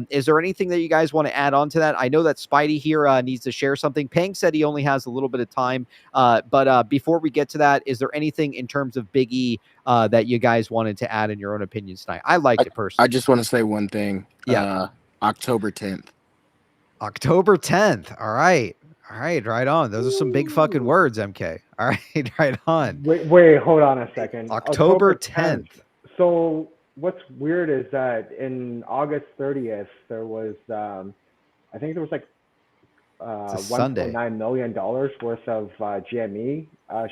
Is there anything that you guys want to add on to that? I know that Spidey here needs to share something. Peng said he only has a little bit of time, but before we get to that, is there anything in terms of Biggy that you guys wanted to add in your own opinions tonight? I liked it personally. I just want to say one thing. Yeah. October 10th. October 10th. All right. All right. Right on. Those are some big fucking words, MK. All right. Right on. Wait, hold on a second. October 10th. So what's weird is that in August 30th, there was, I think there was like $1.9 million worth of GME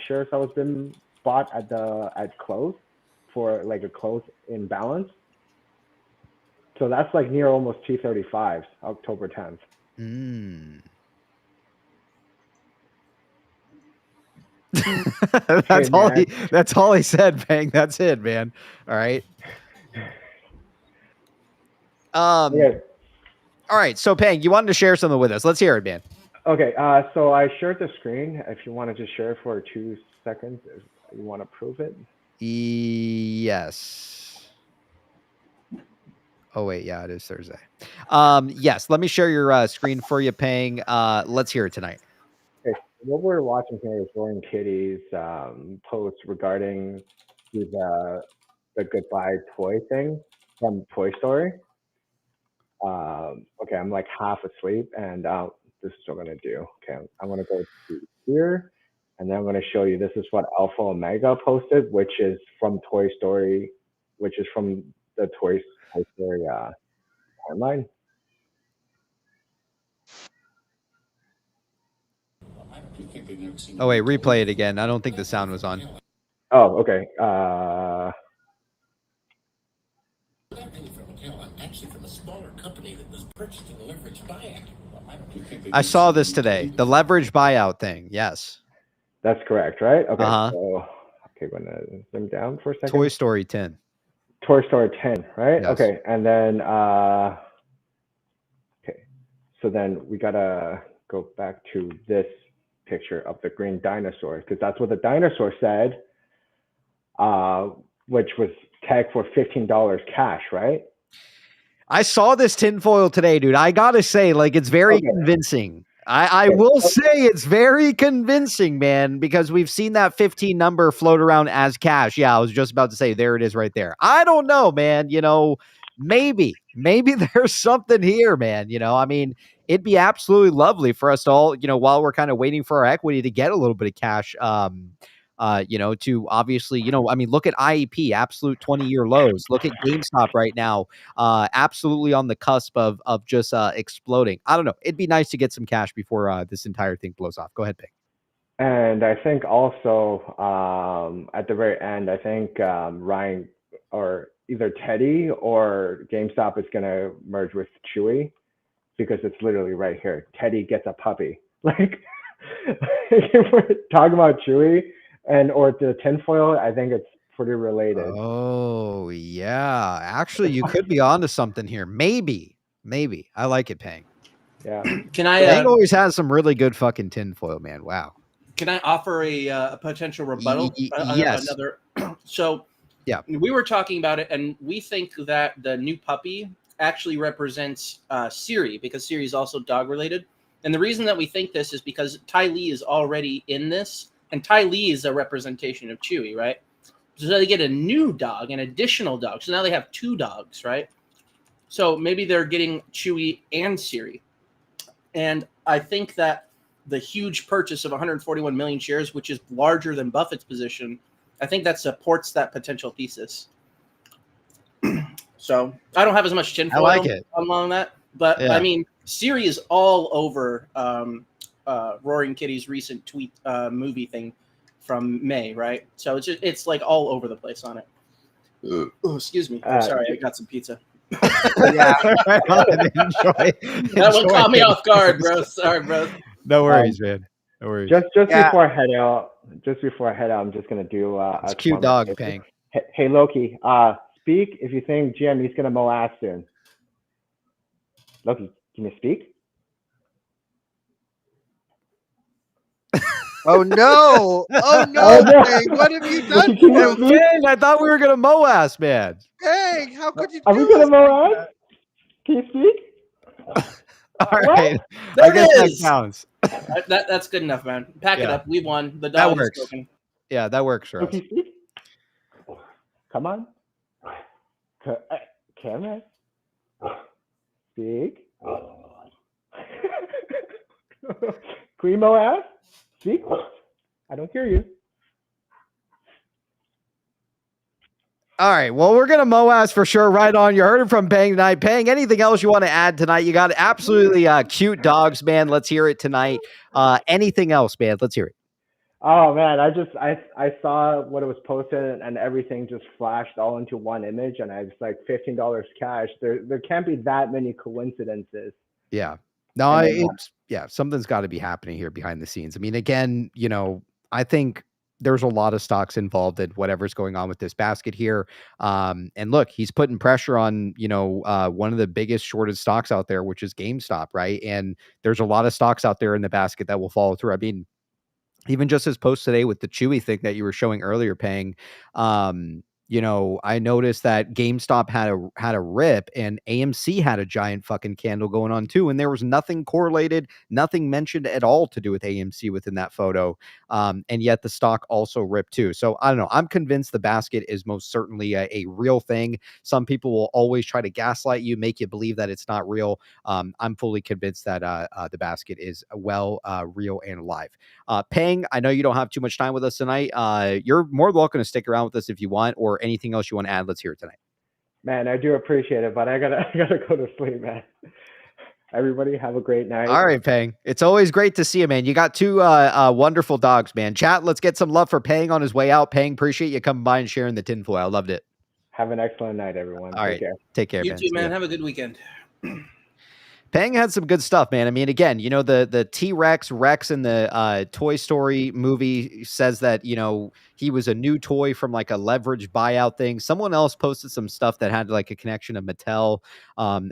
shares that was been bought at close for like a close in balance. So that's like near almost 235, October 10th. That's all he said, Peng. That's it, man. All right. Okay. All right. So Peng, you wanted to share something with us. Let's hear it, man. Okay, so I shared the screen. If you want to just share it for 2 seconds, if you want to prove it. Yes. Oh wait, yeah, it is Thursday. Yes, let me share your screen for you, Peng. Let's hear it tonight. Okay, what we're watching here is Roaring Kitty's post regarding the goodbye toy thing from Toy Story. Okay, I'm like half asleep, and this is what I'm gonna do. Okay, I'm gonna go to here, and then I'm gonna show you. This is what Alpha Omega posted, which is from Toy Story, which is from the Toy Story timeline. Oh wait, replay it again. I don't think the sound was on. Oh, okay. I saw this today. The leverage buyout thing. Yes. That's correct, right? Okay. Uh-huh. So, okay, we're gonna zoom down for a second. Toy Story 10. Toy Story 10, right? Yes. Okay, and then okay, so then we gotta go back to this picture of the green dinosaur, because that's what the dinosaur said, which was tagged for $15 cash, right? I saw this tinfoil today, dude. I gotta say, like, it's very convincing. I will say it's very convincing, man, because we've seen that 15 number float around as cash. Yeah, I was just about to say, there it is right there. I don't know, man. You know, maybe there's something here, man. You know, I mean, it'd be absolutely lovely for us to all, you know, while we're kind of waiting for our equity to get a little bit of cash, you know, to obviously, you know, I mean, look at IEP, absolute 20-year lows. Look at GameStop right now, absolutely on the cusp of just exploding. I don't know. It'd be nice to get some cash before this entire thing blows off. Go ahead, Pig. And I think also at the very end, I think Ryan or either Teddy or GameStop is going to merge with Chewy, because it's literally right here. Teddy gets a puppy. Like, if we're talking about Chewy or the tinfoil, I think it's pretty related. Oh, yeah. Actually, you could be onto something here. Maybe. I like it, Peng. Yeah. Can I? Peng always has some really good fucking tinfoil, man. Wow. Can I offer a potential rebuttal? Yes. Another. So, yeah, we were talking about it, and we think that the new puppy actually represents Siri, because Siri is also dog related. And the reason that we think this is because Ty Lee is already in this, and Ty Lee is a representation of Chewy, right? So they get a new dog, an additional dog. So now they have 2 dogs, right? So maybe they're getting Chewy and Siri. And I think that the huge purchase of 141 million shares, which is larger than Buffett's position, I think that supports that potential thesis. So I don't have as much tinfoil along that, but yeah. I mean, Siri is all over Roaring Kitty's recent tweet movie thing from May, right? So it's like all over the place on it. Oh, excuse me. I'm sorry, I got some pizza. Yeah. Enjoy. That one caught me off guard, bro. Sorry, bro. No worries, man. No worries. Just before I head out, I'm just gonna do it's cute dog, Peng. Hey Loki, speak if you think GME's gonna mow ass soon. Loki, can you speak? Oh no! Oh no, Oh, no. Bang! What have you done Can to you him? speak? Dang, I thought we were gonna Moas, man. Bang! How could you Are do we gonna us mow like out? that? Can you speak? All What? right, There I it guess that is. counts. That's good enough, man. Pack it Yeah. up. We won. The That dog has works. spoken. Yeah, that works for So us. can you speak? Come on. Cameron. Speak. Primo ass. Speak. I don't hear you. All right. Well, we're gonna Moas for sure. Right on. You heard it from Pang tonight. Pang, anything else you want to add tonight? You got absolutely cute dogs, man. Let's hear it tonight. Anything else, man? Let's hear it. Oh man, I saw what it was posted and everything just flashed all into one image, and I was like $15 cash. There can't be that many coincidences. Yeah. No, And then, something's got to be happening here behind the scenes. I mean, again, I think there's a lot of stocks involved in whatever's going on with this basket here. And look, he's putting pressure on, one of the biggest shorted stocks out there, which is GameStop, right? And there's a lot of stocks out there in the basket that will follow through. I mean, even just his post today with the Chewy thing that you were showing earlier, Pang, I noticed that GameStop had a rip and AMC had a giant fucking candle going on too. And there was nothing correlated, nothing mentioned at all to do with AMC within that photo. And yet the stock also ripped too. So I don't know. I'm convinced the basket is most certainly a real thing. Some people will always try to gaslight you, make you believe that it's not real. I'm fully convinced that the basket is real and alive. Pang, I know you don't have too much time with us tonight. You're more than welcome to stick around with us if you want, or anything else you want to add. Let's hear it tonight. Man, I do appreciate it, but I gotta go to sleep, man. Everybody have a great night. All right, Pang. It's always great to see you, man. You got two wonderful dogs, man. Chat, let's get some love for Pang on his way out. Pang, appreciate you coming by and sharing the tinfoil. I loved it. Have an excellent night, everyone. All right. Take care, You man. too, man. Have a good weekend. Pang had some good stuff, man. I mean, again, the T-Rex Rex in the Toy Story movie says that, he was a new toy from like a leveraged buyout thing. Someone else posted some stuff that had like a connection of Mattel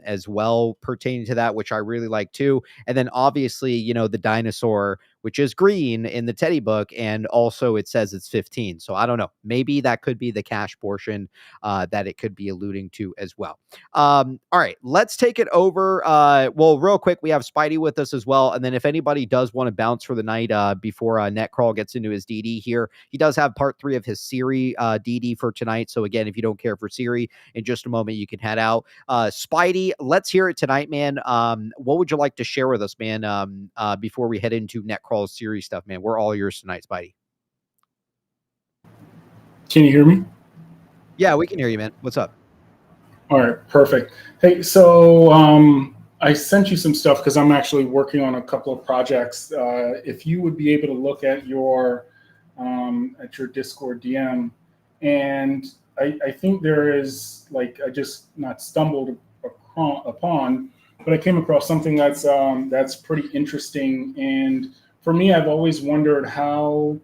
as well pertaining to that, which I really like too. And then obviously, the dinosaur, which is green in the Teddy book. And also it says it's 15. So I don't know. Maybe that could be the cash portion that it could be alluding to as well. All right, let's take it over. Well, real quick, we have Spidey with us as well. And then if anybody does want to bounce for the night before Netcrawl gets into his DD here, he does have part 3 of his Siri DD for tonight. So again, if you don't care for Siri, in just a moment, you can head out. Spidey, let's hear it tonight, man. What would you like to share with us, man, before we head into Netcrawl's Siri stuff, man? We're all yours tonight, Spidey. Can you hear me? Yeah, we can hear you, man. What's up? All right, perfect. Hey, so I sent you some stuff because I'm actually working on a couple of projects. If you would be able to look at your Discord DM, and I think there is, like, I just not stumbled upon, but I came across something that's pretty interesting. And for me, I've always wondered, how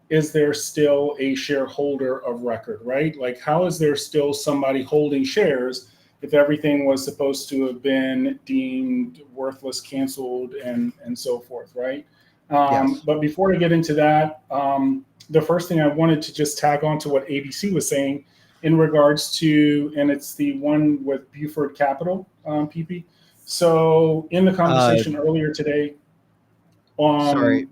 is there still a shareholder of record, right? Like, how is there still somebody holding shares if everything was supposed to have been deemed worthless, canceled, and so forth, right? Yes. But before I get into that, the first thing I wanted to just tag on to what ABC was saying in regards to, and it's the one with Buford Capital, PP. So in the conversation earlier today Buford.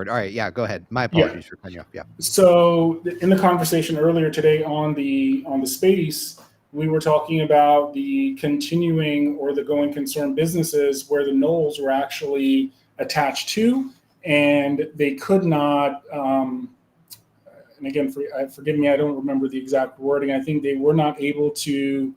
All right, yeah, go ahead. My apologies for cutting you off. Yeah. So in the conversation earlier today on the space, we were talking about the continuing or the going concern businesses where the Knowles were actually attached to, and they could not. And again, forgive me, I don't remember the exact wording. I think they were not able to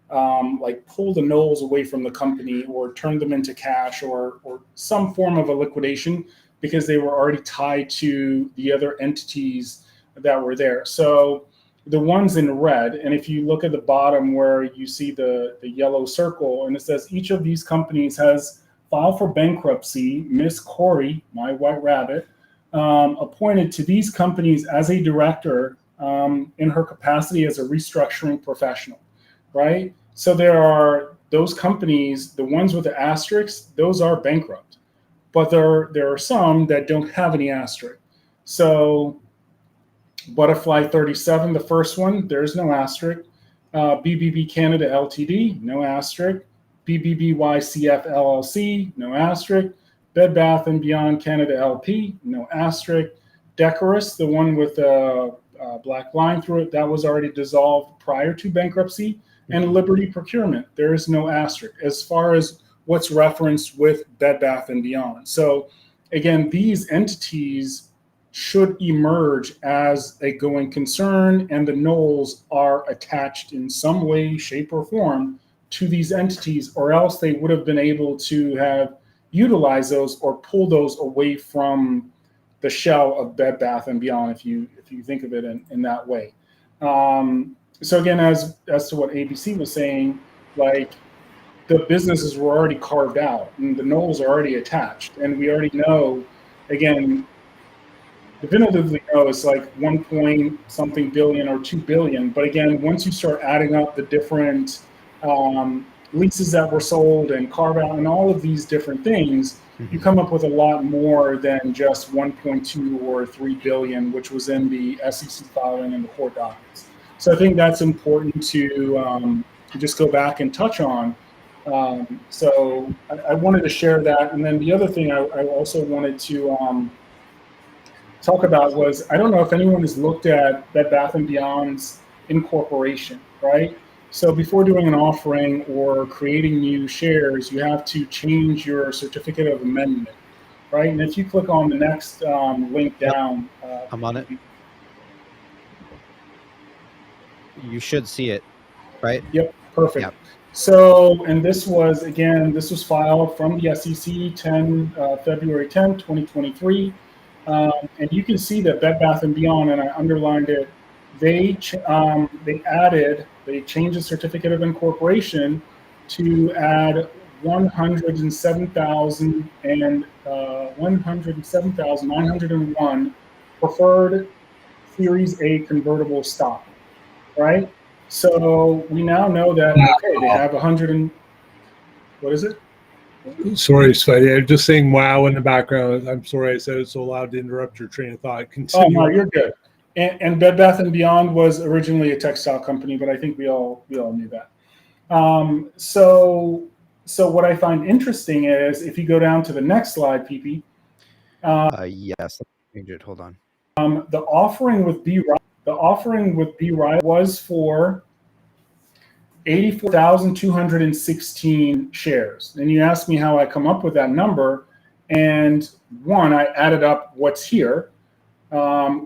pull the Knowles away from the company or turn them into cash or some form of a liquidation, because they were already tied to the other entities that were there. So the ones in red, and if you look at the bottom where you see the yellow circle, and it says each of these companies has filed for bankruptcy. Miss Corey, my white rabbit, appointed to these companies as a director in her capacity as a restructuring professional, right? So there are those companies, the ones with the asterisks, those are bankrupt. but there are some that don't have any asterisk. So Butterfly 37, the first one, there's no asterisk. BBB Canada Ltd, no asterisk. BBBYCF LLC, no asterisk. Bed Bath & Beyond Canada LP, no asterisk. Decorous, the one with the black line through it, that was already dissolved prior to bankruptcy. And Liberty Procurement, there is no asterisk as far as what's referenced with Bed Bath & Beyond. So again, these entities should emerge as a going concern, and the nulls are attached in some way, shape, or form to these entities, or else they would have been able to have utilized those or pull those away from the shell of Bed Bath & Beyond, if you think of it in that way. So again, as to what ABC was saying, like, the businesses were already carved out and the nulls are already attached, and we already know, again, definitively know it's like 1 point something billion or 2 billion. But again, once you start adding up the different leases that were sold and carve out and all of these different things, you come up with a lot more than just 1.2 or 3 billion, which was in the SEC filing and the court documents. So I think that's important to just go back and touch on. So I wanted to share that. And then the other thing I also wanted to talk about was, I don't know if anyone has looked at Bed Bath & Beyond's incorporation, right? So before doing an offering or creating new shares, you have to change your certificate of amendment, right? And if you click on the next link down. I'm on it. You should see it, right? Yep, perfect. Yep. So, and this was, again, this was filed from the SEC February 10, 2023. And you can see that Bed Bath & Beyond, and I underlined it, they changed the certificate of incorporation to add 107,901 preferred Series A convertible stock, right? So we now know that, okay, they have 100 and, what is it? Sorry, Spidey. I'm just saying wow in the background. I'm sorry I said it so loud to interrupt your train of thought. Continue. Oh, no, you're good. And Bed Bath & Beyond was originally a textile company, but I think we all knew that. So what I find interesting is, if you go down to the next slide, PP. Yes, change it. Hold on. The offering with B Riley was for 84,216 shares. And you asked me how I come up with that number. And one, I added up what's here,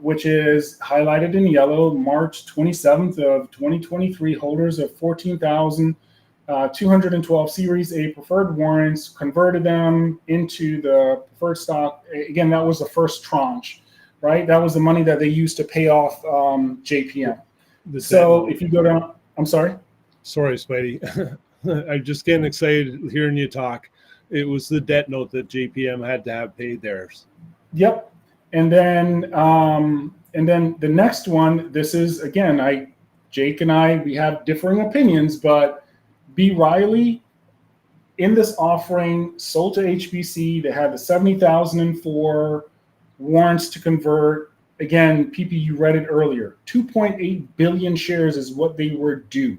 which is highlighted in yellow, March 27th of 2023, holders of 14,212 Series A preferred warrants, converted them into the preferred stock. Again, that was the first tranche, right? That was the money that they used to pay off JPM. So if you go down, I'm sorry? Sorry, Spidey. I'm just getting excited hearing you talk. It was the debt note that JPM had to have paid theirs. Yep. And then the next one, this is, again, Jake and I, we have differing opinions, but B. Riley, in this offering, sold to HBC. They had the 70,004 warrants to convert. Again, PP, you read it earlier. 2.8 billion shares is what they were due.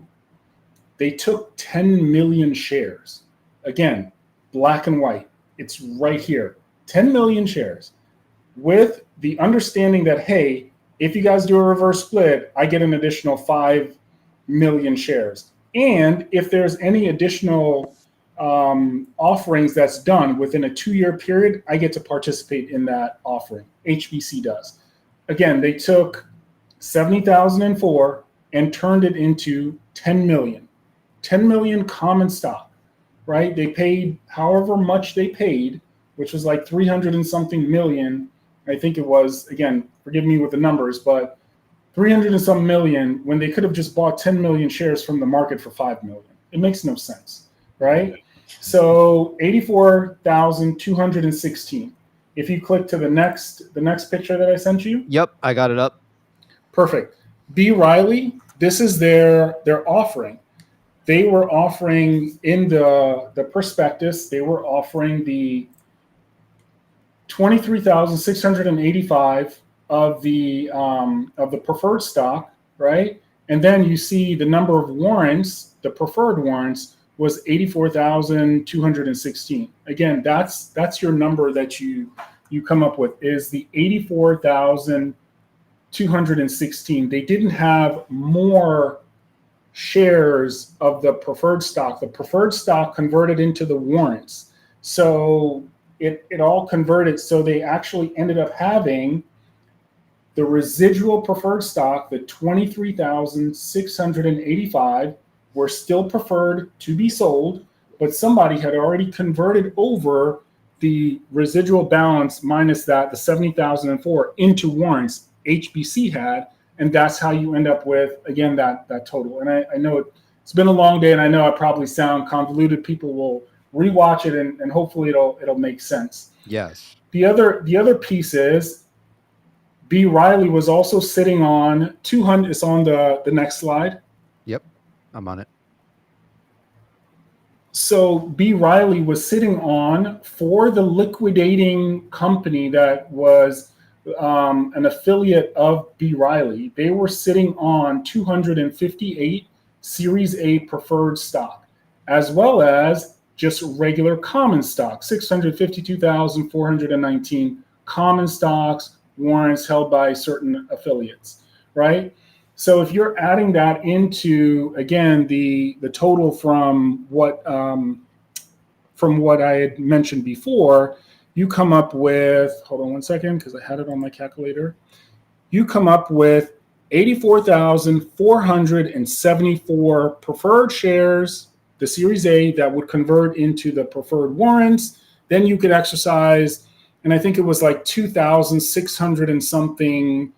They took 10 million shares. Again, black and white. It's right here. 10 million shares with the understanding that, hey, if you guys do a reverse split, I get an additional 5 million shares. And if there's any additional offerings that's done within a 2-year period, I get to participate in that offering. HBC does. Again, they took 70,004 and turned it into 10 million. 10 million common stock, right? They paid however much they paid, which was like 300 and something million. I think it was, again, forgive me with the numbers, but 300 and some million when they could have just bought 10 million shares from the market for 5 million. It makes no sense, right? So 84,216. If you click to the next picture that I sent you. Yep, I got it up. Perfect. B. Riley, this is their offering. They were offering in the prospectus, they were offering the 23,685 of the preferred stock, right? And then you see the number of warrants, the preferred warrants, was 84,216. Again, that's your number that you come up with, is the 84,216. They didn't have more shares of the preferred stock. The preferred stock converted into the warrants. So it all converted. So they actually ended up having the residual preferred stock, the 23,685, were still preferred to be sold, but somebody had already converted over the residual balance minus that, the 70,004, into warrants HBC had, and that's how you end up with, again, that total. And I know it's been a long day, and I know I probably sound convoluted. People will rewatch it, and hopefully it'll make sense. Yes. The other piece is B. Riley was also sitting on 200. It's on the next slide. Yep, I'm on it. So B. Riley was sitting on, for the liquidating company that was an affiliate of B. Riley, they were sitting on 258 Series A preferred stock, as well as just regular common stock, 652,419 common stocks, warrants held by certain affiliates, right? So if you're adding that into, again, the total from what I had mentioned before, you come up with, hold on one second, because I had it on my calculator. You come up with 84,474 preferred shares, the Series A, that would convert into the preferred warrants. Then you could exercise, and I think it was like 2,600 and something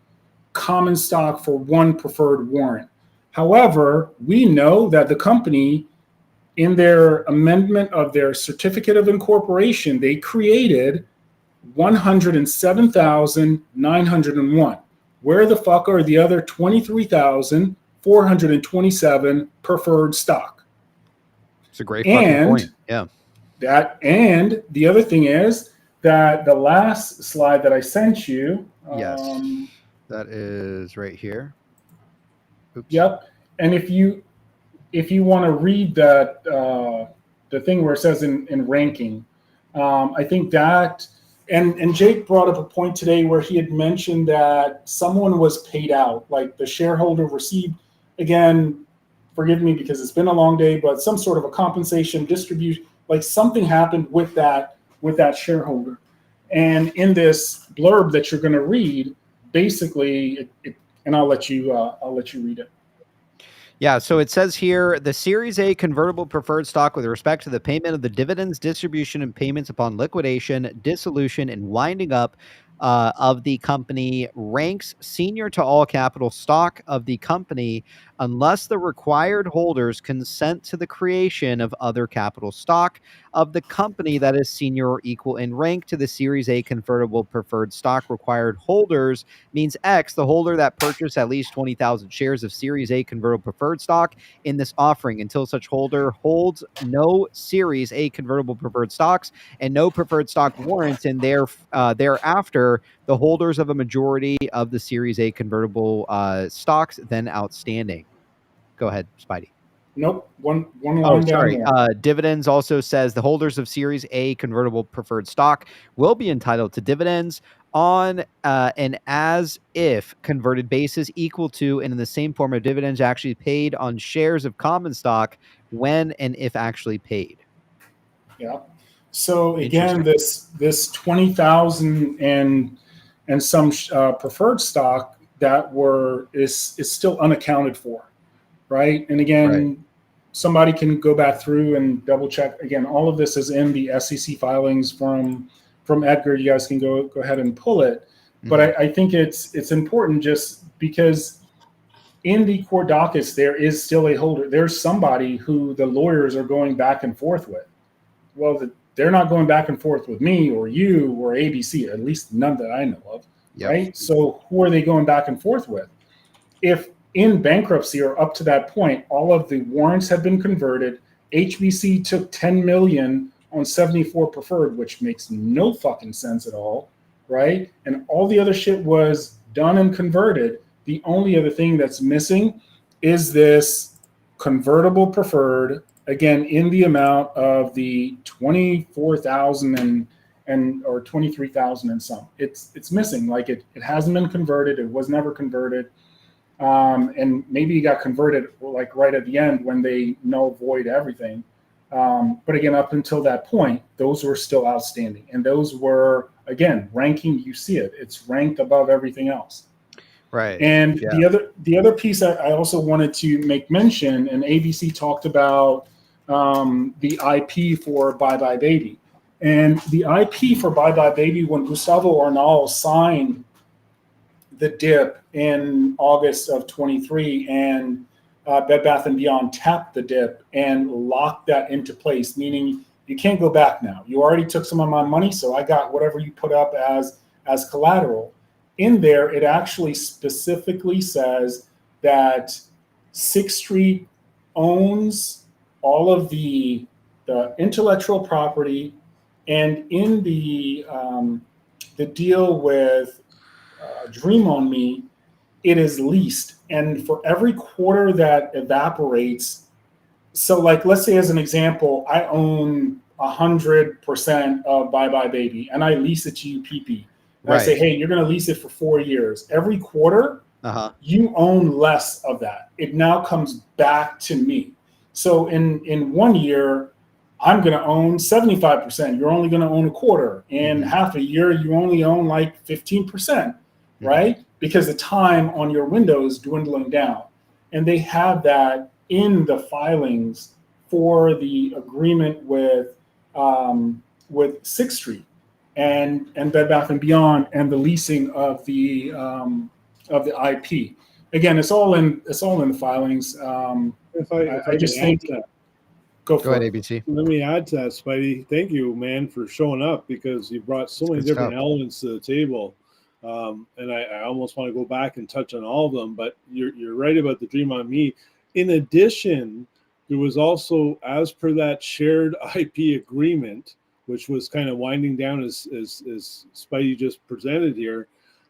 common stock for one preferred warrant. However, we know that the company, in their amendment of their certificate of incorporation, they created 107,901. Where the fuck are the other 23,427 preferred stock? It's a great fucking point. Yeah. And the other thing is that the last slide that I sent you. Yes. That is right here. Oops. Yep. And if you want to read that, the thing where it says in ranking, I think that, and Jake brought up a point today where he had mentioned that someone was paid out, like the shareholder received, again, forgive me because it's been a long day, but some sort of a compensation distribution, like something happened with that shareholder. And in this blurb that you're going to read, basically, and I'll let you read it. Yeah, so it says here, the Series A convertible preferred stock with respect to the payment of the dividends, distribution, and payments upon liquidation, dissolution, and winding up of the company ranks senior to all capital stock of the company unless the required holders consent to the creation of other capital stock of the company that is senior or equal in rank to the Series A convertible preferred stock. Required holders means X, the holder that purchased at least 20,000 shares of Series A convertible preferred stock in this offering until such holder holds no Series A convertible preferred stocks and no preferred stock warrants, and thereafter the holders of a majority of the Series A convertible stocks then outstanding. Go ahead, Spidey. Nope. One line down more. Dividends also says the holders of Series A convertible preferred stock will be entitled to dividends on an as if converted basis equal to and in the same form of dividends actually paid on shares of common stock when and if actually paid. Yeah. So again, this 20,000 and some preferred stock that is still unaccounted for, right? And again, somebody can go back through and double check. Again, all of this is in the SEC filings from Edgar. You guys can go ahead and pull it. Mm-hmm. But I think it's important just because in the court dockets there is still a holder. There's somebody who the lawyers are going back and forth with. Well, they're not going back and forth with me or you or ABC, at least none that I know of, right? So who are they going back and forth with? If in bankruptcy or up to that point, all of the warrants had been converted, HBC took $10 million on 74 preferred, which makes no fucking sense at all, right? And all the other shit was done and converted. The only other thing that's missing is this convertible preferred, again, in the amount of the 24,000 and or 23,000 and some. It's missing. Like it hasn't been converted. It was never converted. And maybe it got converted like right at the end when they null void everything. But again, up until that point, those were still outstanding. And those were, again, ranking, you see it. It's ranked above everything else. Right. And the other piece I also wanted to make mention, and ABC talked about the IP for Bye Bye Baby. And the IP for Bye Bye Baby, when Gustavo Arnal signed the DIP in August of 23, and Bed Bath & Beyond tapped the DIP and locked that into place, meaning you can't go back now. You already took some of my money, so I got whatever you put up as collateral. In there, it actually specifically says that 6th Street owns all of the intellectual property, and in the deal with Dream on Me, it is leased. And for every quarter that evaporates, so like, let's say as an example, I own 100% of Bye Bye Baby, and I lease it to you, PP. And I say, hey, you're going to lease it for 4 years. Every quarter, you own less of that. It now comes back to me. So in 1 year, I'm going to own 75%. You're only going to own a quarter. In half a year, you only own like 15%, right? Because the time on your window is dwindling down. And they have that in the filings for the agreement with 6th Street and Bed Bath & Beyond and the leasing of the IP. Again, it's all in the filings. I just think that. Go ahead, ABC. Let me add to that, Spidey. Thank you, man, for showing up, because you brought so many different elements to the table. And I almost want to go back and touch on all of them, but you're right about the Dream on Me. In addition, there was also, as per that shared IP agreement, which was kind of winding down as Spidey just presented here,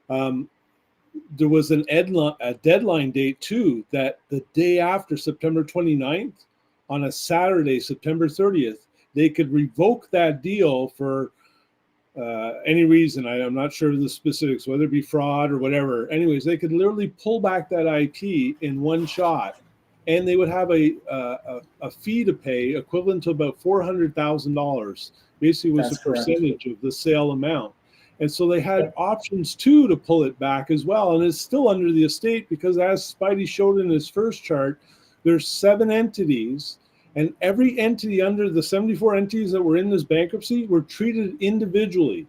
there was a deadline date too, that the day after September 29th, on a Saturday, September 30th, they could revoke that deal for any reason. I'm not sure of the specifics, whether it be fraud or whatever. Anyways, they could literally pull back that IP in one shot, and they would have a fee to pay equivalent to about $400,000. Basically, was a percentage of the sale amount. And so they had options too to pull it back as well. And it's still under the estate, because as Spidey showed in his first chart, there's 7 entities, and every entity under the 74 entities that were in this bankruptcy were treated individually.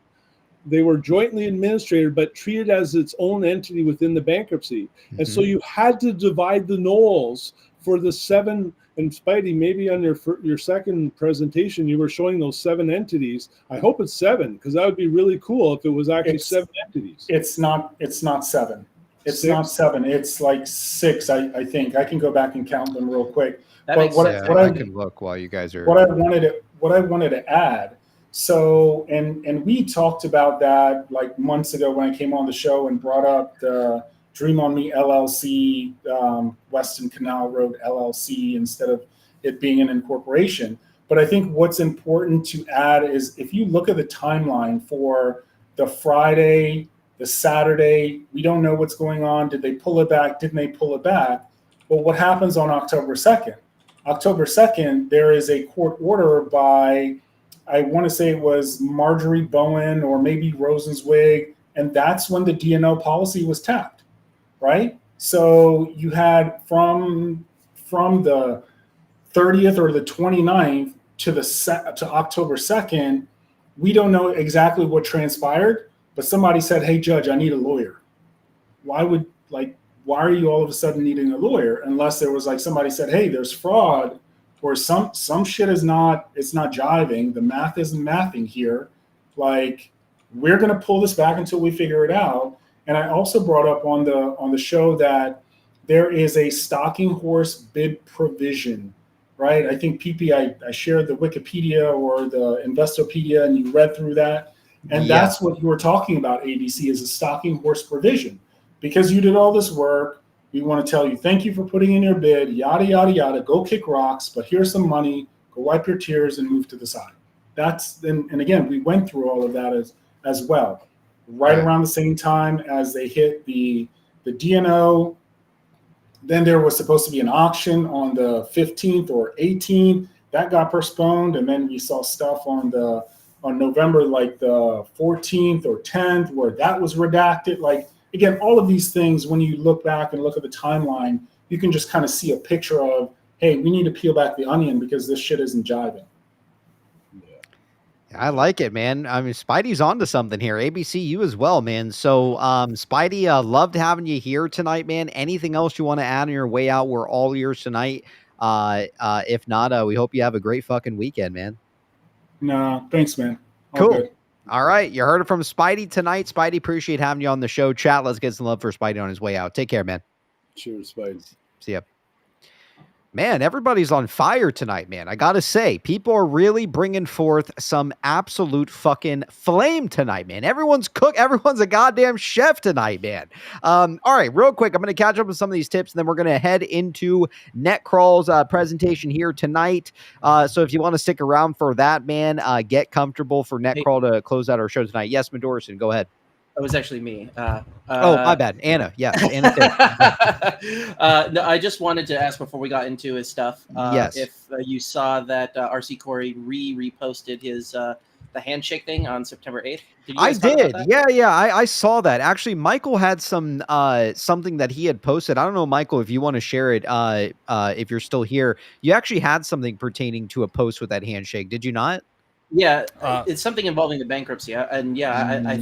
They were jointly administered, but treated as its own entity within the bankruptcy. And so you had to divide the knolls for the 7. And Spidey, maybe on your second presentation, you were showing those 7 entities. I hope it's 7, because that would be really cool if it was actually 7 entities. It's not 7. It's 6? Not 7. It's like 6, I think. I can go back and count them real quick. I can look while you guys are. What I wanted to add. So, and we talked about that like months ago when I came on the show and brought up the Dream on Me LLC, Weston Canal Road LLC, instead of it being an incorporation. But I think what's important to add is, if you look at the timeline for the Friday, the Saturday, we don't know what's going on. Did they pull it back? Didn't they pull it back? Well, what happens on October 2nd? October 2nd, there is a court order by, I want to say it was Marjorie Bowen or maybe Rosenzweig, and that's when the DNO policy was tapped, right? So you had from the 30th or the 29th to October 2nd, we don't know exactly what transpired, but somebody said, hey, Judge, I need a lawyer. Why are you all of a sudden needing a lawyer? Unless there was like somebody said, hey, there's fraud, or some shit it's not jiving. The math isn't mathing here. Like, we're going to pull this back until we figure it out. And I also brought up on the show that there is a stalking horse bid provision right? I think PP, I shared the Wikipedia or the Investopedia, and you read through that. And that's what you were talking about, ABC, is a stalking horse provision. Because you did all this work, we want to tell you, thank you for putting in your bid, yada, yada, yada, go kick rocks, but here's some money, go wipe your tears and move to the side. And again, we went through all of that as well. Right around the same time as they hit the DNO, then there was supposed to be an auction on the 15th or 18th. That got postponed, and then we saw stuff on November like the 14th or 10th where that was redacted. Like, again, all of these things, when you look back and look at the timeline, you can just kind of see a picture of, hey, we need to peel back the onion because this shit isn't jiving. I like it, man. I mean, Spidey's onto something here. ABC, you as well, man. So, Spidey, loved having you here tonight, man. Anything else you want to add on your way out? We're all ears tonight. If not, we hope you have a great fucking weekend, man. No, thanks, man. All cool. Good. All right. You heard it from Spidey tonight. Spidey, appreciate having you on the show. Chat, let's get some love for Spidey on his way out. Take care, man. Cheers, Spidey. See ya. Man, everybody's on fire tonight, man. I got to say, people are really bringing forth some absolute fucking flame tonight, man. Everyone's a goddamn chef tonight, man. All right, real quick, I'm going to catch up with some of these tips, and then we're going to head into Netcrawl's presentation here tonight. So if you want to stick around for that, man, get comfortable for Netcrawl to close out our show tonight. Yes, Madorson, go ahead. It was actually me. Oh, my bad. Anna. Yes. Anna. No, I just wanted to ask before we got into his stuff. Yes. If you saw that RC Corey reposted his the handshake thing on September 8th. I did. Yeah. I saw that. Actually, Michael had some something that he had posted. I don't know, Michael, if you want to share it. If you're still here, you actually had something pertaining to a post with that handshake. Did you not? Yeah, it's something involving the bankruptcy, and I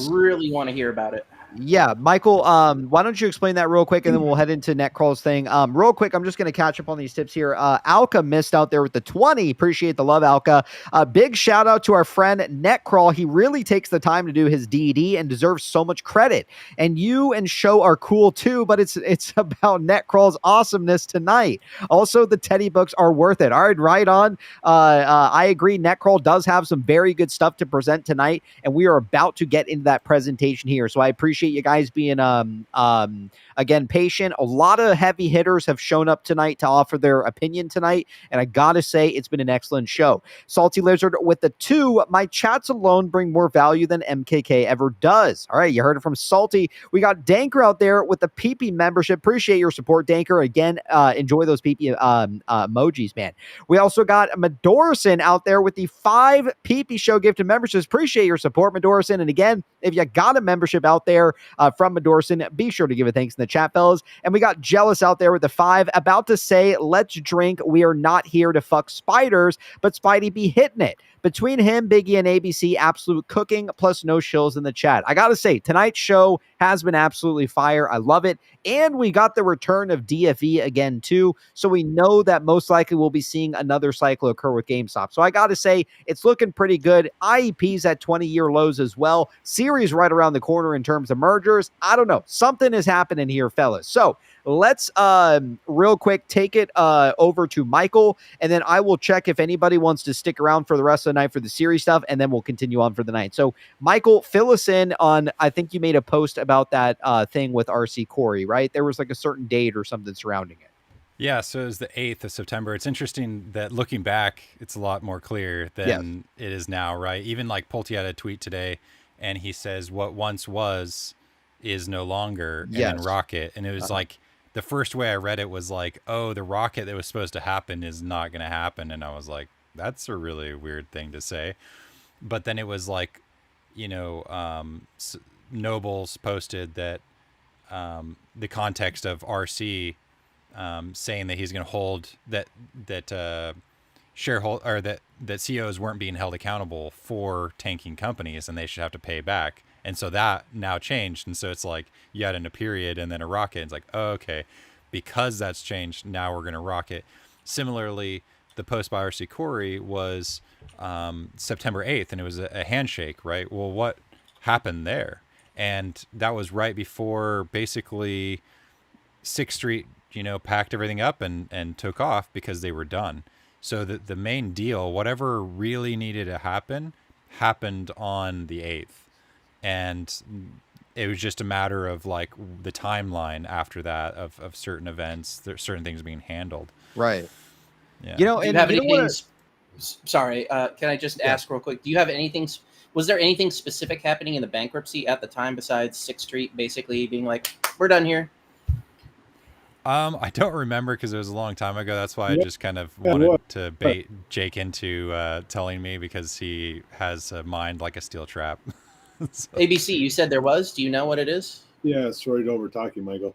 really want to hear about it. Yeah, Michael, why don't you explain that real quick, and then we'll head into Netcrawl's thing. Real quick, I'm just going to catch up on these tips here. Alka missed out there with the 20. Appreciate the love, Alka. Big shout out to our friend Netcrawl. He really takes the time to do his DD and deserves so much credit. And you and show are cool too, but it's about Netcrawl's awesomeness tonight. Also, the Teddy books are worth it. All right, right on. I agree. Netcrawl does have some very good stuff to present tonight, and we are about to get into that presentation here. So I appreciate you guys being again patient. A lot of heavy hitters have shown up tonight to offer their opinion tonight, and I gotta say it's been an excellent show. Salty Lizard with the 2. My chats alone bring more value than MKK ever does. All right, you heard it from Salty. We got Danker out there with the PP membership. Appreciate your support, Danker. Again, enjoy those PP emojis, man. We also got Madorson out there with the 5 PP show gifted memberships. Appreciate your support, Madorson. And again, if you got a membership out there from Madorson, be sure to give it thanks in the chat, fellas. And we got Jealous out there with the 5, about to say, let's drink. We are not here to fuck spiders, but Spidey be hitting it. Between him, Biggy, and ABC, absolute cooking, plus no shills in the chat. I gotta say, tonight's show has been absolutely fire. I love it. And we got the return of DFV again, too. So we know that most likely we'll be seeing another cycle occur with GameStop. So I gotta say, it's looking pretty good. IEP's at 20-year lows as well. Siri's right around the corner in terms of mergers. I don't know. Something is happening here, fellas. So let's real quick take it over to Michael, and then I will check if anybody wants to stick around for the rest of the night for the series stuff, and then we'll continue on for the night. So Michael, fill us in on, I think you made a post about that thing with RC Corey, right? There was like a certain date or something surrounding it. Yeah, so it was the 8th of September. It's interesting that looking back, it's a lot more clear than it is now, right? Even like Pulte had a tweet today, and he says what once was is no longer, and then rocket. And it was like, the first way I read it was like, oh, the rocket that was supposed to happen is not going to happen. And I was like, that's a really weird thing to say. But then it was like, you know, Nobles posted that the context of RC saying that he's going to hold that shareholder, or that CEOs weren't being held accountable for tanking companies and they should have to pay back. And so that now changed. And so it's like you had in a period and then a rocket. It's like, oh, okay, because that's changed, now we're going to rocket. Similarly, the post by RC Corey was September 8th, and it was a handshake, right? Well, what happened there? And that was right before basically 6th Street, packed everything up and took off because they were done. So the main deal, whatever really needed to happen, happened on the 8th. And it was just a matter of like the timeline after that of certain events, certain things being handled. Right. Yeah. Do you have anything? Sorry, can I just ask real quick? Do you have anything? Was there anything specific happening in the bankruptcy at the time besides 6th Street basically being like, we're done here? I don't remember because it was a long time ago. That's why I just kind of wanted to bait Jake into telling me, because he has a mind like a steel trap. So. ABC, you said there was. Do you know what it is? Yeah, sorry to over talk you, Michael.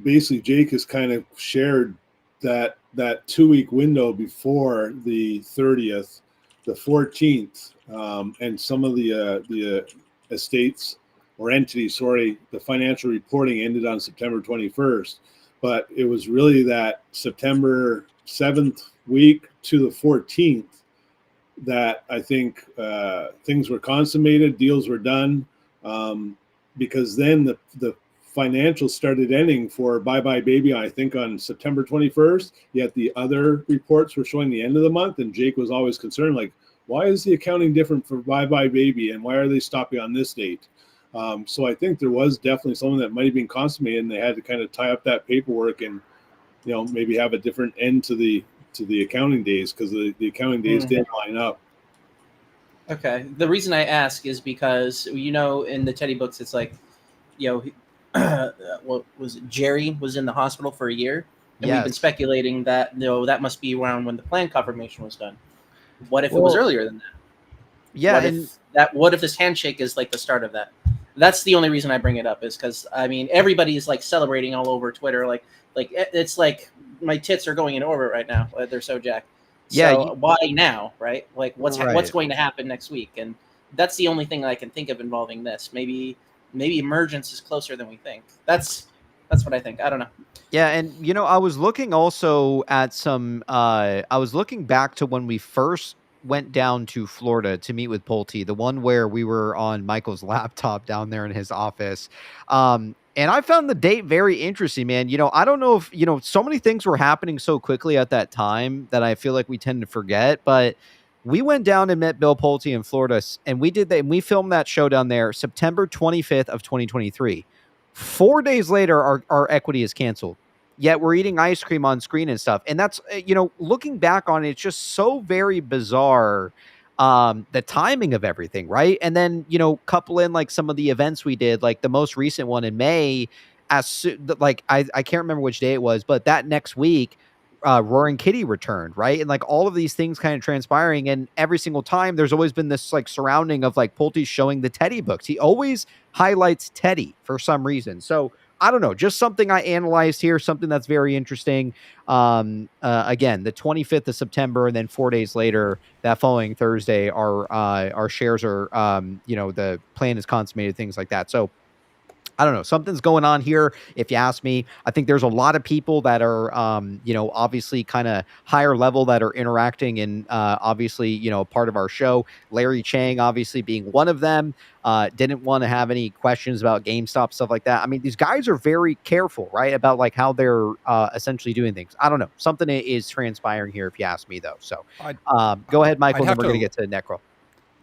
Basically, Jake has kind of shared that 2-week window before the 30th, the 14th, and some of the estates or entities, the financial reporting ended on September 21st, but it was really that September 7th week to the 14th that I think things were consummated, deals were done, because then the financials started ending for Bye Bye Baby, I think on September 21st, yet the other reports were showing the end of the month, and Jake was always concerned, like, why is the accounting different for Bye Bye Baby, and why are they stopping on this date? So I think there was definitely something that might have been consummated, and they had to kind of tie up that paperwork and, maybe have a different end to the accounting days, because the accounting days didn't line up. Okay. The reason I ask is because, in the Teddy books, it's like, what was it? Jerry was in the hospital for a year, and we've been speculating that that must be around when the plan confirmation was done. What if it was earlier than that? Yeah, what if this handshake is like the start of that? That's the only reason I bring it up, is because everybody is like celebrating all over Twitter, like it's like my tits are going in orbit right now. They're so jacked. Yeah. So why now, right? Like what's going to happen next week? And that's the only thing I can think of involving this. Maybe emergence is closer than we think. That's what I think. I don't know. Yeah, and I was looking also at some. I was looking back to when we first went down to Florida to meet with Pulte, the one where we were on Michael's laptop down there in his office. And I found the date very interesting, man. I don't know if, so many things were happening so quickly at that time that I feel like we tend to forget, but we went down and met Bill Pulte in Florida, and we filmed that show down there September 25th of 2023. 4 days later, our equity is canceled. Yet we're eating ice cream on screen and stuff. And that's, looking back on it, it's just so very bizarre, the timing of everything, right? And then, couple in like some of the events we did, like the most recent one in May, I can't remember which day it was, but that next week, Roaring Kitty returned, right? And like all of these things kind of transpiring, and every single time there's always been this like surrounding of like Pulte showing the Teddy books. He always highlights Teddy for some reason. So I don't know, just something I analyzed here, something that's very interesting. Again, the 25th of September, and then 4 days later, that following Thursday, our shares are, the plan is consummated, things like that. So I don't know. Something's going on here, if you ask me. I think there's a lot of people that are, obviously kind of higher level that are interacting and obviously, part of our show. Larry Chang, obviously being one of them, didn't want to have any questions about GameStop, stuff like that. I mean, these guys are very careful, right, about like how they're essentially doing things. I don't know. Something is transpiring here, if you ask me, though. So go ahead, Michael, and then we're going to get to Necro.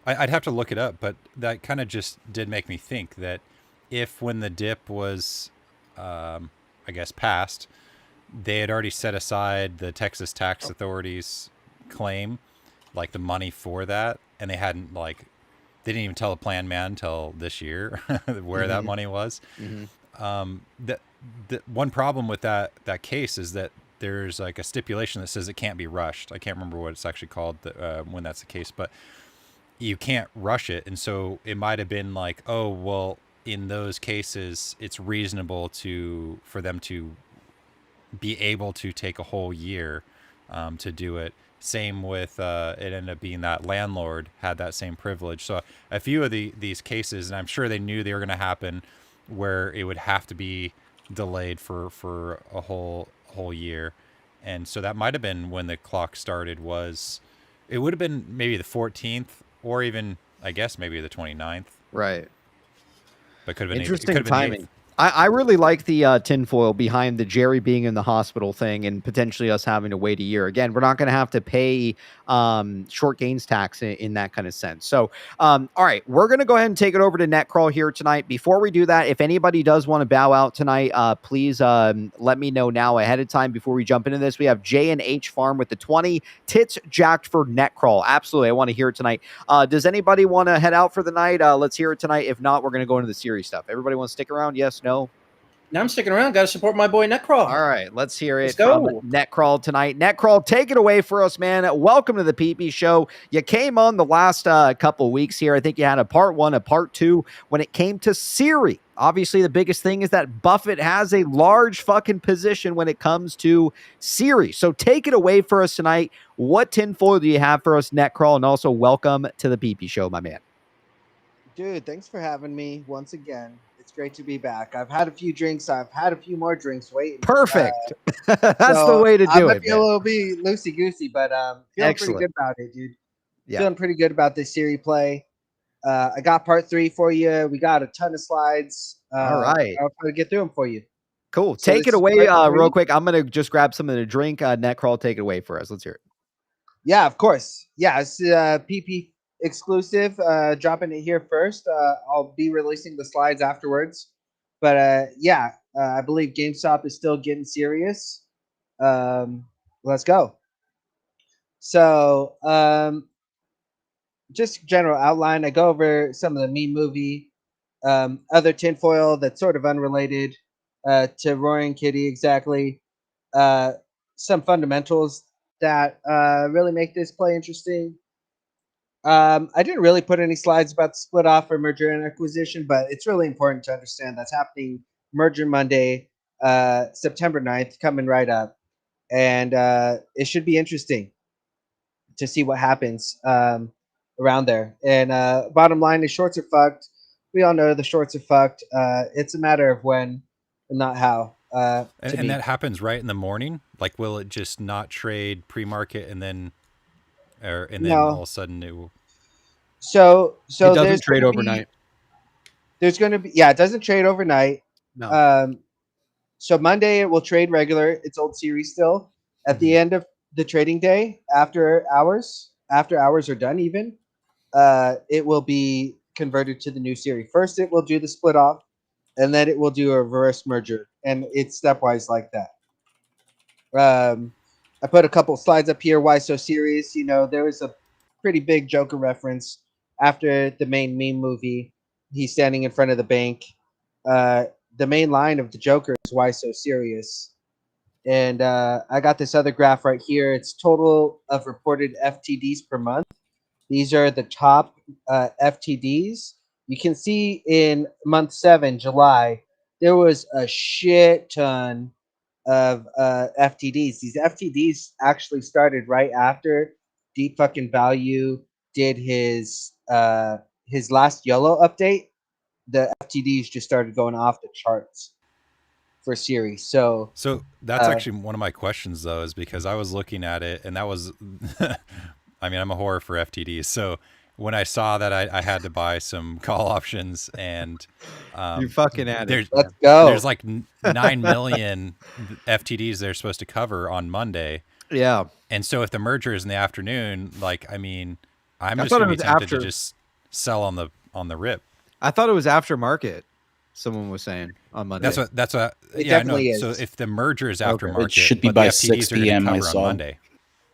I'd have to look it up, but that kind of just did make me think that if when the dip was, I guess, passed, they had already set aside the Texas tax authorities claim, like the money for that, and they hadn't they didn't even tell the plan man until this year where that money was. The one problem with that case is that there's like a stipulation that says it can't be rushed. I can't remember what it's actually called when that's the case, but you can't rush it. And so it might have been like, oh, well, in those cases, it's reasonable for them to be able to take a whole year to do it. Same with it ended up being that landlord had that same privilege. So a few of these cases, and I'm sure they knew they were going to happen, where it would have to be delayed for a whole year. And so that might have been when the clock started. It would have been maybe the 14th, or even I guess maybe the 29th. Right. But could have been interesting timing. I really like the tinfoil behind the Jerry being in the hospital thing and potentially us having to wait a year. Again, we're not going to have to pay short gains tax in that kind of sense. So, all right, we're going to go ahead and take it over to Netcrawl here tonight. Before we do that, if anybody does want to bow out tonight, please let me know now ahead of time before we jump into this. We have J&H Farm with the 20. Tits jacked for Netcrawl. Absolutely. I want to hear it tonight. Does anybody want to head out for the night? Let's hear it tonight. If not, we're going to go into the series stuff. Everybody want to stick around? Yes, no? Now I'm sticking around. Got to support my boy Netcrawl. All right, let's hear it Let's from go. Netcrawl tonight. Netcrawl, take it away for us, man. Welcome to the PP Show. You came on the last couple weeks here. I think you had a part 1, a part 2 when it came to Siri. Obviously, the biggest thing is that Buffett has a large fucking position when it comes to Siri. So take it away for us tonight. What tinfoil do you have for us, Netcrawl? And also welcome to the PP Show, my man. Dude, thanks for having me once again. It's great to be back. I've had a few drinks. I've had a few more drinks waiting. Perfect. That's the way to do I might it, be man. a little bit loosey-goosey, but feeling pretty good about it, dude. Yeah. Feeling pretty good about this Siri play. I got part 3 for you. We got a ton of slides. All right. I'll try to get through them for you. Cool. So Take this it is away part 3. real quick. I'm going to just grab something to drink. Netcrawl, take it away for us. Let's hear it. Yeah, of course. Yeah, it's PP exclusive. Dropping it here first. I'll be releasing the slides afterwards. But yeah, I believe GameStop is still getting serious. Let's go. So just general outline. I go over some of the meme movie, other tinfoil that's sort of unrelated to Roaring Kitty exactly. Some fundamentals that really make this play interesting. I didn't really put any slides about the split off or merger and acquisition, but it's really important to understand that's happening Merger Monday, September 9th, coming right up. And it should be interesting to see what happens around there. And bottom line is shorts are fucked. We all know the shorts are fucked. It's a matter of when and not how. And that happens right in the morning? Like, will it just not trade pre-market and then all of a sudden it will... So it doesn't trade overnight. There's going to be, yeah, it doesn't trade overnight. No. So Monday it will trade regular. It's old series still. At the end of the trading day, after hours are done even, it will be converted to the new series. First, it will do the split off, and then it will do a reverse merger, and it's stepwise like that. I put a couple slides up here. Why so serious? You know, there was a pretty big Joker reference after the main meme movie. He's standing in front of the bank. The main line of the Joker is why so serious. And I got this other graph right here. It's total of reported FTDs per month. These are the top FTDs. You can see in month 7, July, there was a shit ton of FTDs. These FTDs actually started right after Deep Fucking Value did his last YOLO update. The FTDs just started going off the charts for Siri. So that's actually one of my questions, though, is because I was looking at it, and that was, I mean, I'm a whore for FTDs. So when I saw that, I had to buy some call options, and you fucking at it. Let's go. There's like 9 million FTDs they're supposed to cover on Monday. Yeah. And so if the merger is in the afternoon, like, I mean, I'm just going to be tempted to just sell on the rip. I thought it was after market. Someone was saying on Monday. That's what. It Yeah, definitely is. So if the merger is after market, it should be but by the 6 FTDs are gonna p.m. cover I on saw. Monday.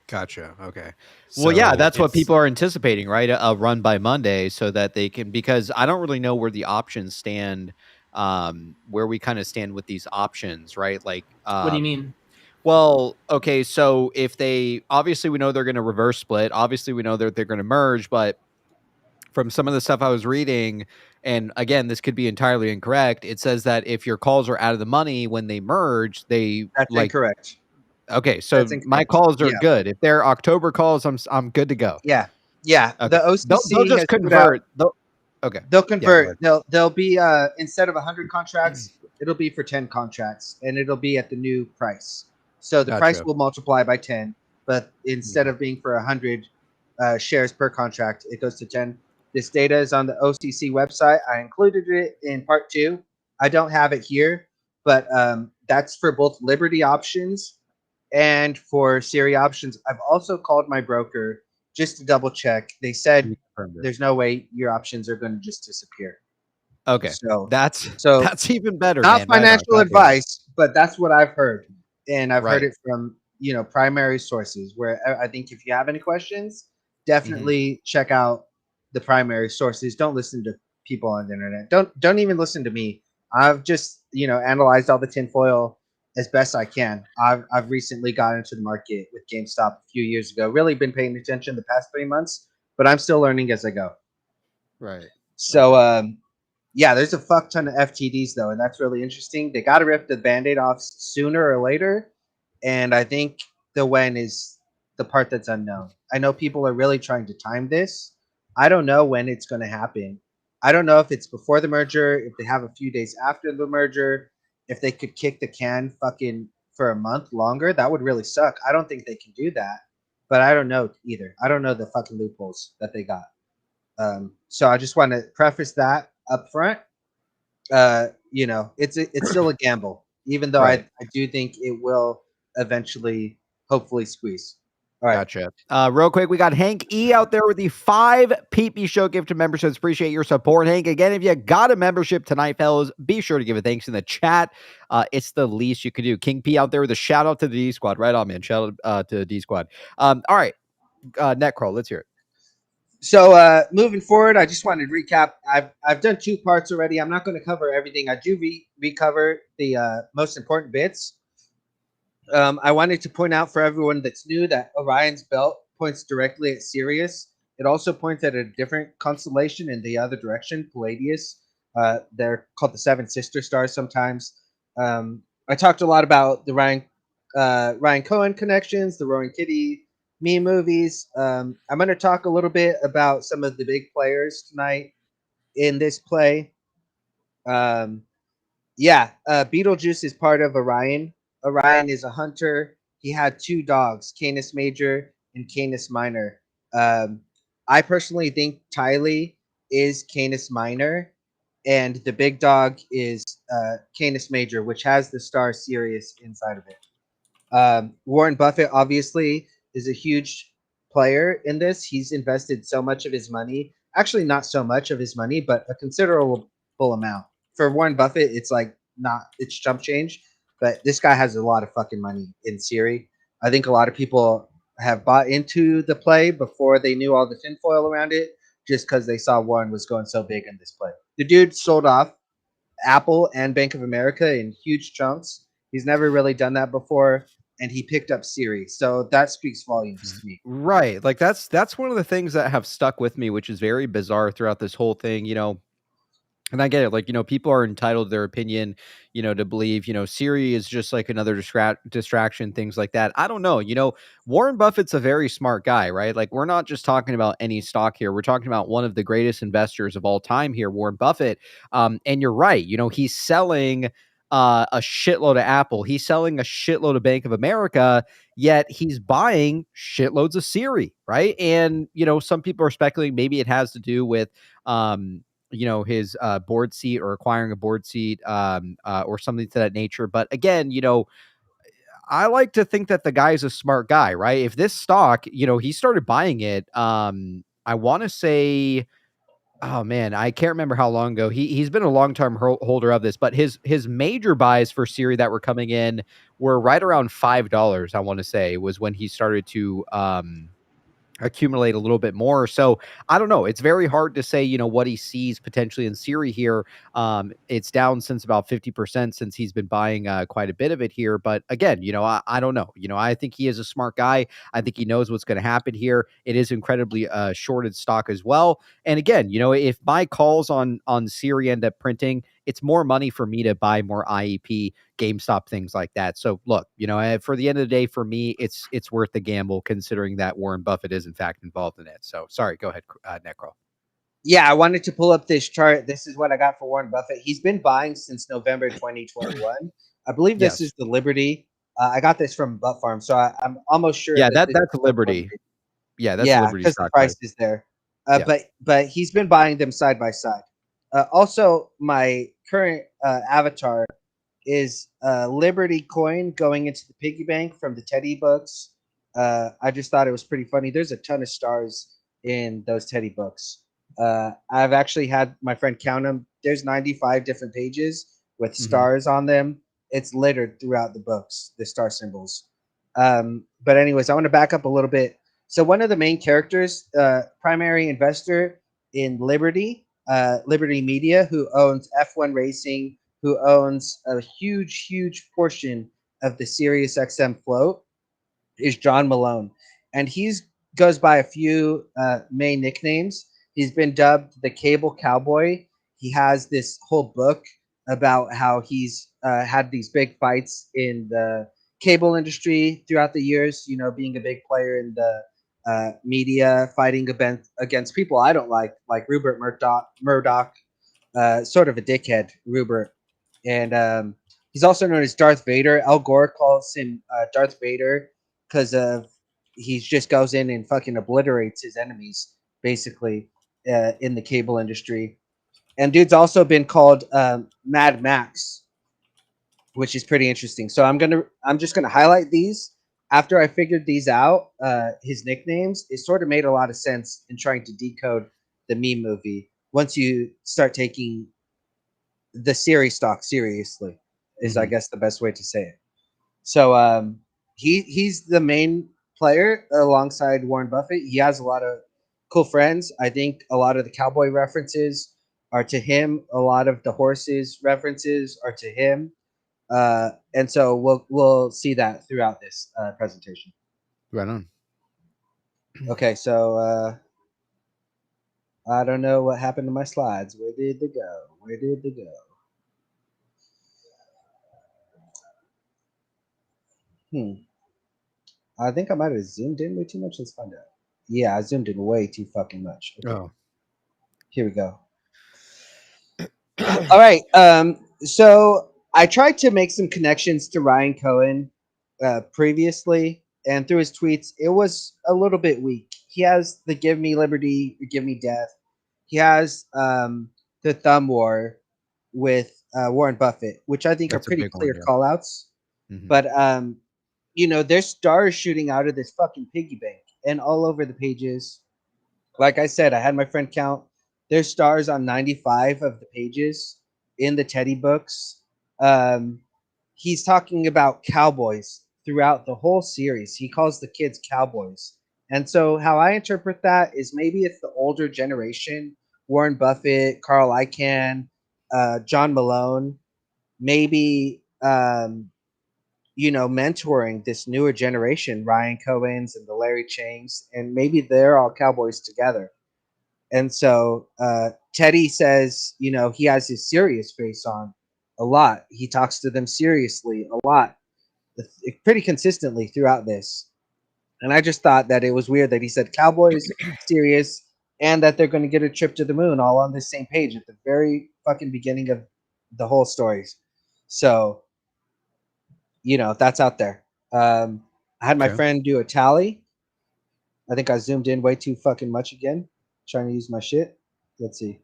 Gotcha. Okay. Well, yeah, So that's what it's- people are anticipating, right? A run by Monday so that they can, because I don't really know where the options stand, where we kind of stand with these options, right? Like, What do you mean? Well, okay, so if they, obviously we know they're going to reverse split. Obviously we know that they're going to merge, but from some of the stuff I was reading, and again, this could be entirely incorrect, it says that if your calls are out of the money when they merge, they that's incorrect. Okay, so That's incorrect. my calls are Yeah. good. If they're October calls, I'm good to go. Yeah. Okay. The OCC They'll just has put convert. out- Okay. They'll Yeah, convert. They'll be instead of 100 contracts, it'll be for 10 contracts, and it'll be at the new price. So the price Gotcha. will multiply by 10, but instead of being for 100 shares per contract, it goes to 10. This data is on the OCC website. I included it in part 2. I don't have it here, but that's for both Liberty options and for Siri options. I've also called my broker just to double check. They said there's no way your options are going to just disappear. Okay, so that's even better. Not man. financial advice, but that's what I've heard, and I've heard Right. it from primary sources. Where I think if you have any questions, definitely check out the primary sources. Don't listen to people on the internet. Don't even listen to me. I've just analyzed all the tinfoil as best I can. I've recently got into the market with GameStop a few years ago. Really been paying attention the past 3 months, but I'm still learning as I go. Right. So yeah, there's a fuck ton of FTDs though, and that's really interesting. They got to rip the Band-Aid off sooner or later, and I think the when is the part that's unknown. I know people are really trying to time this. I don't know when it's going to happen. I don't know if it's before the merger, if they have a few days after the merger, if they could kick the can fucking for a month longer. That would really suck. I don't think they can do that, but I don't know either. I don't know the fucking loopholes that they got. So I just want to preface that up front. It's still a gamble, even though Right. I do think it will eventually, hopefully, squeeze. All right. Gotcha. Real quick, we got Hank E out there with the 5 PPShow gift to memberships. Appreciate your support, Hank. Again, if you got a membership tonight, fellas, be sure to give a thanks in the chat. It's the least you can do. King P out there with a shout out to the D Squad. Right on, man. Shout out to the D Squad. All right. Netcrawl, let's hear it. So moving forward, I just wanted to recap. I've done 2 parts already. I'm not going to cover everything. I do recover the most important bits. I wanted to point out for everyone that's new that Orion's belt points directly at Sirius. It also points at a different constellation in the other direction, Palladius. They're called the 7 sister stars sometimes. I talked a lot about the Ryan Cohen connections, the Roaring Kitty meme movies. I'm going to talk a little bit about some of the big players tonight in this play. Beetlejuice is part of Orion. Orion is a hunter. He had 2 dogs, Canis Major and Canis Minor. I personally think Tylee is Canis Minor, and the big dog is Canis Major, which has the star Sirius inside of it. Warren Buffett obviously is a huge player in this. He's invested so much of his money, actually not so much of his money, but a considerable amount. For Warren Buffett, it's chump change, but this guy has a lot of fucking money in Siri. I think a lot of people have bought into the play before they knew all the tinfoil around it, just because they saw Warren was going so big in this play. The dude sold off Apple and Bank of America in huge chunks. He's never really done that before, and he picked up Siri. So that speaks volumes to me. Right. Like that's one of the things that have stuck with me, which is very bizarre throughout this whole thing, And I get it. Like, people are entitled to their opinion, to believe, Siri is just like another distraction, things like that. I don't know. Warren Buffett's a very smart guy, right? Like, we're not just talking about any stock here. We're talking about one of the greatest investors of all time here, Warren Buffett. And you're right. He's selling a shitload of Apple. He's selling a shitload of Bank of America, yet he's buying shitloads of Siri, right? And, some people are speculating maybe it has to do with, his board seat or acquiring a board seat or something to that nature. But again, I like to think that the guy's a smart guy, right? If this stock, he started buying it, I want to say, oh man, I can't remember how long ago. He's been a long-term holder of this, but his major buys for Siri that were coming in were right around $5, I want to say, was when he started to accumulate a little bit more. So I don't know. It's very hard to say, what he sees potentially in Siri here. It's down since about 50% since he's been buying quite a bit of it here. But again, I don't know. I think he is a smart guy. I think he knows what's going to happen here. It is incredibly shorted stock as well. And again, if my calls on Siri end up printing, it's more money for me to buy more IEP, GameStop, things like that. So look, for the end of the day, for me, it's worth the gamble considering that Warren Buffett is in fact involved in it. So sorry, go ahead, Necro. Yeah, I wanted to pull up this chart. This is what I got for Warren Buffett. He's been buying since November 2021. I believe this is the Liberty. I got this from Butt Farm, so I'm almost sure. Yeah, that's Liberty. Yeah, that's Liberty because the price is there. But he's been buying them side by side. Also, my current avatar is Liberty coin going into the piggy bank from the Teddy books. I just thought it was pretty funny. There's a ton of stars in those Teddy books. I've actually had my friend count them. There's 95 different pages with stars on them. It's littered throughout the books, the star symbols. But anyways, I want to back up a little bit. So one of the main characters, primary investor in Liberty, Liberty Media, who owns F1 Racing, who owns a huge portion of the Sirius XM float, is John Malone, and he's goes by a few main nicknames. He's been dubbed the Cable Cowboy. He has this whole book about how he's had these big fights in the cable industry throughout the years. You know, being a big player in the media, fighting against people I don't like Rupert Murdoch, sort of a dickhead, Rupert. And he's also known as Darth Vader. Al Gore calls him Darth Vader because he just goes in and fucking obliterates his enemies, basically, in the cable industry. And dude's also been called Mad Max, which is pretty interesting. So I'm just gonna highlight these. After I figured these out, his nicknames, it sort of made a lot of sense in trying to decode the meme movie. Once you start taking the series stock seriously, is I guess the best way to say it. So he's the main player alongside Warren Buffett. He has a lot of cool friends. I think a lot of the cowboy references are to him. A lot of the horses references are to him. And so we'll see that throughout this presentation. Right on. Okay, so I don't know what happened to my slides. Where did they go? Where did they go? I think I might have zoomed in way too much. Let's find out. Yeah, I zoomed in way too fucking much. Okay. Oh. Here we go. All right. So I tried to make some connections to Ryan Cohen previously, and through his tweets, it was a little bit weak. He has the "Give me liberty, or give me death." He has the thumb war with Warren Buffett, which I think That's are pretty clear one, yeah. call outs. But you know, there's stars shooting out of this fucking piggy bank and all over the pages. Like I said, I had my friend count. There's stars on 95 of the pages in the Teddy books. He's talking about cowboys throughout the whole series. He calls the kids cowboys. And so how I interpret that is maybe it's the older generation, Warren Buffett, Carl Icahn, John Malone, maybe you know, mentoring this newer generation, Ryan Cohen's and the Larry Changs, and maybe they're all cowboys together. And so Teddy says, you know, he has his serious face on a lot. He talks to them seriously a lot, pretty consistently throughout this. And I just thought that it was weird that he said cowboys, serious, and that they're going to get a trip to the moon all on the same page at the very fucking beginning of the whole stories. So, you know, that's out there. I had my friend do a tally. I think I zoomed in way too fucking much again, trying to use my shit. Let's see.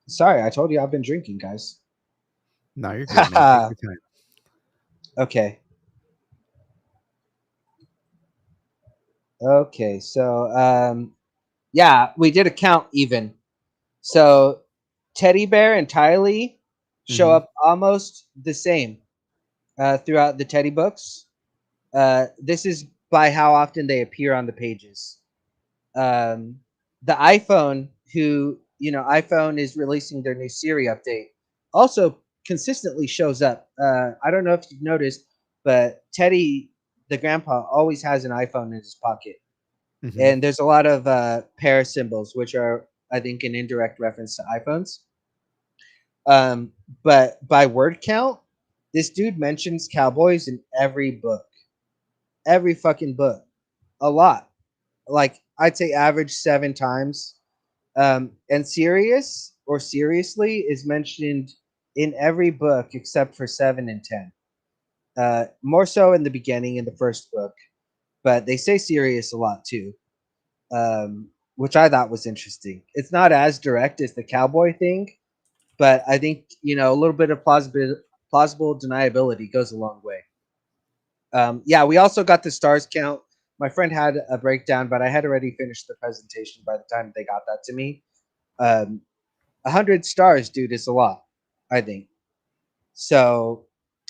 Sorry, I told you I've been drinking, guys. No, you're good, man. Take your time. Okay. Okay, so yeah, we did a count even. So Teddy Bear and Tylee show up almost the same throughout the Teddy books. This is by how often they appear on the pages. The iPhone, who, you know, iPhone is releasing their new Siri update, also consistently shows up. I don't know if you've noticed, but Teddy, the grandpa, always has an iPhone in his pocket. And there's a lot of pair symbols, which are, I think, an indirect reference to iPhones. But by word count, this dude mentions cowboys in every book. Every fucking book. A lot. Like, I'd say average 7 times. And serious or seriously is mentioned in every book except for 7 and 10. More so in the beginning in the first book. But they say serious a lot too. which I thought was interesting. It's not as direct as the cowboy thing, but I think, you know, a little bit of plausible deniability goes a long way. Yeah, we also got the stars count. My friend had a breakdown, but I had already finished the presentation by the time they got that to me. 100 stars, dude, is a lot, I think. So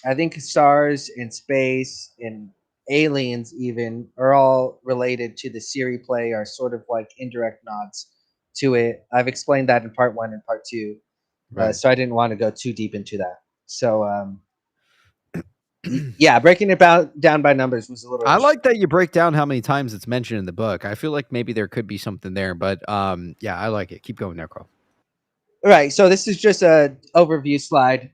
I think stars and space and aliens even are all related to the Siri play, are sort of like indirect nods to it. I've explained that in part 1 and part 2. Right. So I didn't want to go too deep into that. So yeah, breaking it down by numbers was a little. I like that you break down how many times it's mentioned in the book. I feel like maybe there could be something there, but yeah, I like it. Keep going there, Carl. All right, so this is just a overview slide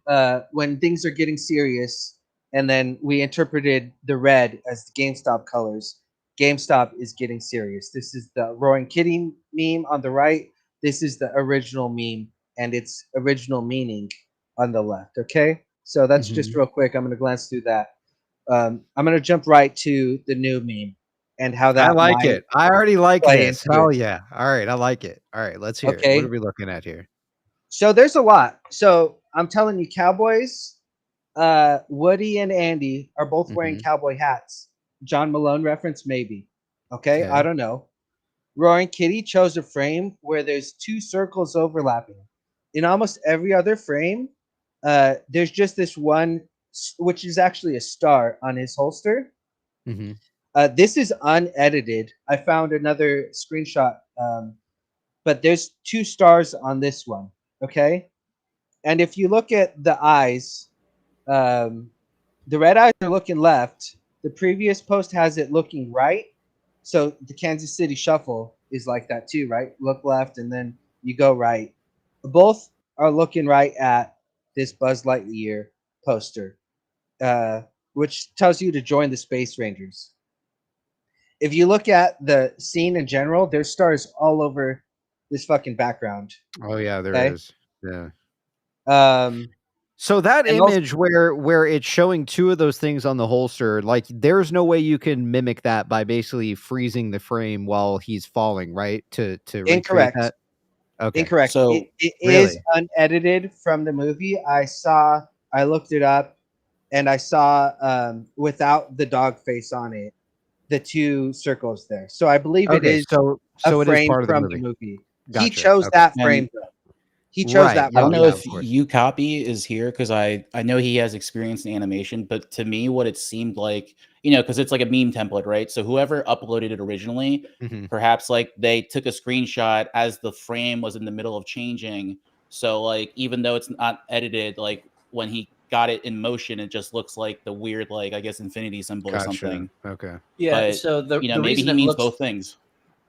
when things are getting serious, and then we interpreted the red as the GameStop colors. GameStop is getting serious. This is the Roaring Kitty meme on the right. This is the original meme and its original meaning on the left. Okay, so that's just real quick. I'm going to glance through that. I'm going to jump right to the new meme and how that. I like it. I already like this. Hell it. yeah! All right, I like it. All right, let's hear it. What are we looking at here? So there's a lot. So I'm telling you, Cowboys, Woody and Andy are both wearing cowboy hats. John Malone reference, maybe. Okay, I don't know. Roaring Kitty chose a frame where there's 2 circles overlapping. In almost every other frame, there's just this one, which is actually a star on his holster. This is unedited. I found another screenshot, but there's 2 stars on this one. Okay, and if you look at the eyes, the red eyes are looking left. The previous post has it looking right. So the Kansas City Shuffle is like that too, right? Look left and then you go right. Both are looking right at this Buzz Lightyear poster, which tells you to join the Space Rangers. If you look at the scene in general, there's stars all over this fucking background. Oh yeah, there is. Yeah. So that and image where it's showing 2 of those things on the holster, like there's no way you can mimic that by basically freezing the frame while he's falling, right? To recreate Incorrect. that. Okay. Incorrect. So it is unedited from the movie. I looked it up, and I saw without the dog face on it, the 2 circles there. So I believe it is so a it frame is part of the from movie. the movie. Gotcha. He chose that frame. He chose that. I don't know if of course. you copy is here because I know he has experience in animation, but to me, what it seemed like, you know, because it's like a meme template, right? So whoever uploaded it originally, perhaps like they took a screenshot as the frame was in the middle of changing. So like even though it's not edited, like when he got it in motion, it just looks like the weird, like I guess infinity symbol or something. Okay. Yeah. But, so the you know, the maybe reason he it means looks, both things.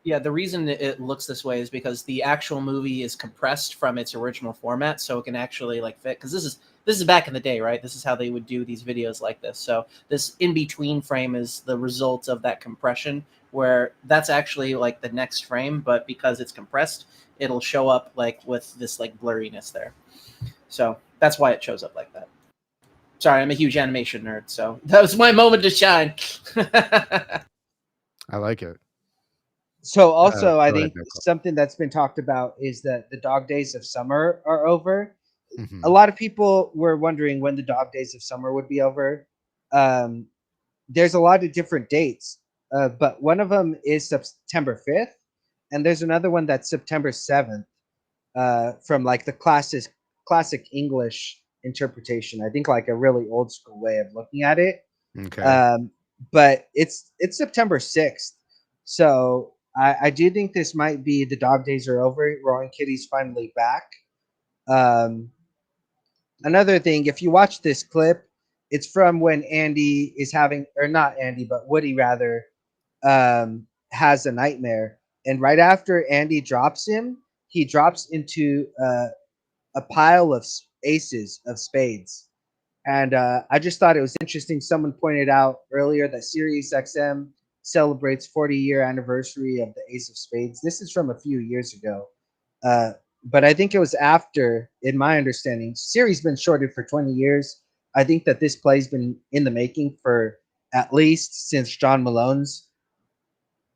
Yeah, the reason it looks this way is because the actual movie is compressed from its original format, so it can actually like fit. Because this is back in the day, right? This is how they would do these videos like this. So this in between frame is the result of that compression, where that's actually like the next frame, but because it's compressed, it'll show up like with this like blurriness there. So that's why it shows up like that. Sorry, I'm a huge animation nerd, so that was my moment to shine. I like it. So also, I think something that's been talked about is that the dog days of summer are over. A lot of people were wondering when the dog days of summer would be over. There's a lot of different dates, but one of them is September 5th, and there's another one that's September 7th from like the classic English interpretation. I think like a really old school way of looking at it. Okay. But it's September 6th. So I do think this might be the dog days are over. Roaring Kitty's finally back. Another thing, if you watch this clip, it's from when Andy is having, or not Andy, but Woody rather, has a nightmare. And right after Andy drops him, he drops into a pile of aces of spades. And I just thought it was interesting. Someone pointed out earlier that Sirius XM celebrates 40-year anniversary of the Ace of Spades. This is from a few years ago. But I think it was after, in my understanding, Siri's been shorted for 20 years. I think that this play's been in the making for at least since John Malone's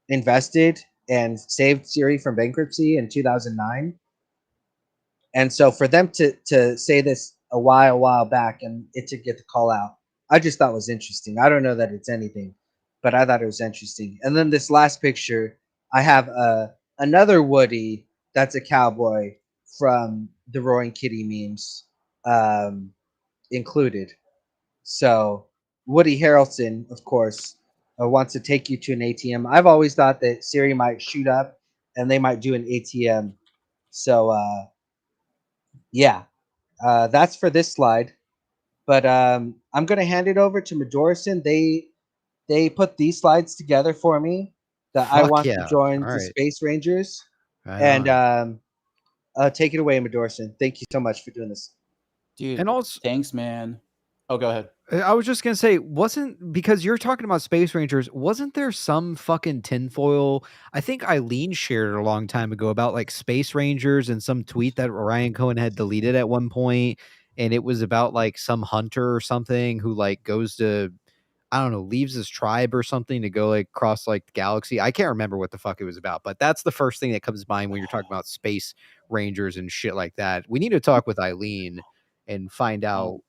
invested. and saved Siri from bankruptcy in 2009. And so for them to say this a while back and it to get the call out, I just thought was interesting. I don't know that it's anything, but I thought it was interesting. And then this last picture, I have another Woody that's a cowboy from the Roaring Kitty memes included. So Woody Harrelson, of course, wants to take you to an ATM. I've always thought that Siri might shoot up and they might do an ATM. So yeah, that's for this slide. But I'm going to hand it over to Medorison. They put these slides together for me that I Fuck want yeah. to join All the right. Space Rangers. Right and on. take it away, Medorison. Thank you so much for doing this. Dude, And also, thanks, man. Oh, go ahead. I was just gonna say, because you're talking about Space Rangers, wasn't there some fucking tinfoil? I think Eileen shared it a long time ago about like Space Rangers and some tweet that Ryan Cohen had deleted at one point, and it was about like some hunter or something who like goes to, I don't know, leaves his tribe or something to go like cross like the galaxy. I can't remember what the fuck it was about, but that's the first thing that comes to mind when you're talking about Space Rangers and shit like that. We need to talk with Eileen and find out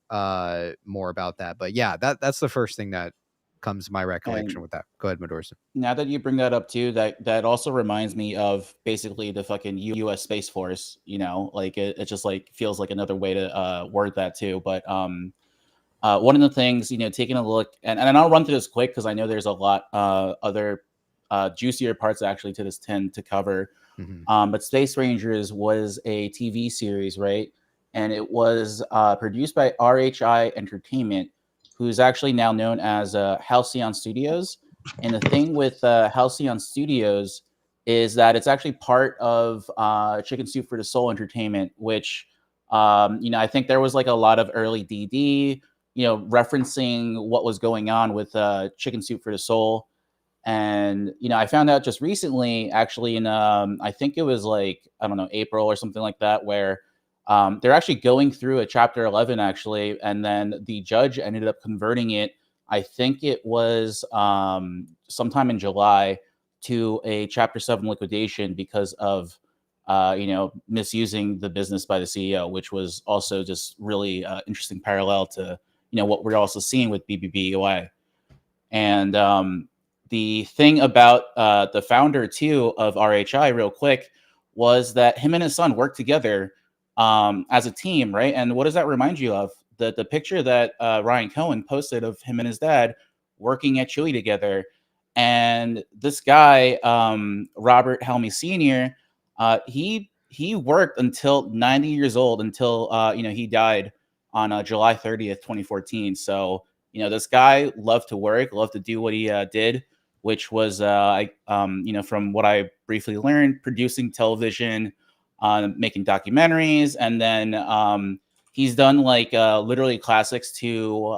more about that. But yeah, that's the first thing that comes to my recollection with that. Go ahead, Medorson. Now that you bring that up too, that also reminds me of basically the fucking U.S. Space Force. You know, like it just like feels like another way to word that too. But one of the things, you know, taking a look, and I'll run through this quick because I know there's a lot other juicier parts actually to this 10 to cover. But Space Rangers was a TV series, right? And it was produced by RHI Entertainment, who's actually now known as Halcyon Studios. And the thing with Halcyon Studios is that it's actually part of Chicken Soup for the Soul Entertainment, which, you know, I think there was like a lot of early DD, you know, referencing what was going on with Chicken Soup for the Soul. And, you know, I found out just recently, actually, in I think it was like, I don't know, April or something like that, where they're actually going through a chapter 11, actually. And then the judge ended up converting it. I think it was sometime in July to a chapter 7 liquidation because of, you know, misusing the business by the CEO, which was also just really interesting parallel to, you know, what we're also seeing with BBBYQ. And the thing about the founder too of RHI, real quick, was that him and his son worked together as a team, right? And what does that remind you of? The picture that Ryan Cohen posted of him and his dad working at Chewy together. And this guy, Robert Helmy Sr., he worked until 90 years old, until you know, he died on July 30th, 2014. So, you know, this guy loved to work, loved to do what he did, which was, you know, from what I briefly learned, producing television, making documentaries, and then he's done like literally classics to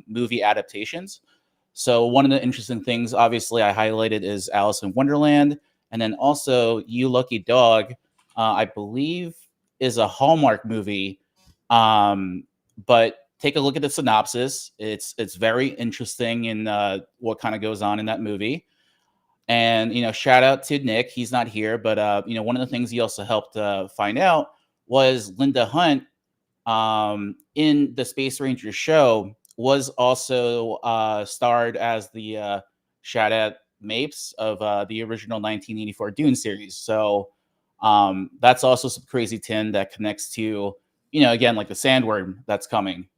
movie adaptations. So one of the interesting things, obviously, I highlighted is Alice in Wonderland, and then also You Lucky Dog, I believe, is a Hallmark movie. But take a look at the synopsis. It's very interesting in what kind of goes on in that movie. And, you know, shout out to Nick. He's not here, but, you know, one of the things he also helped find out was Linda Hunt in the Space Ranger show was also starred as the Shadat Mapes of the original 1984 Dune series. So that's also some crazy tin that connects to, you know, again, like the sandworm that's coming.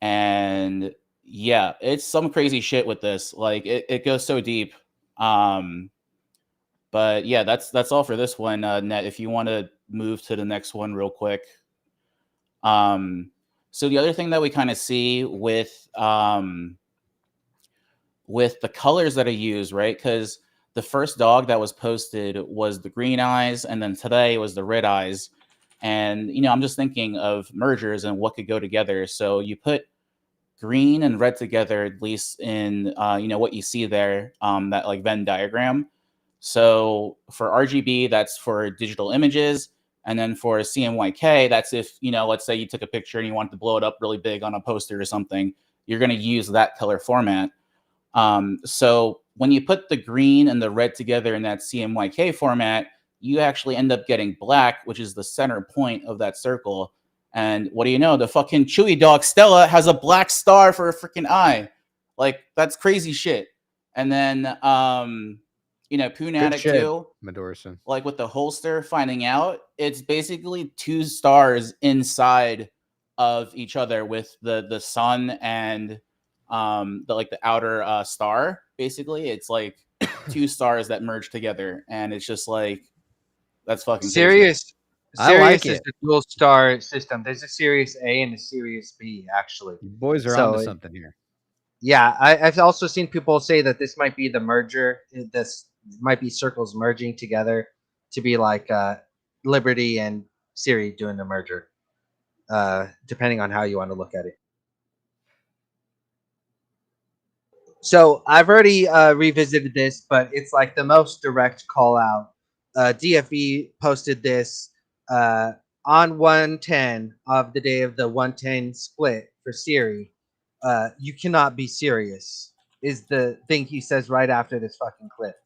And yeah, it's some crazy shit with this. Like it goes so deep. But yeah, that's all for this one, Net. If you want to move to the next one real quick. So the other thing that we kind of see with the colors that are used, right? Because the first dog that was posted was the green eyes, and then today was the red eyes. And, you know, I'm just thinking of mergers and what could go together. So you put green and red together, at least in, you know, what you see there, that like Venn diagram. So for RGB, that's for digital images. And then for CMYK, that's if, you know, let's say you took a picture and you wanted to blow it up really big on a poster or something, you're going to use that color format. So when you put the green and the red together in that CMYK format, you actually end up getting black, which is the center point of that circle. And what do you know? The fucking Chewy dog Stella has a black star for a freaking eye. Like, that's crazy shit. And then, you know, Poon Addict too. Madorson. Like with the holster, finding out it's basically 2 stars inside of each other with the sun and the outer star. Basically, it's like 2 stars that merge together, and it's just like, that's fucking Sirius. I like Sirius is it. the dual star system. There's a Sirius A and a Sirius B, actually. You boys are So, onto something here. Yeah, I've also seen people say that this might be the merger. This might be circles merging together to be like Liberty and Siri doing the merger, depending on how you want to look at it. So I've already revisited this, but it's like the most direct call out. DFV posted this on 110 of the day of the 110 split for Siri. You cannot be serious is the thing he says right after this fucking clip.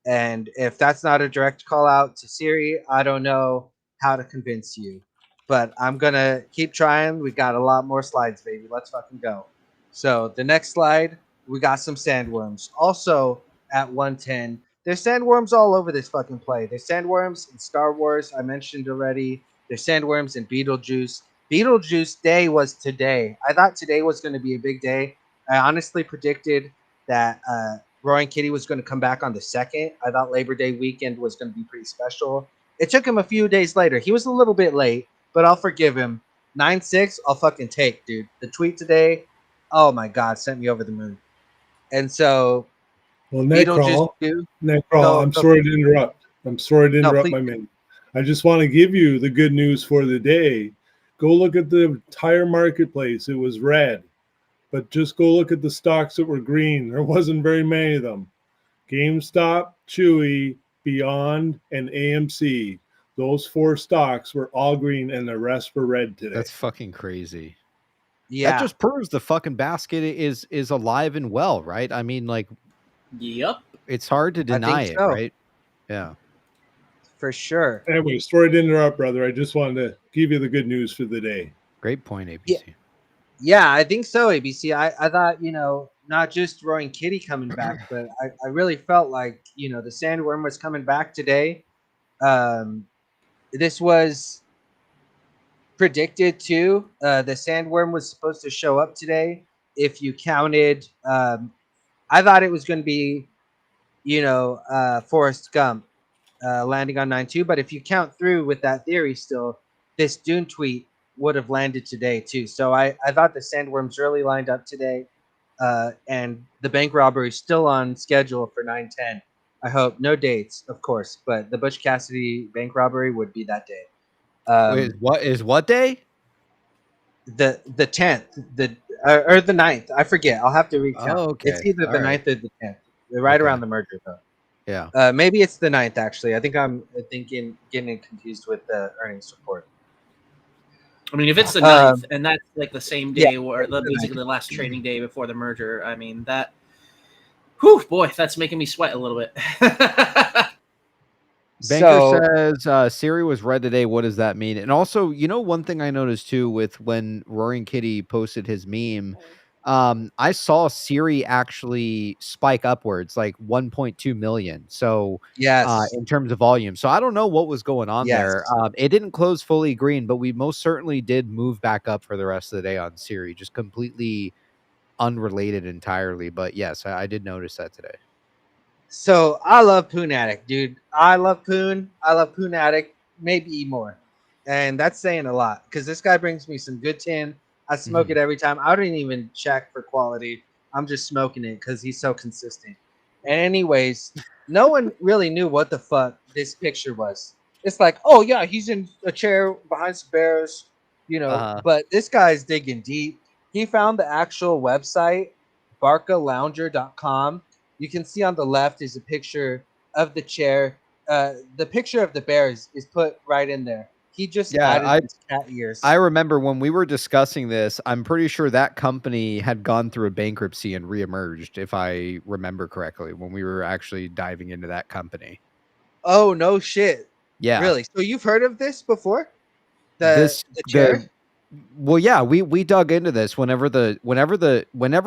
And if that's not a direct call out to Siri, I don't know how to convince you. But I'm going to keep trying. We got a lot more slides, baby. Let's fucking go. So the next slide, we got some sandworms. Also at 110, there's sandworms all over this fucking play. There's sandworms in Star Wars, I mentioned already. There's sandworms in Beetlejuice. Beetlejuice Day was today. I thought today was going to be a big day. I honestly predicted that Roaring Kitty was going to come back on the 2nd. I thought Labor Day weekend was going to be pretty special. It took him a few days later. He was a little bit late, but I'll forgive him. 9-6, I'll fucking take, dude. The tweet today, oh my God, sent me over the moon. And so, well, Nightcrawl, I'm sorry to interrupt. My man. I just want to give you the good news for the day. Go look at the entire marketplace. It was red. But just go look at the stocks that were green. There wasn't very many of them. GameStop, Chewy, Beyond, and AMC. Those 4 stocks were all green and the rest were red today. That's fucking crazy. Yeah. That just proves the fucking basket is alive and well, right? I mean, like, yep. It's hard to deny it, right? Yeah. For sure. Anyway, sorry to interrupt, brother. I just wanted to give you the good news for the day. Great point, ABC. Yeah, I think so, ABC. I thought, not just Roaring Kitty coming back, but I really felt like, the sandworm was coming back today. This was predicted too. The sandworm was supposed to show up today. If you counted, I thought it was going to be, Forrest Gump landing on 9-2. But if you count through with that theory still, this Dune tweet would have landed today too. So I thought the sandworms really lined up today. And the bank robbery is still on schedule for 9/10. I hope. No dates, of course, but the Butch Cassidy bank robbery would be that day. Wait, what day? The 10th, or the 9th. I forget. I'll have to recount. Oh, okay. It's either the 9th or the 10th. They're right around the merger, though. Yeah. Maybe it's the 9th, actually. I think I'm getting confused with the earnings report. I mean, if it's the 9th, and that's like the same day, or basically the last trading day before the merger, I mean, that, whew, boy, that's making me sweat a little bit. Banker says Siri was red today. What does that mean? And also, one thing I noticed too with when Roaring Kitty posted his meme, I saw Siri actually spike upwards like 1.2 million. So yes, in terms of volume. So I don't know what was going on there. It didn't close fully green, but we most certainly did move back up for the rest of the day on Siri, just completely unrelated entirely. But yes, I did notice that today. So I love Poon Addict, dude. I love Poon. I love Poon Addict, maybe more. And that's saying a lot because this guy brings me some good tin. I smoke it every time. I don't even check for quality. I'm just smoking it because he's so consistent. And anyways, no one really knew what the fuck this picture was. It's like, oh yeah, he's in a chair behind some bears, but this guy's digging deep. He found the actual website, barcalounger.com. You can see on the left is a picture of the chair. The picture of the bears is put right in there. He just Yeah, added his cat ears. I remember when we were discussing this, I'm pretty sure that company had gone through a bankruptcy and reemerged, if I remember correctly, when we were actually diving into that company. Oh, no shit. Yeah. Really? So you've heard of this before? The The chair? well, yeah, we dug into this whenever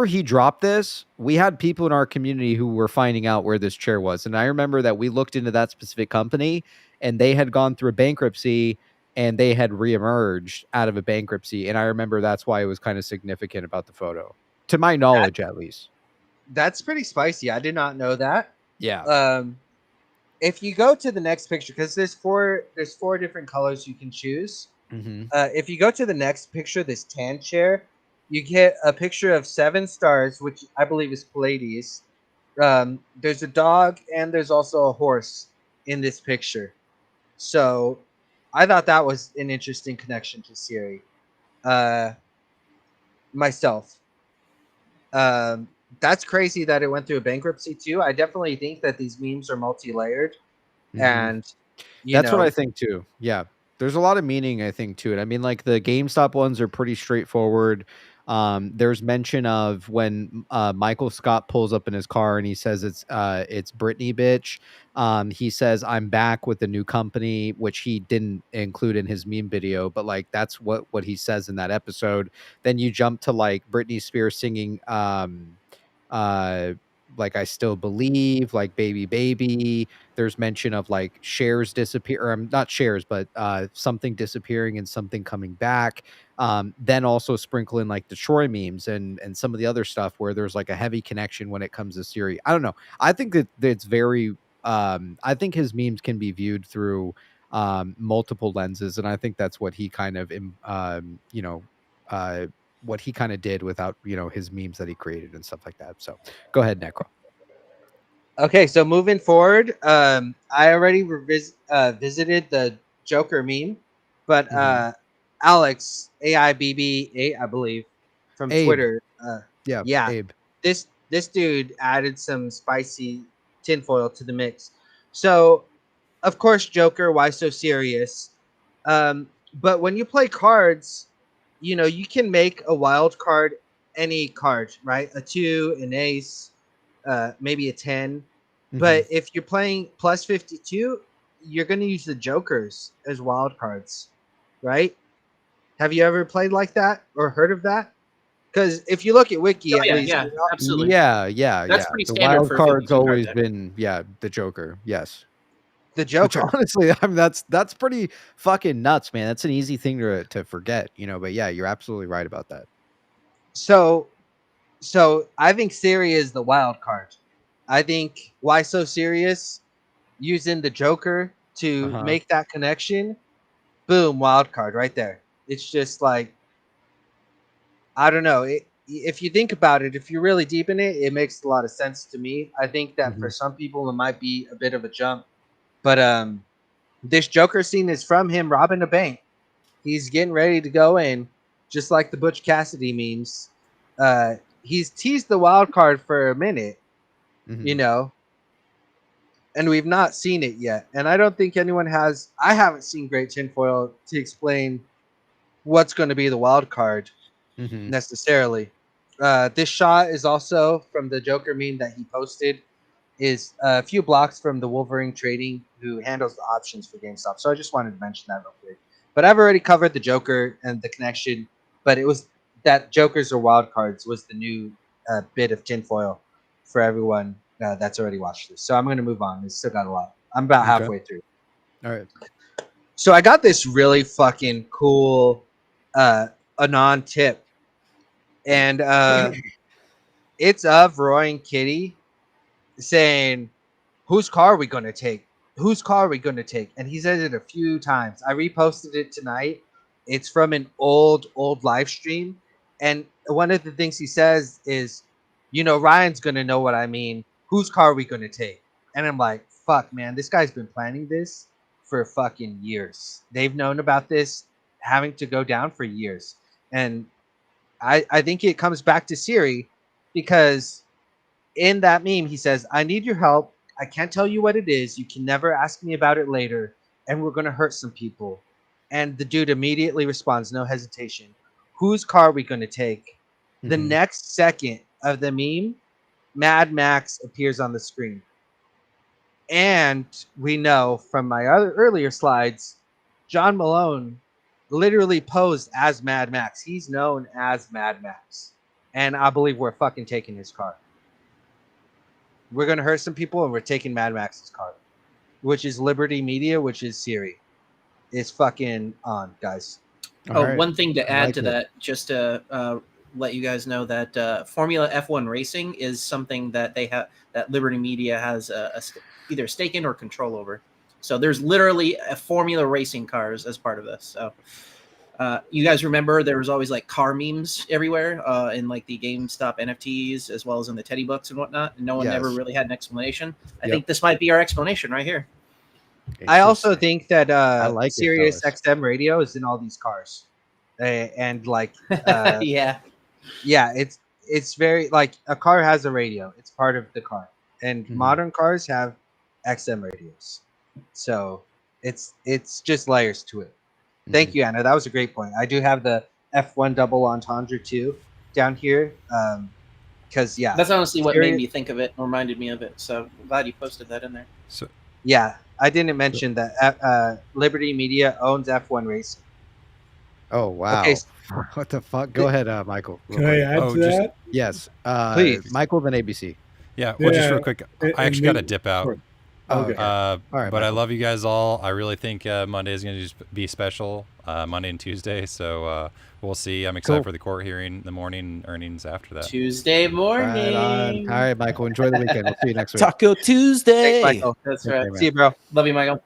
he dropped this, we had people in our community who were finding out where this chair was. And I remember that we looked into that specific company and they had gone through a bankruptcy and they had reemerged out of a bankruptcy. And I remember that's why it was kind of significant about the photo, to my knowledge, at least. That's pretty spicy. I did not know that. Yeah. If you go to the next picture, because there's four different colors you can choose. Mhm. If you go to the next picture, this tan chair, you get a picture of 7 stars, which I believe is Pleiades. There's a dog and there's also a horse in this picture. So I thought that was an interesting connection to Siri. Myself. That's crazy that it went through a bankruptcy too. I definitely think that these memes are multi-layered, Mhm. and That's what I think too. Yeah. There's a lot of meaning, I think, to it. I mean, like the GameStop ones are pretty straightforward. There's mention of when Michael Scott pulls up in his car and he says it's Britney bitch. He says I'm back with the new company, which he didn't include in his meme video, but like that's what he says in that episode. Then you jump to like Britney Spears singing like I still believe, like baby baby. There's mention of like shares disappear, or not shares, but something disappearing and something coming back. Then also sprinkle in like the Troy memes and some of the other stuff where there's like a heavy connection when it comes to Siri. I don't know. I think that it's very I think his memes can be viewed through multiple lenses, and I think that's what he kind of what he kind of did without his memes that he created and stuff like that. So go ahead, Necro. Okay, so moving forward, I already visited the Joker meme, but Alex AIBB8, I believe, from Abe. Twitter. Yeah, Abe. This dude added some spicy tinfoil to the mix. So, of course, Joker. Why so serious? But when you play cards, you can make a wild card any card, right? A 2, an ace, maybe a 10. But if you're playing plus 52, you're going to use the jokers as wild cards, right? Have you ever played like that or heard of that? Because if you look at Wiki, at least, absolutely. Yeah. That's pretty The standard wild for a card's 52 card always deck. been the Joker. Yes, the which Joker. honestly, I mean that's pretty fucking nuts, man. That's an easy thing to forget, But yeah, you're absolutely right about that. So I think Siri is the wild card. I think why so serious? Using the Joker to make that connection. Boom, wild card right there. It's just like, I don't know. If you think about it, if you're really deep in it, it makes a lot of sense to me. I think that for some people it might be a bit of a jump, but this Joker scene is from him robbing a bank. He's getting ready to go in, just like the Butch Cassidy memes. He's teased the wild card for a minute, and we've not seen it yet. And I don't think anyone has. I haven't seen great tinfoil to explain what's going to be the wild card necessarily. This shot is also from the Joker meme that he posted. Is a few blocks from the Wolverine Trading, who handles the options for GameStop. So I just wanted to mention that real quick. But I've already covered the Joker and the connection. But it was that Jokers or wild cards was the new bit of tinfoil for everyone that's already watched this. So I'm going to move on. It's still got a lot. I'm about halfway through. All right. So I got this really fucking cool Anon tip. And it's of Roy and Kitty saying, whose car are we going to take? Whose car are we going to take? And he says it a few times. I reposted it tonight. It's from an old live stream. And one of the things he says is, Ryan's going to know what I mean. Whose car are we going to take? And I'm like, fuck, man, this guy's been planning this for fucking years. They've known about this having to go down for years. And I think it comes back to Siri, because in that meme, he says, I need your help. I can't tell you what it is. You can never ask me about it later. And we're going to hurt some people. And the dude immediately responds, no hesitation. Whose car are we going to take? The next second of the meme, Mad Max appears on the screen. And we know from my other earlier slides, John Malone literally posed as Mad Max. He's known as Mad Max. And I believe we're fucking taking his car. We're going to hurt some people, and we're taking Mad Max's car, which is Liberty Media, which is Siri. It's fucking on, guys. One thing to add to that, just to let you guys know that Formula F1 racing is something that they have, that Liberty Media has either a stake in or control over. So there's literally a Formula racing cars as part of this. So you guys remember there was always like car memes everywhere in like the GameStop NFTs as well as in the Teddy books and whatnot. And no one ever really had an explanation. I think this might be our explanation right here. I also think that Sirius XM radio is in all these cars, and like yeah, it's very like a car has a radio. It's part of the car, and modern cars have XM radios, so it's just layers to it. Thank you, Anna. That was a great point. I do have the F1 double entendre too down here, because that's honestly what made me think of it, reminded me of it. So I'm glad you posted that in there. So yeah. I didn't mention that Liberty Media owns F1 Racing. Oh, wow. Okay. What the fuck? Go ahead, Michael. Can I add to that? Yes. Please. Michael, then ABC. Yeah, well, just real quick. I actually got to dip out. Okay. All right, but Michael. I love you guys all. I really think Monday is going to be special, Monday and Tuesday. So we'll see. I'm excited for the court hearing in the morning, earnings after that. Tuesday morning. All right, Michael. Enjoy the weekend. We'll see you next week. Taco Tuesday. Thanks, Michael. That's right. See you, bro. Love you, Michael.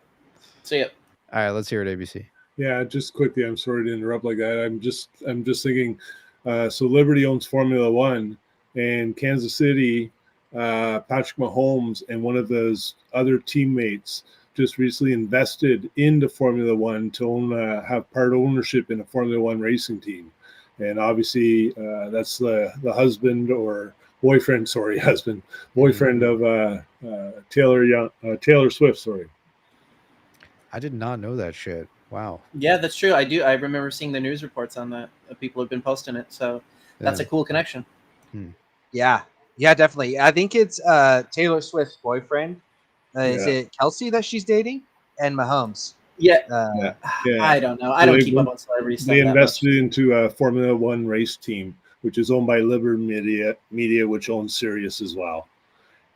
See you. All right, let's hear it, ABC. Yeah, just quickly. I'm sorry to interrupt like that. I'm just thinking. So Liberty owns Formula One, and Kansas City. Patrick Mahomes and one of those other teammates just recently invested into Formula One to have part ownership in a Formula One racing team, and obviously that's the husband or boyfriend, boyfriend of Taylor Swift. Sorry, I did not know that shit. Wow. Yeah, that's true. I do. I remember seeing the news reports on that. People have been posting it, so that's a cool connection. Yeah, definitely. I think it's Taylor Swift's boyfriend. Is it Kelsey that she's dating? And Mahomes. Yeah. I don't know. I don't keep up on celebrity stuff. They invested into a Formula One race team, which is owned by Liberty Media, which owns Sirius as well.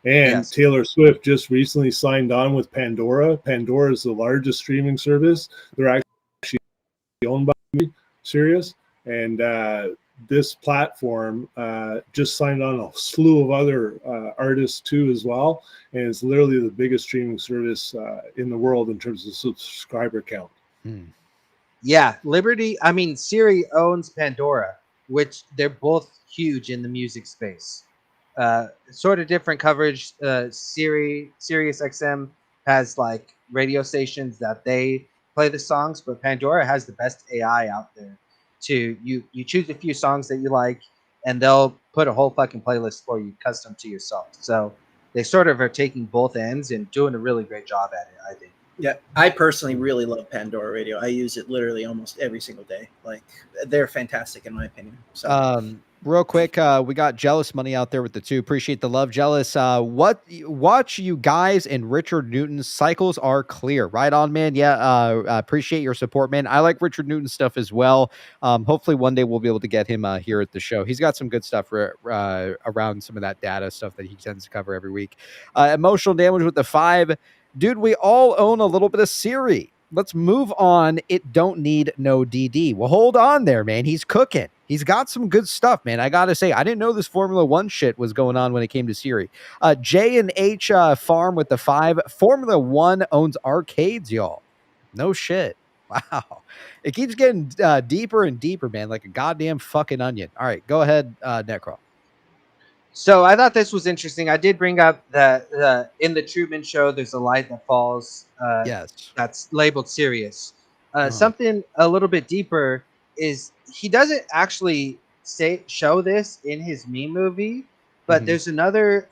And Taylor Swift just recently signed on with Pandora. Pandora is the largest streaming service. They're actually owned by Sirius. And this platform just signed on a slew of other artists too as well, and it's literally the biggest streaming service in the world in terms of subscriber count. Yeah, Siri owns Pandora, which they're both huge in the music space. Sort of different coverage. Sirius XM has like radio stations that they play the songs, but Pandora has the best AI out there. You choose a few songs that you like, and they'll put a whole fucking playlist for you, custom to yourself. So they sort of are taking both ends and doing a really great job at it, I think. Yeah, I personally really love Pandora Radio. I use it literally almost every single day. Like, they're fantastic in my opinion. So. Real quick, we got Jealous Money out there with the 2. Appreciate the love, Jealous. Watch you guys and Richard Newton's cycles are clear. Right on, man. Yeah, appreciate your support, man. I like Richard Newton's stuff as well. Hopefully one day we'll be able to get him here at the show. He's got some good stuff around some of that data stuff that he tends to cover every week. Emotional Damage with the 5. Dude, we all own a little bit of Siri. Let's move on. It don't need no DD. Well, hold on there, man. He's cooking. He's got some good stuff, man. I got to say, I didn't know this Formula One shit was going on when it came to Siri. J&H Farm with the 5. Formula One owns arcades, y'all. No shit. Wow. It keeps getting deeper and deeper, man, like a goddamn fucking onion. All right, go ahead, Necro. So I thought this was interesting. I did bring up that in the Truman Show, there's a light that falls. Yes. That's labeled Sirius. Something a little bit deeper is he doesn't actually show this in his meme movie, but there's another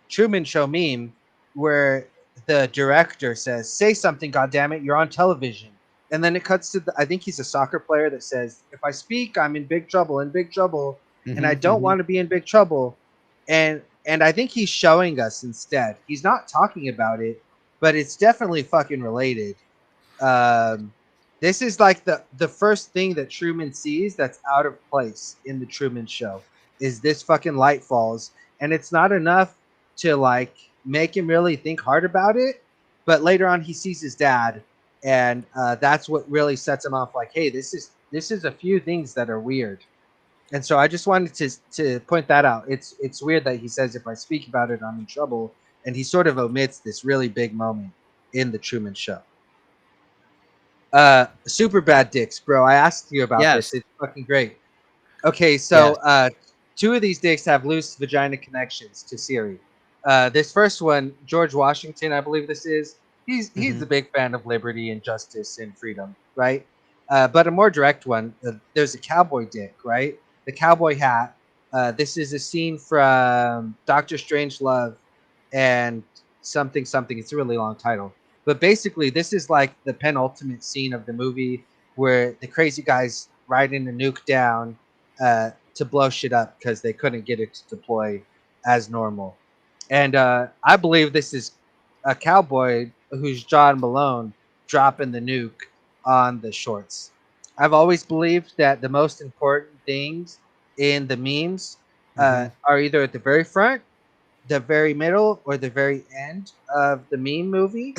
Truman Show meme where the director says, "Say something, goddammit, you're on television." And then it cuts to I think he's a soccer player that says, "If I speak, I'm in big trouble, and I don't want to be in big trouble." And I think he's showing us instead. He's not talking about it, but it's definitely fucking related. This is like the first thing that Truman sees that's out of place in the Truman Show is this fucking light falls, and it's not enough to like make him really think hard about it. But later on, he sees his dad, and that's what really sets him off. Like, hey, this is a few things that are weird. And so I just wanted to point that out. It's weird that he says if I speak about it, I'm in trouble, and he sort of omits this really big moment in the Truman Show. Super bad dicks, bro. I asked you about this. It's fucking great. Okay, so two of these dicks have loose vagina connections to Siri. This first one, George Washington, I believe this is. He's a big fan of liberty and justice and freedom, right? But a more direct one, there's a cowboy dick, right? The cowboy hat. This is a scene from Doctor Strangelove and something. It's a really long title. But basically, this is like the penultimate scene of the movie where the crazy guy's riding a nuke down to blow shit up because they couldn't get it to deploy as normal. And I believe this is a cowboy who's John Malone dropping the nuke on the shorts. I've always believed that the most important things in the memes are either at the very front, the very middle, or the very end of the meme movie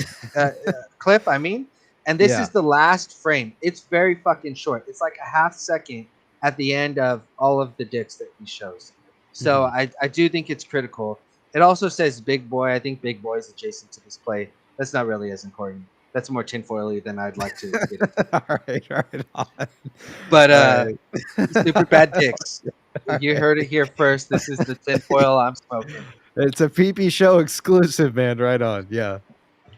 clip. I mean, and this is the last frame. It's very fucking short. It's like a half second at the end of all of the dicks that he shows. So I do think it's critical. It also says Big Boy. I think Big Boy is adjacent to this play. That's not really as important. That's more tinfoily than I'd like to get into. All right on. But super bad dicks. You heard it here first. This is the tinfoil I'm smoking. It's a PPShow exclusive, man. Right on. Yeah.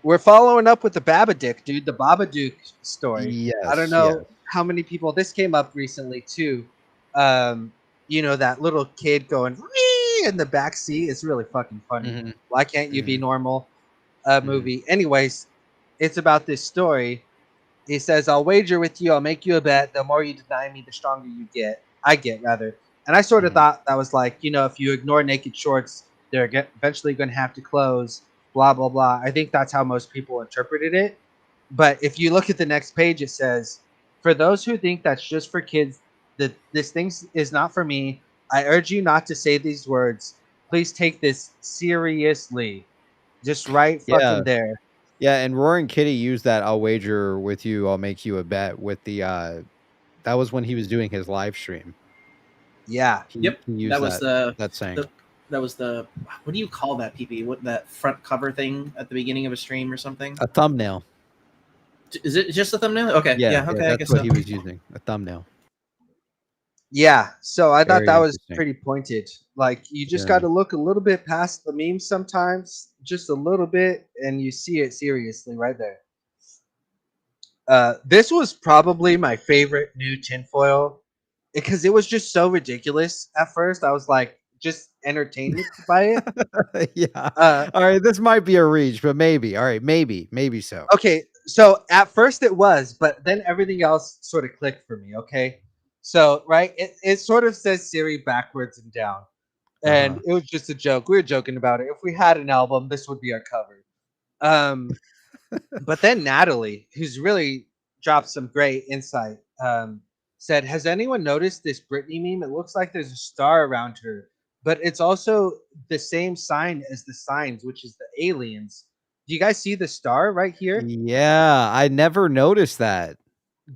We're following up with the Babadook, dude. The Babadook story. Yes. I don't know how many people. This came up recently too. You know, that little kid going in the back seat. It's really fucking funny. Why can't you be normal? Movie. Anyways, it's about this story. He says, "I'll wager with you. I'll make you a bet. The more you deny me, the stronger you get. I get rather." And I sort of thought that was like, you know, if you ignore naked shorts, they're eventually going to have to close. Blah blah blah. I think that's how most people interpreted it. But if you look at the next page, it says, "For those who think that's just for kids, this thing is not for me. I urge you not to say these words. Please take this seriously." Just right fucking there. Yeah, and Roaring Kitty used that "I'll wager with you, I'll make you a bet" with the that was when he was doing his live stream. Yeah. He used that was that saying. That was the, what do you call that, PP? What, that front cover thing at the beginning of a stream or something? A thumbnail. Is it just a thumbnail? Okay. Yeah. Okay. That's I guess what so. he was using. A thumbnail. Yeah. So I thought Very that was interesting. pretty pointed. Like, you just got to look a little bit past the memes sometimes, just a little bit, and you see it seriously right there. This was probably my favorite new tinfoil because it was just so ridiculous at first. I was like, just entertained by it. Yeah. All right, this might be a reach, but maybe. All right, maybe so. Okay, so at first it was, but then everything else sort of clicked for me. Okay, so right, it sort of says Siri backwards and down, and it was just a joke. We were joking about it. If we had an album, this would be our cover. But then Natalie, who's really dropped some great insight, said, "Has anyone noticed this Britney meme? It looks like there's a star around her. But it's also the same sign as the signs, which is the aliens. Do you guys see the star right here? Yeah, I never noticed that.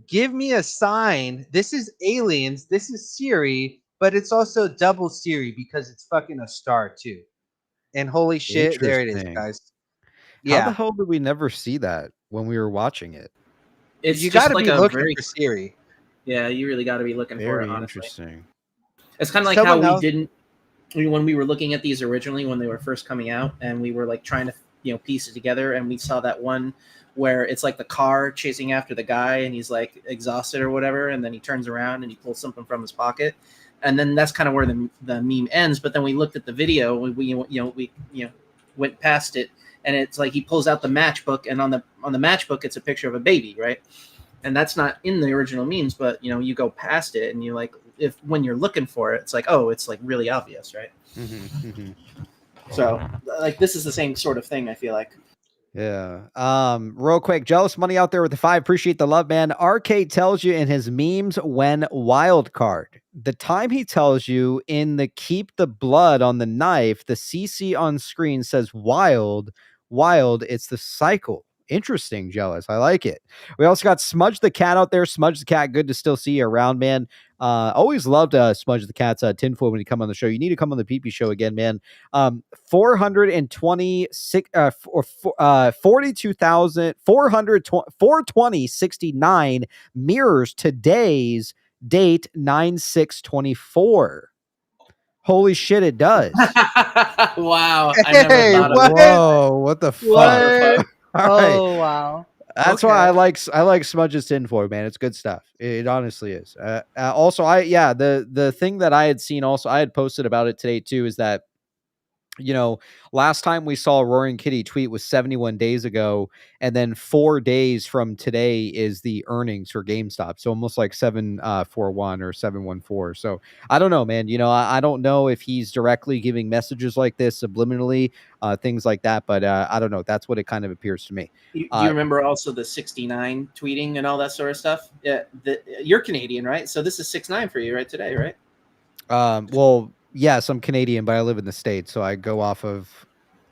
Give me a sign. This is aliens. This is Siri, but it's also double Siri because it's fucking a star too. And holy shit, there it is, Interesting. guys. How the hell did we never see that when we were watching it? It's you just got to like be a looking very, for Siri. yeah, you really got to be looking for Very it, honestly. interesting. It's kind of like Someone how else- we didn't, when we were looking at these originally when they were first coming out, and we were like trying to, you know, piece it together, and we saw that one where it's like the car chasing after the guy, and he's like exhausted or whatever, and then he turns around and he pulls something from his pocket, and then that's kind of where the meme ends. But then we looked at the video, we went past it, and it's like he pulls out the matchbook, and on the matchbook it's a picture of a baby, right? and that's not in the original memes. But you know, you go past it, and you like if when you're looking for it, it's like, oh, it's like really obvious, right? So like this is the same sort of thing. I feel like. Yeah. Real quick, Jealous Money out there with the 5. Appreciate the love, man. Arcade tells you in his memes when wild card. The time he tells you in the keep the blood on the knife, the CC on screen says wild. It's the cycle. Interesting, Jealous. I like it. We also got Smudge the Cat out there. Smudge the Cat, good to still see you around, man. Always loved Smudge the Cat's tinfoil when you come on the show. You need to come on the PP show again, man. 426 420,69 mirrors today's date 9/6/24. Holy shit, it does. Wow. I never thought of what? Whoa, what the fuck? What? All right. Oh wow. That's why I like Smudge's tinfoil, man. It's good stuff. It honestly is. Also, the thing that I had seen also, I had posted about it today too, is that, you know, last time we saw a Roaring Kitty tweet was 71 days ago, and then 4 days from today is the earnings for GameStop. So almost like 741 or 714. So I don't know, man. You know, I don't know if he's directly giving messages like this subliminally, things like that, but I don't know. That's what it kind of appears to me. Do you remember also the 69 tweeting and all that sort of stuff? Yeah, you're Canadian, right? So this is 6-9 for you right today, right? Well, yes, I'm Canadian, but I live in the States, so I go off of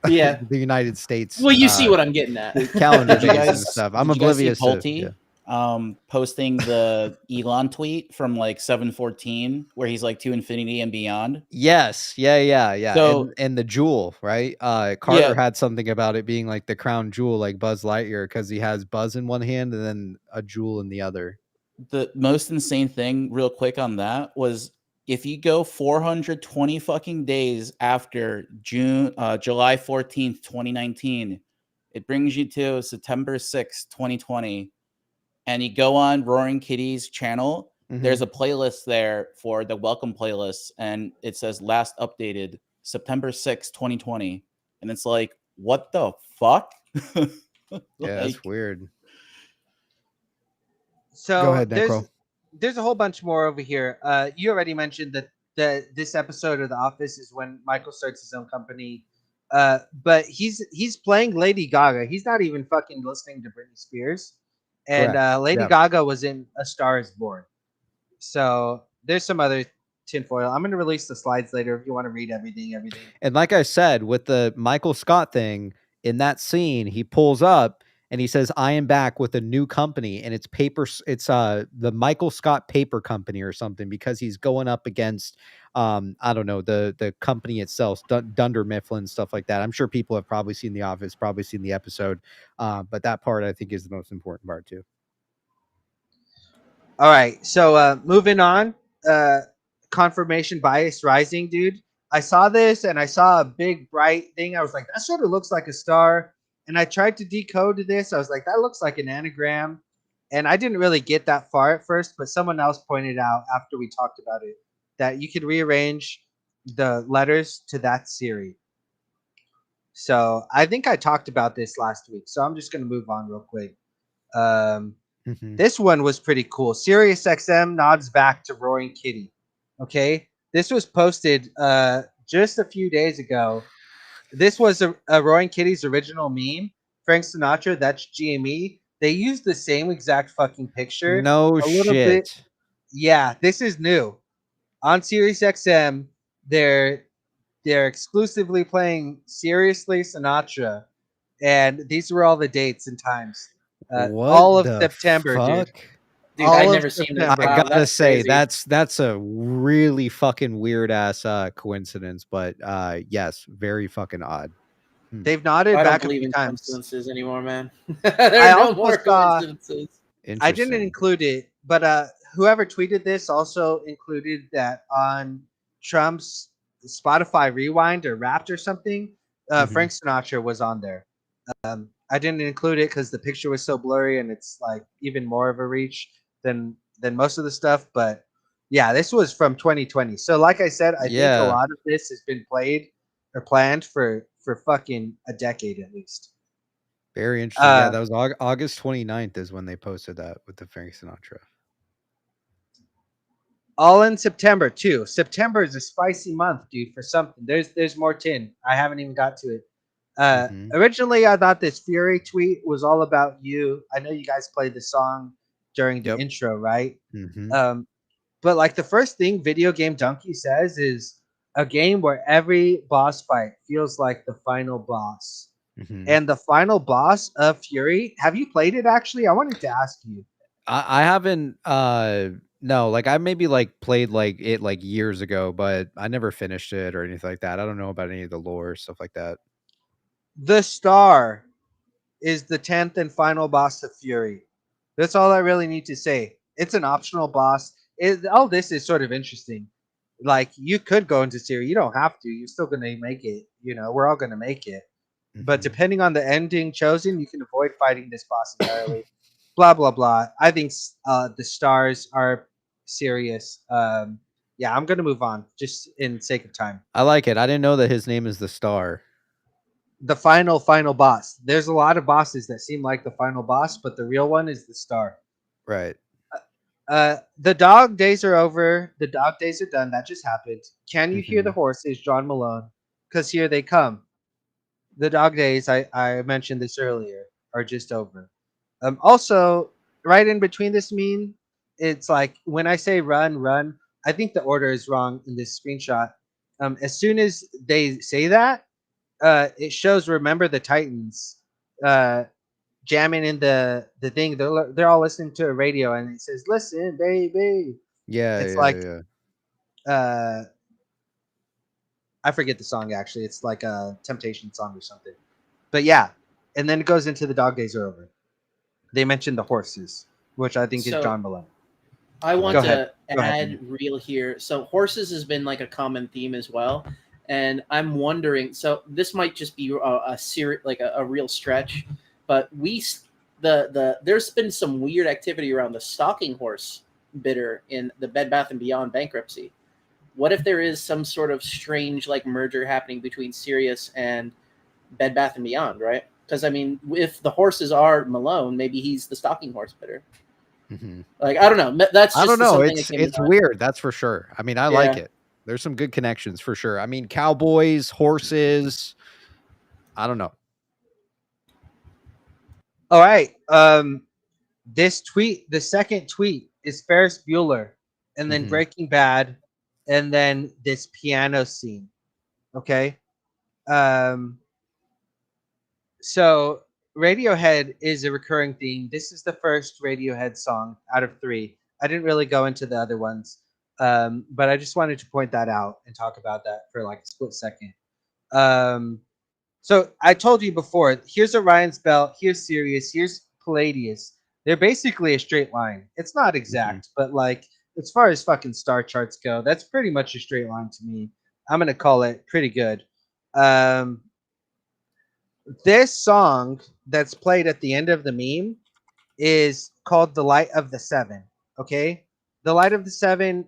the United States. Well, you see what I'm getting at. Calendar Did you days and guys- stuff. I'm did you guys see oblivious to. Pulte, posting the Elon tweet from like 714 where he's like to infinity and beyond. Yes, yeah. So- and the jewel, right? Carter had something about it being like the crown jewel, like Buzz Lightyear, because he has Buzz in one hand and then a jewel in the other. The most insane thing, real quick on that, was if you go 420 fucking days after July 14th, 2019, it brings you to September 6th, 2020. And you go on Roaring Kitty's channel, there's a playlist there for the welcome playlist, and it says last updated September 6th, 2020. And it's like, what the fuck? Yeah, that's weird. So Go ahead, Necro. there's a whole bunch more over here. You already mentioned that this episode of The Office is when Michael starts his own company. But he's playing Lady Gaga. He's not even fucking listening to Britney Spears. And Lady Gaga was in A Star Is Born. So there's some other tinfoil. I'm going to release the slides later if you want to read everything. And like I said, with the Michael Scott thing, in that scene, he pulls up and he says, I am back with a new company, and it's the Michael Scott Paper Company or something, because he's going up against I don't know, the company itself, Dunder Mifflin, stuff like that. I'm sure people have probably seen The Office, probably seen the episode, but that part I think is the most important part too. All right, so moving on, confirmation bias rising, dude. I saw this and I saw a big bright thing. I was like, that sort of looks like a star. And I tried to decode this. I was like, that looks like an anagram. And I didn't really get that far at first, but someone else pointed out after we talked about it that you could rearrange the letters to that Siri. So I think I talked about this last week. So I'm just going to move on real quick. This one was pretty cool. Sirius XM nods back to Roaring Kitty. Okay. This was posted just a few days ago. This was a Roaring Kitty's original meme. Frank Sinatra, that's GME. They used the same exact fucking picture. No shit. Yeah, this is new. On Sirius XM, they're exclusively playing Seriously Sinatra. And these were all the dates and times. All of September, dude. Dude, I've never seen that. I gotta say, crazy. That's a really fucking weird ass coincidence, but yes, very fucking odd. They've nodded I back don't believe a few in times. coincidences anymore, man. I no more coincidences. I didn't include it, but whoever tweeted this also included that on Trump's Spotify Rewind or Wrapped or something. Frank Sinatra was on there. I didn't include it because the picture was so blurry and it's like even more of a reach than most of the stuff. But yeah, this was from 2020. So like I said, I think a lot of this has been played or planned for fucking a decade at least. Very interesting. Yeah, that was August 29th is when they posted that with the Frank Sinatra. All in September too. September is a spicy month, dude. For something, there's more tin. I haven't even got to it. Originally, I thought this Fury tweet was all about you. I know you guys played the song during the intro, right? But like the first thing Video Game Donkey says is a game where every boss fight feels like the final boss. And the final boss of Fury, have you played it actually? I wanted to ask you. I haven't no, like I maybe like played like it like years ago, but I never finished it or anything like that. I don't know about any of the lore, stuff like that. The Star is the 10th and final boss of Fury. That's all I really need to say. It's an optional boss. All this is sort of interesting. Like you could go into Siri, you don't have to. You're still gonna make it. You know, we're all gonna make it. But depending on the ending chosen, you can avoid fighting this boss entirely. Blah blah blah. I think the stars are serious. Yeah, I'm gonna move on just in sake of time. I like it. I didn't know that his name is the Star. The final boss. There's a lot of bosses that seem like the final boss, but the real one is the Star. Right. The dog days are over. The dog days are done. That just happened. Can you hear the horses, John Malone? Because here they come. The dog days, I mentioned this earlier, are just over. Also, right in between this meme, it's like when I say run, I think the order is wrong in this screenshot. As soon as they say that, it shows Remember the Titans jamming in the thing. They're all listening to a radio and it says, "Listen, baby." Yeah, It's yeah, like yeah. I forget the song actually. It's like a Temptation song or something. But yeah, and then it goes into the dog days are over. They mentioned the horses, which I think is John Malone. I want to add real here. So horses has been like a common theme as well, and I'm wondering. So this might just be a real stretch, but there's been some weird activity around the stalking horse bidder in the Bed Bath & Beyond bankruptcy. What if there is some sort of strange like merger happening between Sirius and Bed Bath & Beyond, right? Because I mean, if the horses are Malone, maybe he's the stalking horse bidder. Like I don't know. That's just I don't know. something It's weird. That's for sure. I mean, I like it. There's some good connections for sure. I mean, cowboys, horses. I don't know. All right. This tweet, the second tweet is Ferris Bueller, and then Breaking Bad, and then this piano scene. Okay. So Radiohead is a recurring theme. This is the first Radiohead song out of 3. I didn't really go into the other ones, but I just wanted to point that out and talk about that for like a split second. So I told you before, here's Orion's belt, here's Sirius, here's Palladius. They're basically a straight line. It's not exact, but like as far as fucking star charts go, that's pretty much a straight line to me. I'm going to call it pretty good. This song that's played at the end of the meme is called The Light of the Seven. Okay? The Light of the Seven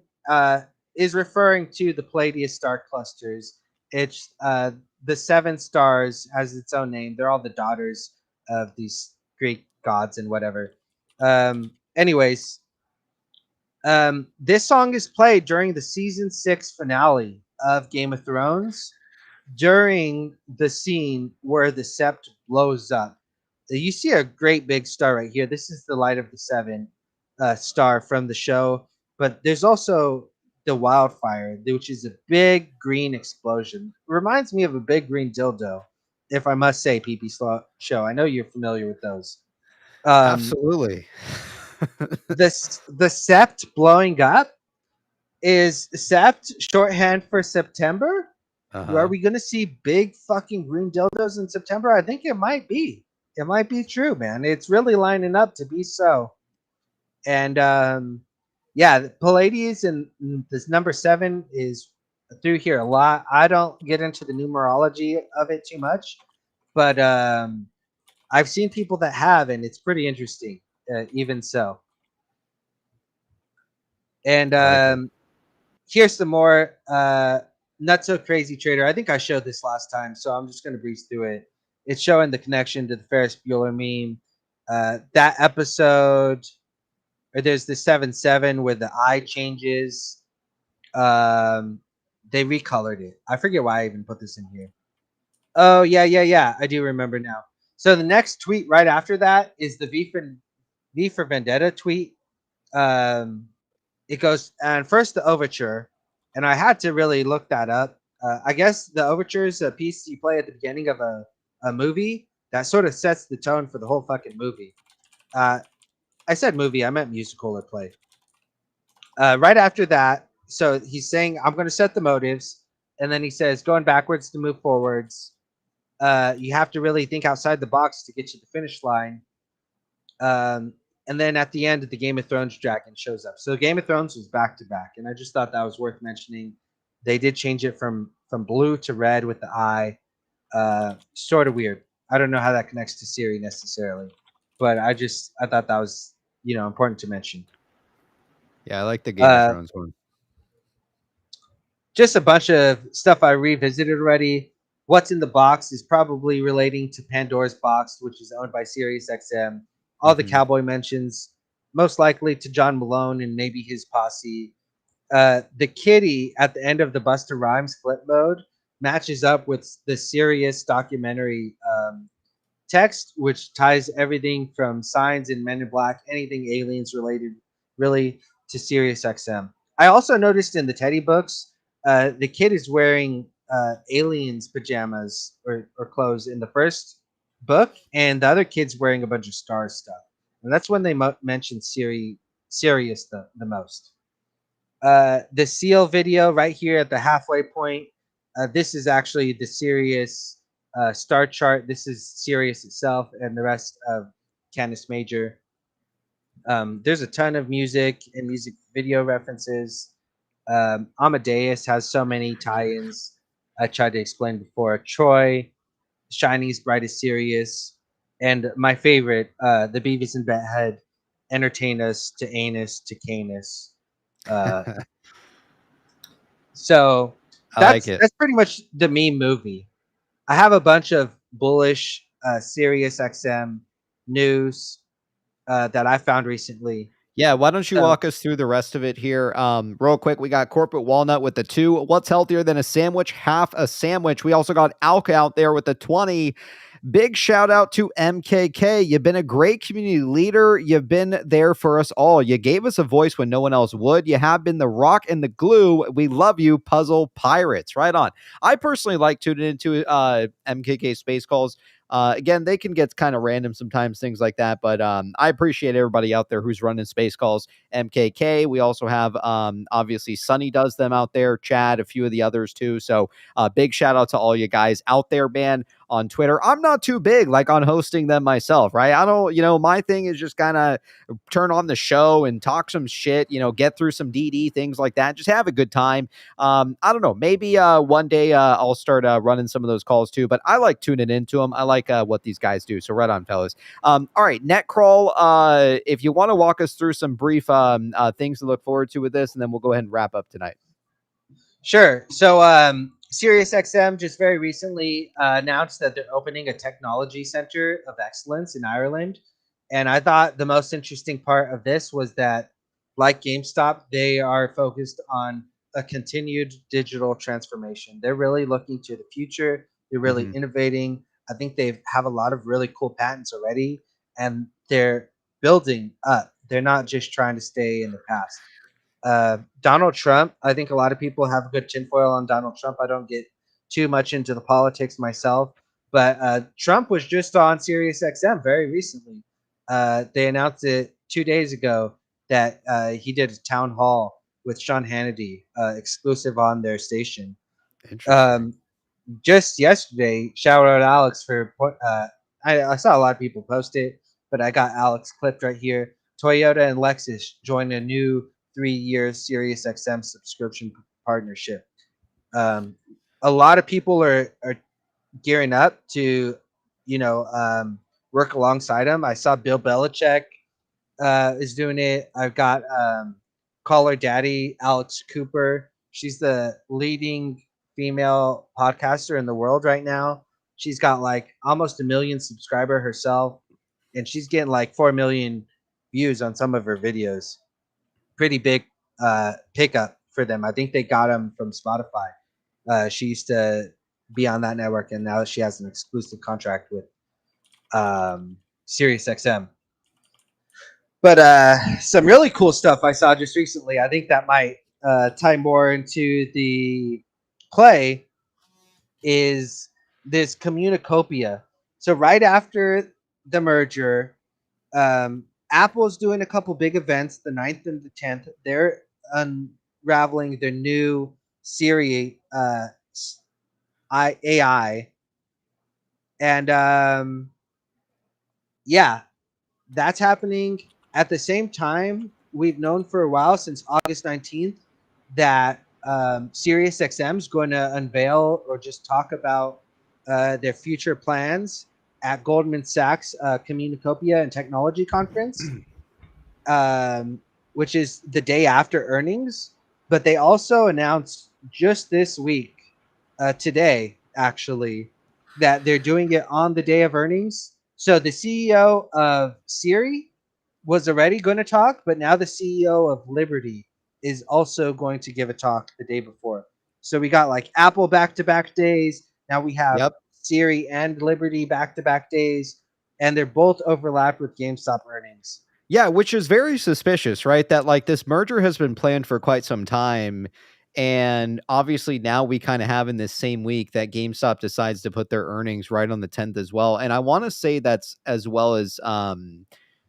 is referring to the Palladius star clusters. It's the 7 stars has its own name. They're all the daughters of these Greek gods and whatever. Anyways, this song is played during the season 6 finale of Game of Thrones during the scene where the sept blows up. You see a great big star right here. This is the Light of the Seven star from the show. But there's also the wildfire, which is a big green explosion. Reminds me of a big green dildo, if I must say, PPShow. I know you're familiar with those. Absolutely. The sept blowing up is sept shorthand for September? Are we going to see big fucking green dildos in September? I think it might be. It might be true, man. It's really lining up to be so. And yeah, Palladius and this number 7 is through here a lot. I don't get into the numerology of it too much, but I've seen people that have, and it's pretty interesting, even so. And here's some more Not So Crazy Trader. I think I showed this last time, so I'm just going to breeze through it. it's showing the connection to the Ferris Bueller meme. That episode, or there's the 7-7 where the eye changes. They recolored it. I forget why I even put this in here. Oh yeah. I do remember now. So the next tweet right after that is the V for Vendetta tweet. It goes, and first the overture, and I had to really look that up. I guess the overture is a piece you play at the beginning of a movie that sort of sets the tone for the whole fucking movie. I said movie, I meant musical or play. Right after that, so he's saying, I'm going to set the motives, and then he says, going backwards to move forwards. You have to really think outside the box to get to the finish line. And then at the end, the Game of Thrones dragon shows up. So Game of Thrones was back to back, and I just thought that was worth mentioning. They did change it from blue to red with the eye. Sort of weird. I don't know how that connects to Siri necessarily, but I thought that was important to mention. Yeah, I like the Game of Thrones one. Just a bunch of stuff I revisited already. What's in the box is probably relating to Pandora's Box, which is owned by SiriusXM. All the cowboy mentions, most likely to John Malone and maybe his posse. The kitty at the end of the Busta Rhymes flip mode matches up with the Sirius documentary text, which ties everything from Signs and Men in Black, anything aliens related, really, to SiriusXM. I also noticed in the Teddy books, the kid is wearing aliens pajamas or clothes in the first book, and the other kid's wearing a bunch of Star stuff. And that's when they mention Sirius the most. The Seal video right here at the halfway point. This is actually the Sirius star chart. This is Sirius itself and the rest of Canis Major. There's a ton of music and music video references. Amadeus has so many tie-ins. I tried to explain before. Troy, Shiny's Brightest Sirius, and my favorite, the Beavis and Butthead, entertain us to anus to canis. So that's pretty much the meme movie. I have a bunch of bullish Sirius XM news that I found recently. Yeah, why don't you walk us through the rest of it here? Real quick, we got Corporate Walnut with the 2. What's healthier than a sandwich? Half a sandwich. We also got Alka out there with the 20. Big shout out to MKK. You've been a great community leader. You've been there for us all. You gave us a voice when no one else would. You have been the rock and the glue. We love you, Puzzle Pirates. Right on. I personally like tuning into MKK Space Calls. Again, they can get kind of random sometimes, things like that. But I appreciate everybody out there who's running Space Calls. MKK. We also have, obviously, Sunny does them out there. Chad, a few of the others too. So big shout out to all you guys out there, man. On Twitter, I'm not too big like on hosting them myself, right? I don't, my thing is just kind of turn on the show and talk some shit, get through some DD, things like that. Just have a good time. I don't know, maybe one day I'll start running some of those calls too, but I like tuning into them. I like what these guys do. So right on, fellas. All right, Netcrawl, if you want to walk us through some brief things to look forward to with this, and then we'll go ahead and wrap up tonight. Sure. So SiriusXM just very recently announced that they're opening a technology center of excellence in Ireland. And I thought the most interesting part of this was that, like GameStop, they are focused on a continued digital transformation. They're really looking to the future. They're really innovating. I think they have a lot of really cool patents already, and they're building up. They're not just trying to stay in the past. Donald Trump, I think a lot of people have a good tinfoil on Donald Trump. I don't get too much into the politics myself, but Trump was just on SiriusXM very recently. They announced it 2 days ago that he did a town hall with Sean Hannity, exclusive on their station. Just yesterday, shout out Alex for I saw a lot of people post it, but I got Alex clipped right here. Toyota and Lexus joined a new 3-year SiriusXM subscription partnership. A lot of people are gearing up to, work alongside them. I saw Bill Belichick is doing it. I've got Caller Daddy, Alex Cooper. She's the leading female podcaster in the world right now. She's got like almost 1 million subscriber herself, and she's getting like 4 million views on some of her videos. Pretty big pickup for them. I think they got them from Spotify. She used to be on that network, and now she has an exclusive contract with Sirius XM. But some really cool stuff I saw just recently. I think that might tie more into the play is this communicopia. So right after the merger, Apple's doing a couple big events, the 9th and the 10th. They're unraveling their new Siri AI. And yeah, that's happening at the same time. We've known for a while, since August 19th, that Sirius XM is going to unveil or just talk about their future plans at Goldman Sachs Communicopia and Technology Conference, which is the day after earnings. But they also announced just this week, today actually, that they're doing it on the day of earnings. So the CEO of Siri was already going to talk, but now the CEO of Liberty is also going to give a talk the day before. So we got like Apple back-to-back days. Now we have Siri and Liberty back-to-back days, and they're both overlapped with GameStop earnings. Yeah, which is very suspicious, right? That like this merger has been planned for quite some time. And obviously now we kind of have in this same week that GameStop decides to put their earnings right on the 10th as well. And I want to say that's as well as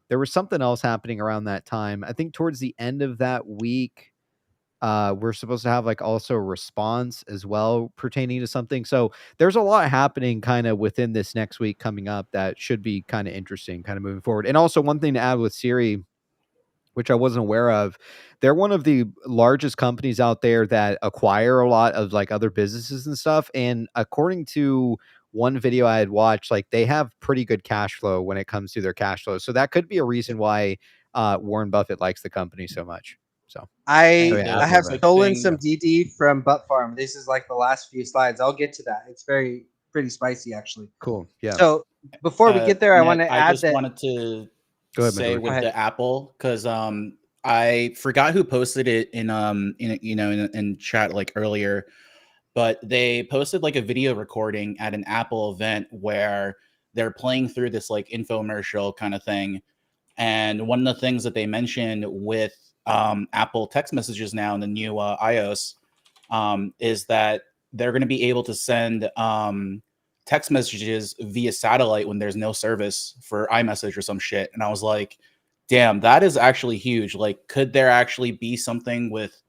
there was something else happening around that time. I think towards the end of that week, we're supposed to have like also a response as well pertaining to something. So there's a lot happening kind of within this next week coming up that should be kind of interesting kind of moving forward. And also one thing to add with Siri, which I wasn't aware of, they're one of the largest companies out there that acquire a lot of like other businesses and stuff. And according to one video I had watched, like they have pretty good cash flow when it comes to their cash flow. So that could be a reason why Warren Buffett likes the company so much. So I have stolen some DD from Butt Farm. This is like the last few slides. I'll get to that. It's pretty spicy actually. Cool. Yeah. So before we get there, I want to add just wanted to say with the Apple, because I forgot who posted it in chat like earlier, but they posted like a video recording at an Apple event where they're playing through this like infomercial kind of thing. And one of the things that they mentioned with Apple text messages now in the new iOS is that they're going to be able to send text messages via satellite when there's no service for iMessage or some shit. And I was like, damn, that is actually huge. Like, could there actually be something with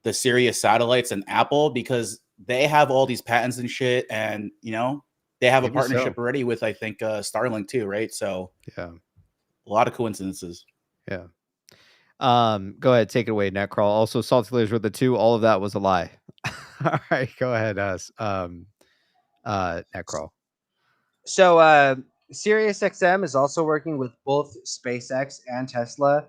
the Sirius satellites and Apple? Because they have all these patents and shit, and they have a partnership already with, I think, Starlink too, right? So yeah, a lot of coincidences. Yeah. Go ahead, take it away, Netcrawl. Also, Salty Layers with the 2. All of that was a lie. All right, go ahead, Netcrawl. So Sirius XM is also working with both SpaceX and Tesla.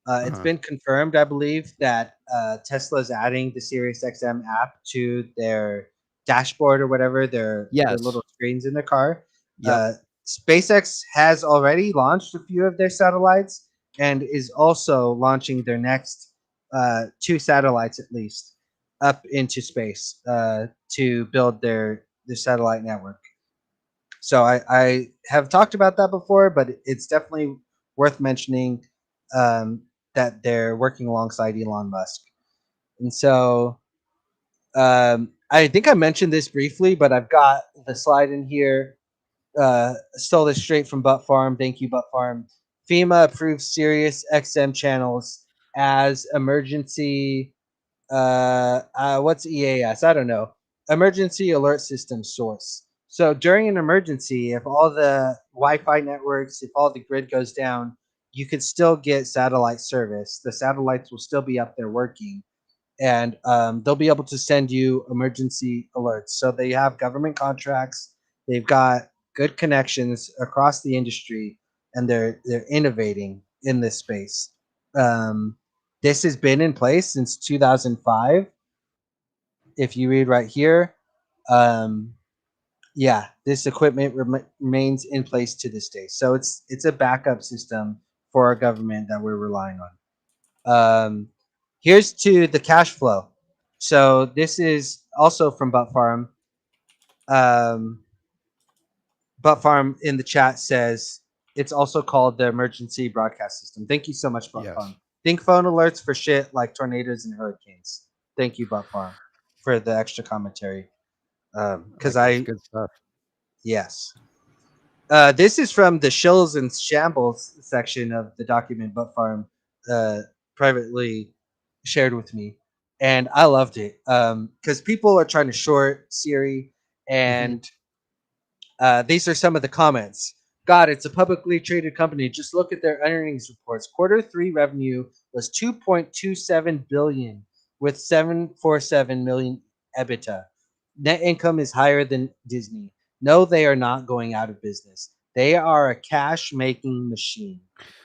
It's been confirmed, I believe, that Tesla is adding the Sirius XM app to their dashboard or whatever, their little screens in the car. SpaceX has already launched a few of their satellites and is also launching their next 2 satellites at least up into space to build their satellite network. So I have talked about that before, but it's definitely worth mentioning that they're working alongside Elon Musk. And so I think I mentioned this briefly, but I've got the slide in here. Stole this straight from Butt Farm. Thank you, Butt Farm. FEMA approves Sirius XM channels as emergency. What's EAS? I don't know. Emergency alert system source. So during an emergency, if all the Wi-Fi networks, if all the grid goes down, you could still get satellite service. The satellites will still be up there working, and they'll be able to send you emergency alerts. So they have government contracts. They've got good connections across the industry, and they're innovating in this space. This has been in place since 2005. If you read right here, Yeah, this equipment remains in place to this day. So it's a backup system for our government that we're relying on. Here's to the cash flow. So this is also from Butt Farm. Butt Farm in the chat says it's also called the emergency broadcast system. Thank you so much, Butt Farm. Think phone alerts for shit like tornadoes and hurricanes. Thank you, Butt Farm, for the extra commentary. Because good stuff. Yes. This is from the Shills and Shambles section of the document Butt Farm privately shared with me. And I loved it because people are trying to short Siri. And these are some of the comments. God, it's a publicly traded company. Just look at their earnings reports. Q3 revenue was 2.27 billion with 747 million EBITDA. Net income is higher than Disney. No, they are not going out of business. They are a cash-making machine.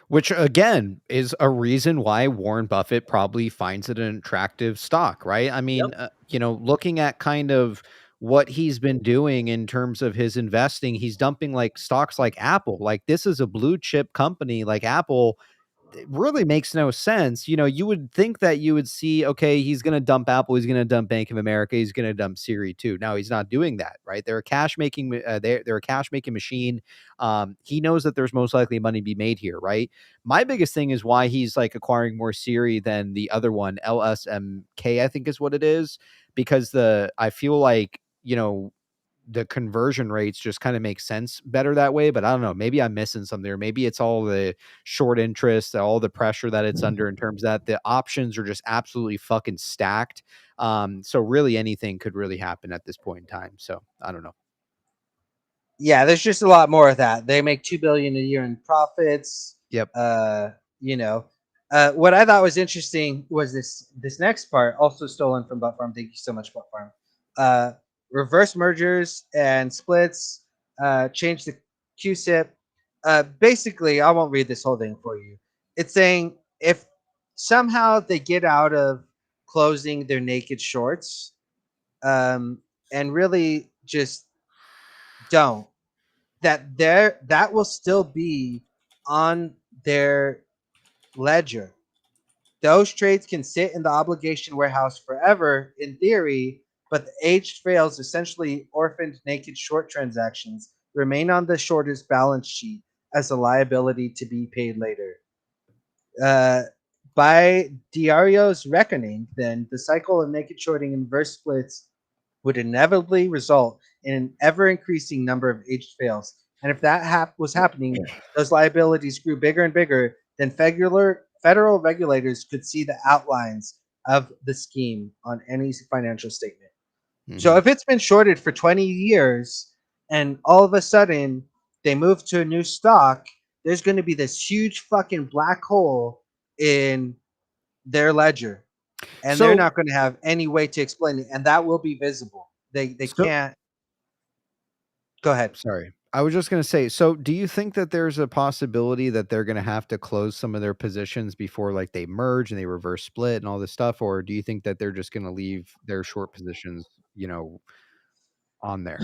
Which again is a reason why Warren Buffett probably finds it an attractive stock, right? I mean, looking at kind of what he's been doing in terms of his investing, he's dumping like stocks like Apple. Like this is a blue chip company like Apple. It really makes no sense. You would think that you would see, okay, he's going to dump Apple, he's going to dump Bank of America, he's going to dump Siri too. No, he's not doing that, right? They're a cash making, they're a cash making machine. He knows that there's most likely money to be made here, right? My biggest thing is why he's like acquiring more Siri than the other one, LSMK, I think is what it is, because I feel like, the conversion rates just kind of make sense better that way. But I don't know, maybe I'm missing something, or maybe it's all the short interest, all the pressure that it's under in terms of that the options are just absolutely fucking stacked. So really anything could really happen at this point in time. So I don't know. Yeah, there's just a lot more of that. They make $2 billion a year in profits. Yep. What I thought was interesting was this next part, also stolen from Butt Farm. Thank you so much, Butt Farm. Reverse mergers and splits, change the QSIP. Basically, I won't read this whole thing for you. It's saying if somehow they get out of closing their naked shorts, and really just don't, that will still be on their ledger. Those trades can sit in the obligation warehouse forever in theory, but the aged fails, essentially orphaned naked short transactions, remain on the shorter's balance sheet as a liability to be paid later. By Diario's reckoning, then, the cycle of naked shorting and reverse splits would inevitably result in an ever-increasing number of aged fails. And if that was happening, those liabilities grew bigger and bigger, then federal regulators could see the outlines of the scheme on any financial statement. So if it's been shorted for 20 years and all of a sudden they move to a new stock, there's going to be this huge fucking black hole in their ledger. And they're not going to have any way to explain it. And that will be visible. They can't. Go ahead. Sorry. I was just going to say, so do you think that there's a possibility that they're going to have to close some of their positions before like they merge and they reverse split and all this stuff? Or do you think that they're just going to leave their short positions, on there?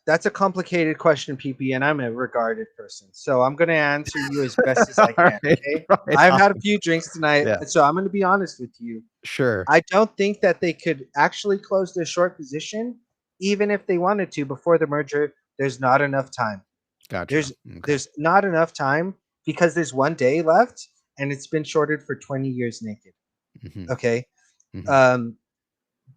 That's a complicated question, PP, and I'm a regarded person. So I'm going to answer you as best as I can. Okay. I've had a few drinks tonight. Yeah. So I'm going to be honest with you. Sure. I don't think that they could actually close their short position, even if they wanted to before the merger. There's not enough time. Gotcha. There's not enough time because there's 1 day left and it's been shorted for 20 years naked. Okay.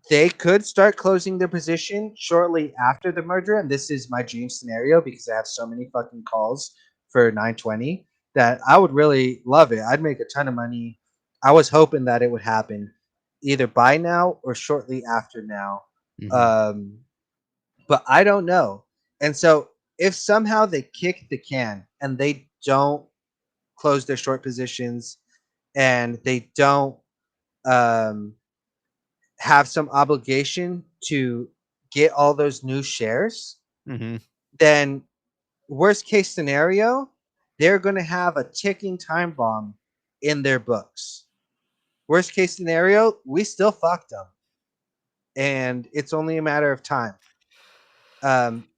They could start closing their position shortly after the merger. And this is my dream scenario because I have so many fucking calls for 920 that I would really love it. I'd make a ton of money. I was hoping that it would happen either by now or shortly after now. But I don't know. And so if somehow they kick the can and they don't close their short positions and they don't have some obligation to get all those new shares, then worst case scenario, they're going to have a ticking time bomb in their books. Worst case scenario, we still fucked them. And it's only a matter of time.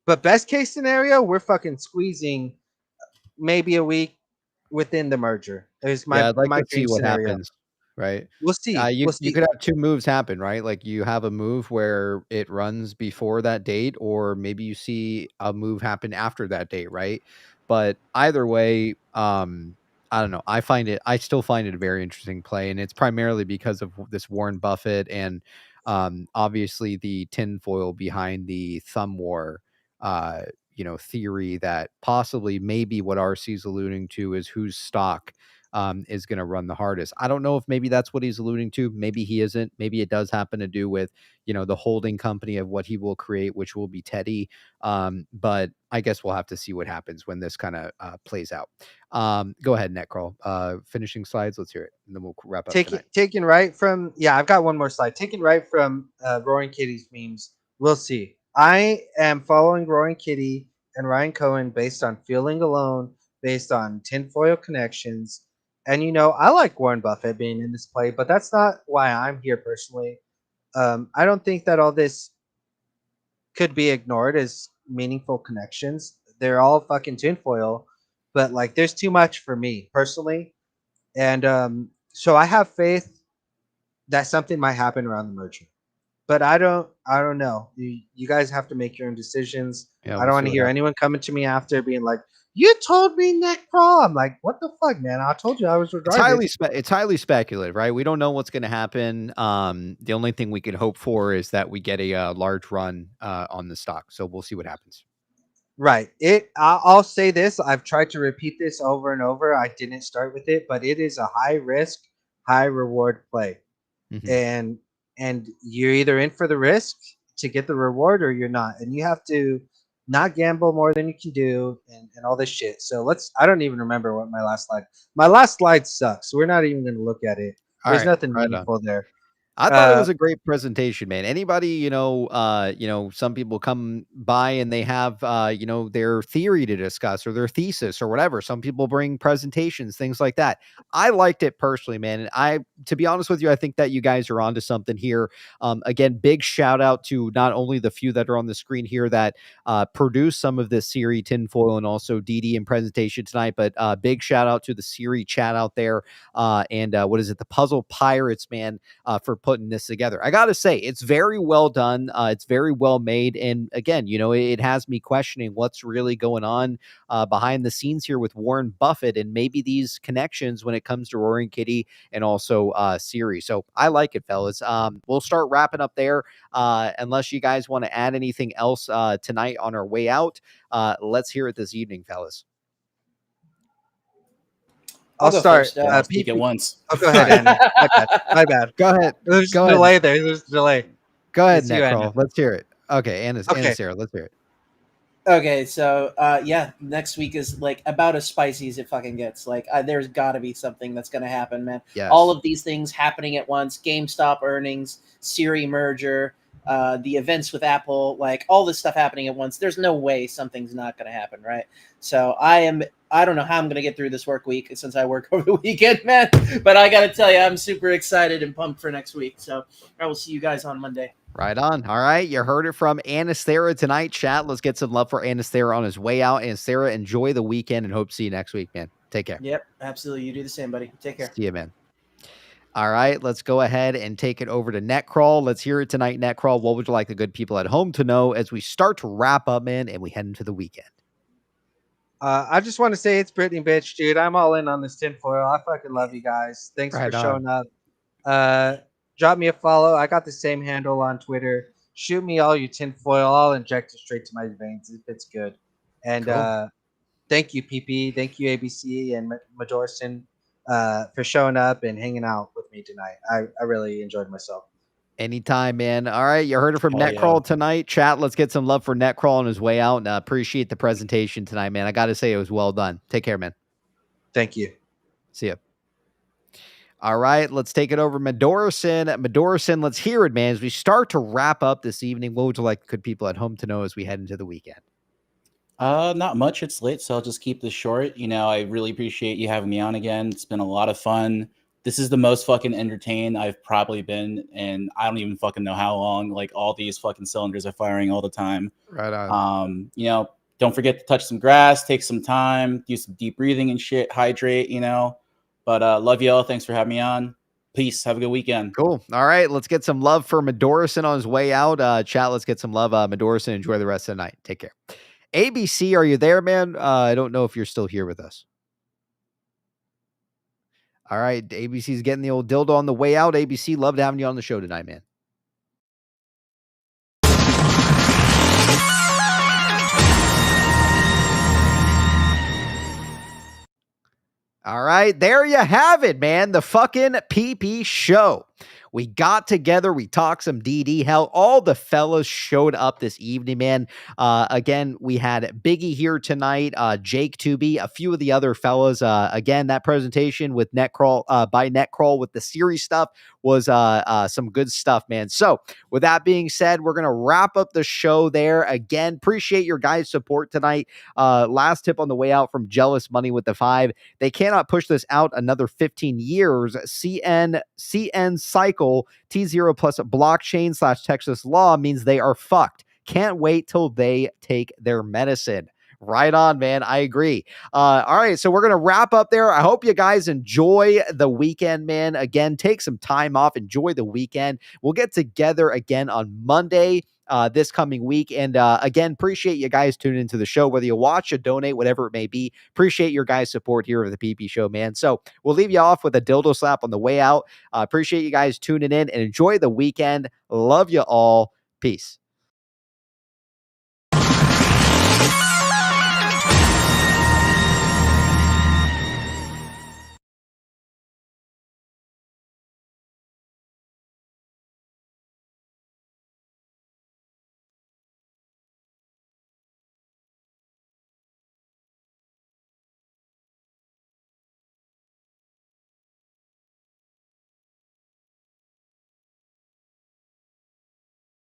But best case scenario, we're fucking squeezing maybe a week within the merger. Is my I'd like my to see dream what scenario. happens, right? We'll see. You We'll you see. could have two moves happen, right? Like you have a move where it runs before that date, or maybe you see a move happen after that date, right? But either way, I don't know. I still find it a very interesting play, and it's primarily because of this Warren Buffett and obviously the tinfoil behind the thumb war theory that possibly maybe what RC's alluding to is whose stock is going to run the hardest. I don't know if maybe that's what he's alluding to. Maybe he isn't. Maybe it does happen to do with, the holding company of what he will create, which will be Teddy. But I guess we'll have to see what happens when this kind of plays out. Go ahead, Netcrawl. Finishing slides. Let's hear it. And then we'll wrap up tonight. Taken right from, I've got one more slide. Taken right from Roaring Kitty's memes. We'll see. I am following Roaring Kitty and Ryan Cohen based on feeling alone, based on tinfoil connections. And, I like Warren Buffett being in this play, but that's not why I'm here personally. I don't think that all this could be ignored as meaningful connections. They're all fucking tinfoil, but like there's too much for me personally. And so I have faith that something might happen around the merger. But I don't know. You guys have to make your own decisions. Yeah, I don't want to hear anyone coming to me after being like, "You told me Necraw." I'm like, "What the fuck, man? I told you I was regarded." It's highly speculative, right? We don't know what's going to happen. The only thing we can hope for is that we get a large run on the stock. So we'll see what happens. Right. I'll say this. I've tried to repeat this over and over. I didn't start with it, but it is a high risk, high reward play. Mm-hmm. And you're either in for the risk to get the reward or you're not. And you have to not gamble more than you can do and all this shit. So I don't even remember what my last slide sucks. So we're not even going to look at it. There's nothing meaningful there. I thought it was a great presentation, man. Anybody, some people come by and they have, their theory to discuss or their thesis or whatever. Some people bring presentations, things like that. I liked it personally, man. And to be honest with you, I think that you guys are onto something here. Again, big shout out to not only the few that are on the screen here that produced some of this Siri tinfoil and also DD in presentation tonight, but big shout out to the Siri chat out there. And what is it? The Puzzle Pirates, man, for putting this together. I gotta say, it's very well done. It's very well made, and again, it has me questioning what's really going on behind the scenes here with Warren Buffett and maybe these connections when it comes to Roaring Kitty and also Siri. So I like it, fellas. We'll start wrapping up there. Unless you guys want to add anything else tonight on our way out, let's hear it this evening, fellas. I'll start. Speak at once. Oh, go ahead, Andy. My bad. Go ahead. There's a delay there. There's a delay. Go ahead, Necrawl. Let's hear it. Okay, Anna Sarah, let's hear it. Okay, so next week is like about as spicy as it fucking gets. Like there's got to be something that's going to happen, man. Yes. All of these things happening at once: GameStop earnings, Siri merger, the events with Apple, like all this stuff happening at once. There's no way something's not going to happen, right? So I don't know how I'm going to get through this work week since I work over the weekend, man. But I got to tell you, I'm super excited and pumped for next week. So I will see you guys on Monday. Right on. All right. You heard it from Anasthera tonight, chat. Let's get some love for Anasthera on his way out. Anasthera, enjoy the weekend and hope to see you next week, man. Take care. Yep, absolutely. You do the same, buddy. Take care. See you, man. All right, let's go ahead and take it over to Netcrawl. Let's hear it tonight, Netcrawl. What would you like the good people at home to know as we start to wrap up, man, and we head into the weekend? I just want to say it's Brittany, bitch, dude. I'm all in on this tinfoil. I fucking love you guys. Thanks for showing up. Drop me a follow. I got the same handle on Twitter. Shoot me all your tinfoil. I'll inject it straight to my veins if it's good. And cool. Thank you, PP. Thank you, ABC and Madorson, for showing up and hanging out with me tonight. I really enjoyed myself. Anytime, man. All right, you heard it from Netcrawl tonight. Chat, let's get some love for Netcrawl on his way out. And appreciate the presentation tonight, man. I got to say it was well done. Take care, man. Thank you. See ya. All right, let's take it over. Madorson, let's hear it, man. As we start to wrap up this evening, what would you like good people at home to know as we head into the weekend? Not much. It's late, so I'll just keep this short. I really appreciate you having me on again. It's been a lot of fun. this is the most fucking entertained I've probably been, and I don't even fucking know how long. Like, all these fucking cylinders are firing all the time. Right on. You know, don't forget to touch some grass, take some time, do some deep breathing and shit, hydrate, you know. But love y'all. Thanks for having me on. Peace. Have a good weekend. Cool. All right. Let's get some love for Medorison on his way out. Chat, let's get some love. Medorison, enjoy the rest of the night. Take care. ABC, are you there, man? I don't know if you're still here with us. All right. ABC's getting the old dildo on the way out. ABC, loved having you on the show tonight, man. All right, there you have it, man. The fucking PP show. We got together, we talked some DD. Hell, all the fellas showed up this evening, man. Again, we had Biggy here tonight, Jake Tooby, a few of the other fellas. Again, that presentation with Netcrawl by Netcrawl with the Siri stuff was some good stuff, man. So with that being said, we're gonna wrap up the show there. Again, appreciate your guys' support tonight. Last tip on the way out from Jealous Money with the 5. They cannot push this out another 15 years. CN cycle T0 plus blockchain / Texas law means they are fucked. Can't wait till they take their medicine. Right on, man. I agree. All right, so we're going to wrap up there. I hope you guys enjoy the weekend, man. Again, take some time off. Enjoy the weekend. We'll get together again on Monday this coming week. And again, appreciate you guys tuning into the show, whether you watch or donate, whatever it may be. Appreciate your guys' support here of the PP show, man. So we'll leave you off with a dildo slap on the way out. Appreciate you guys tuning in and enjoy the weekend. Love you all. Peace.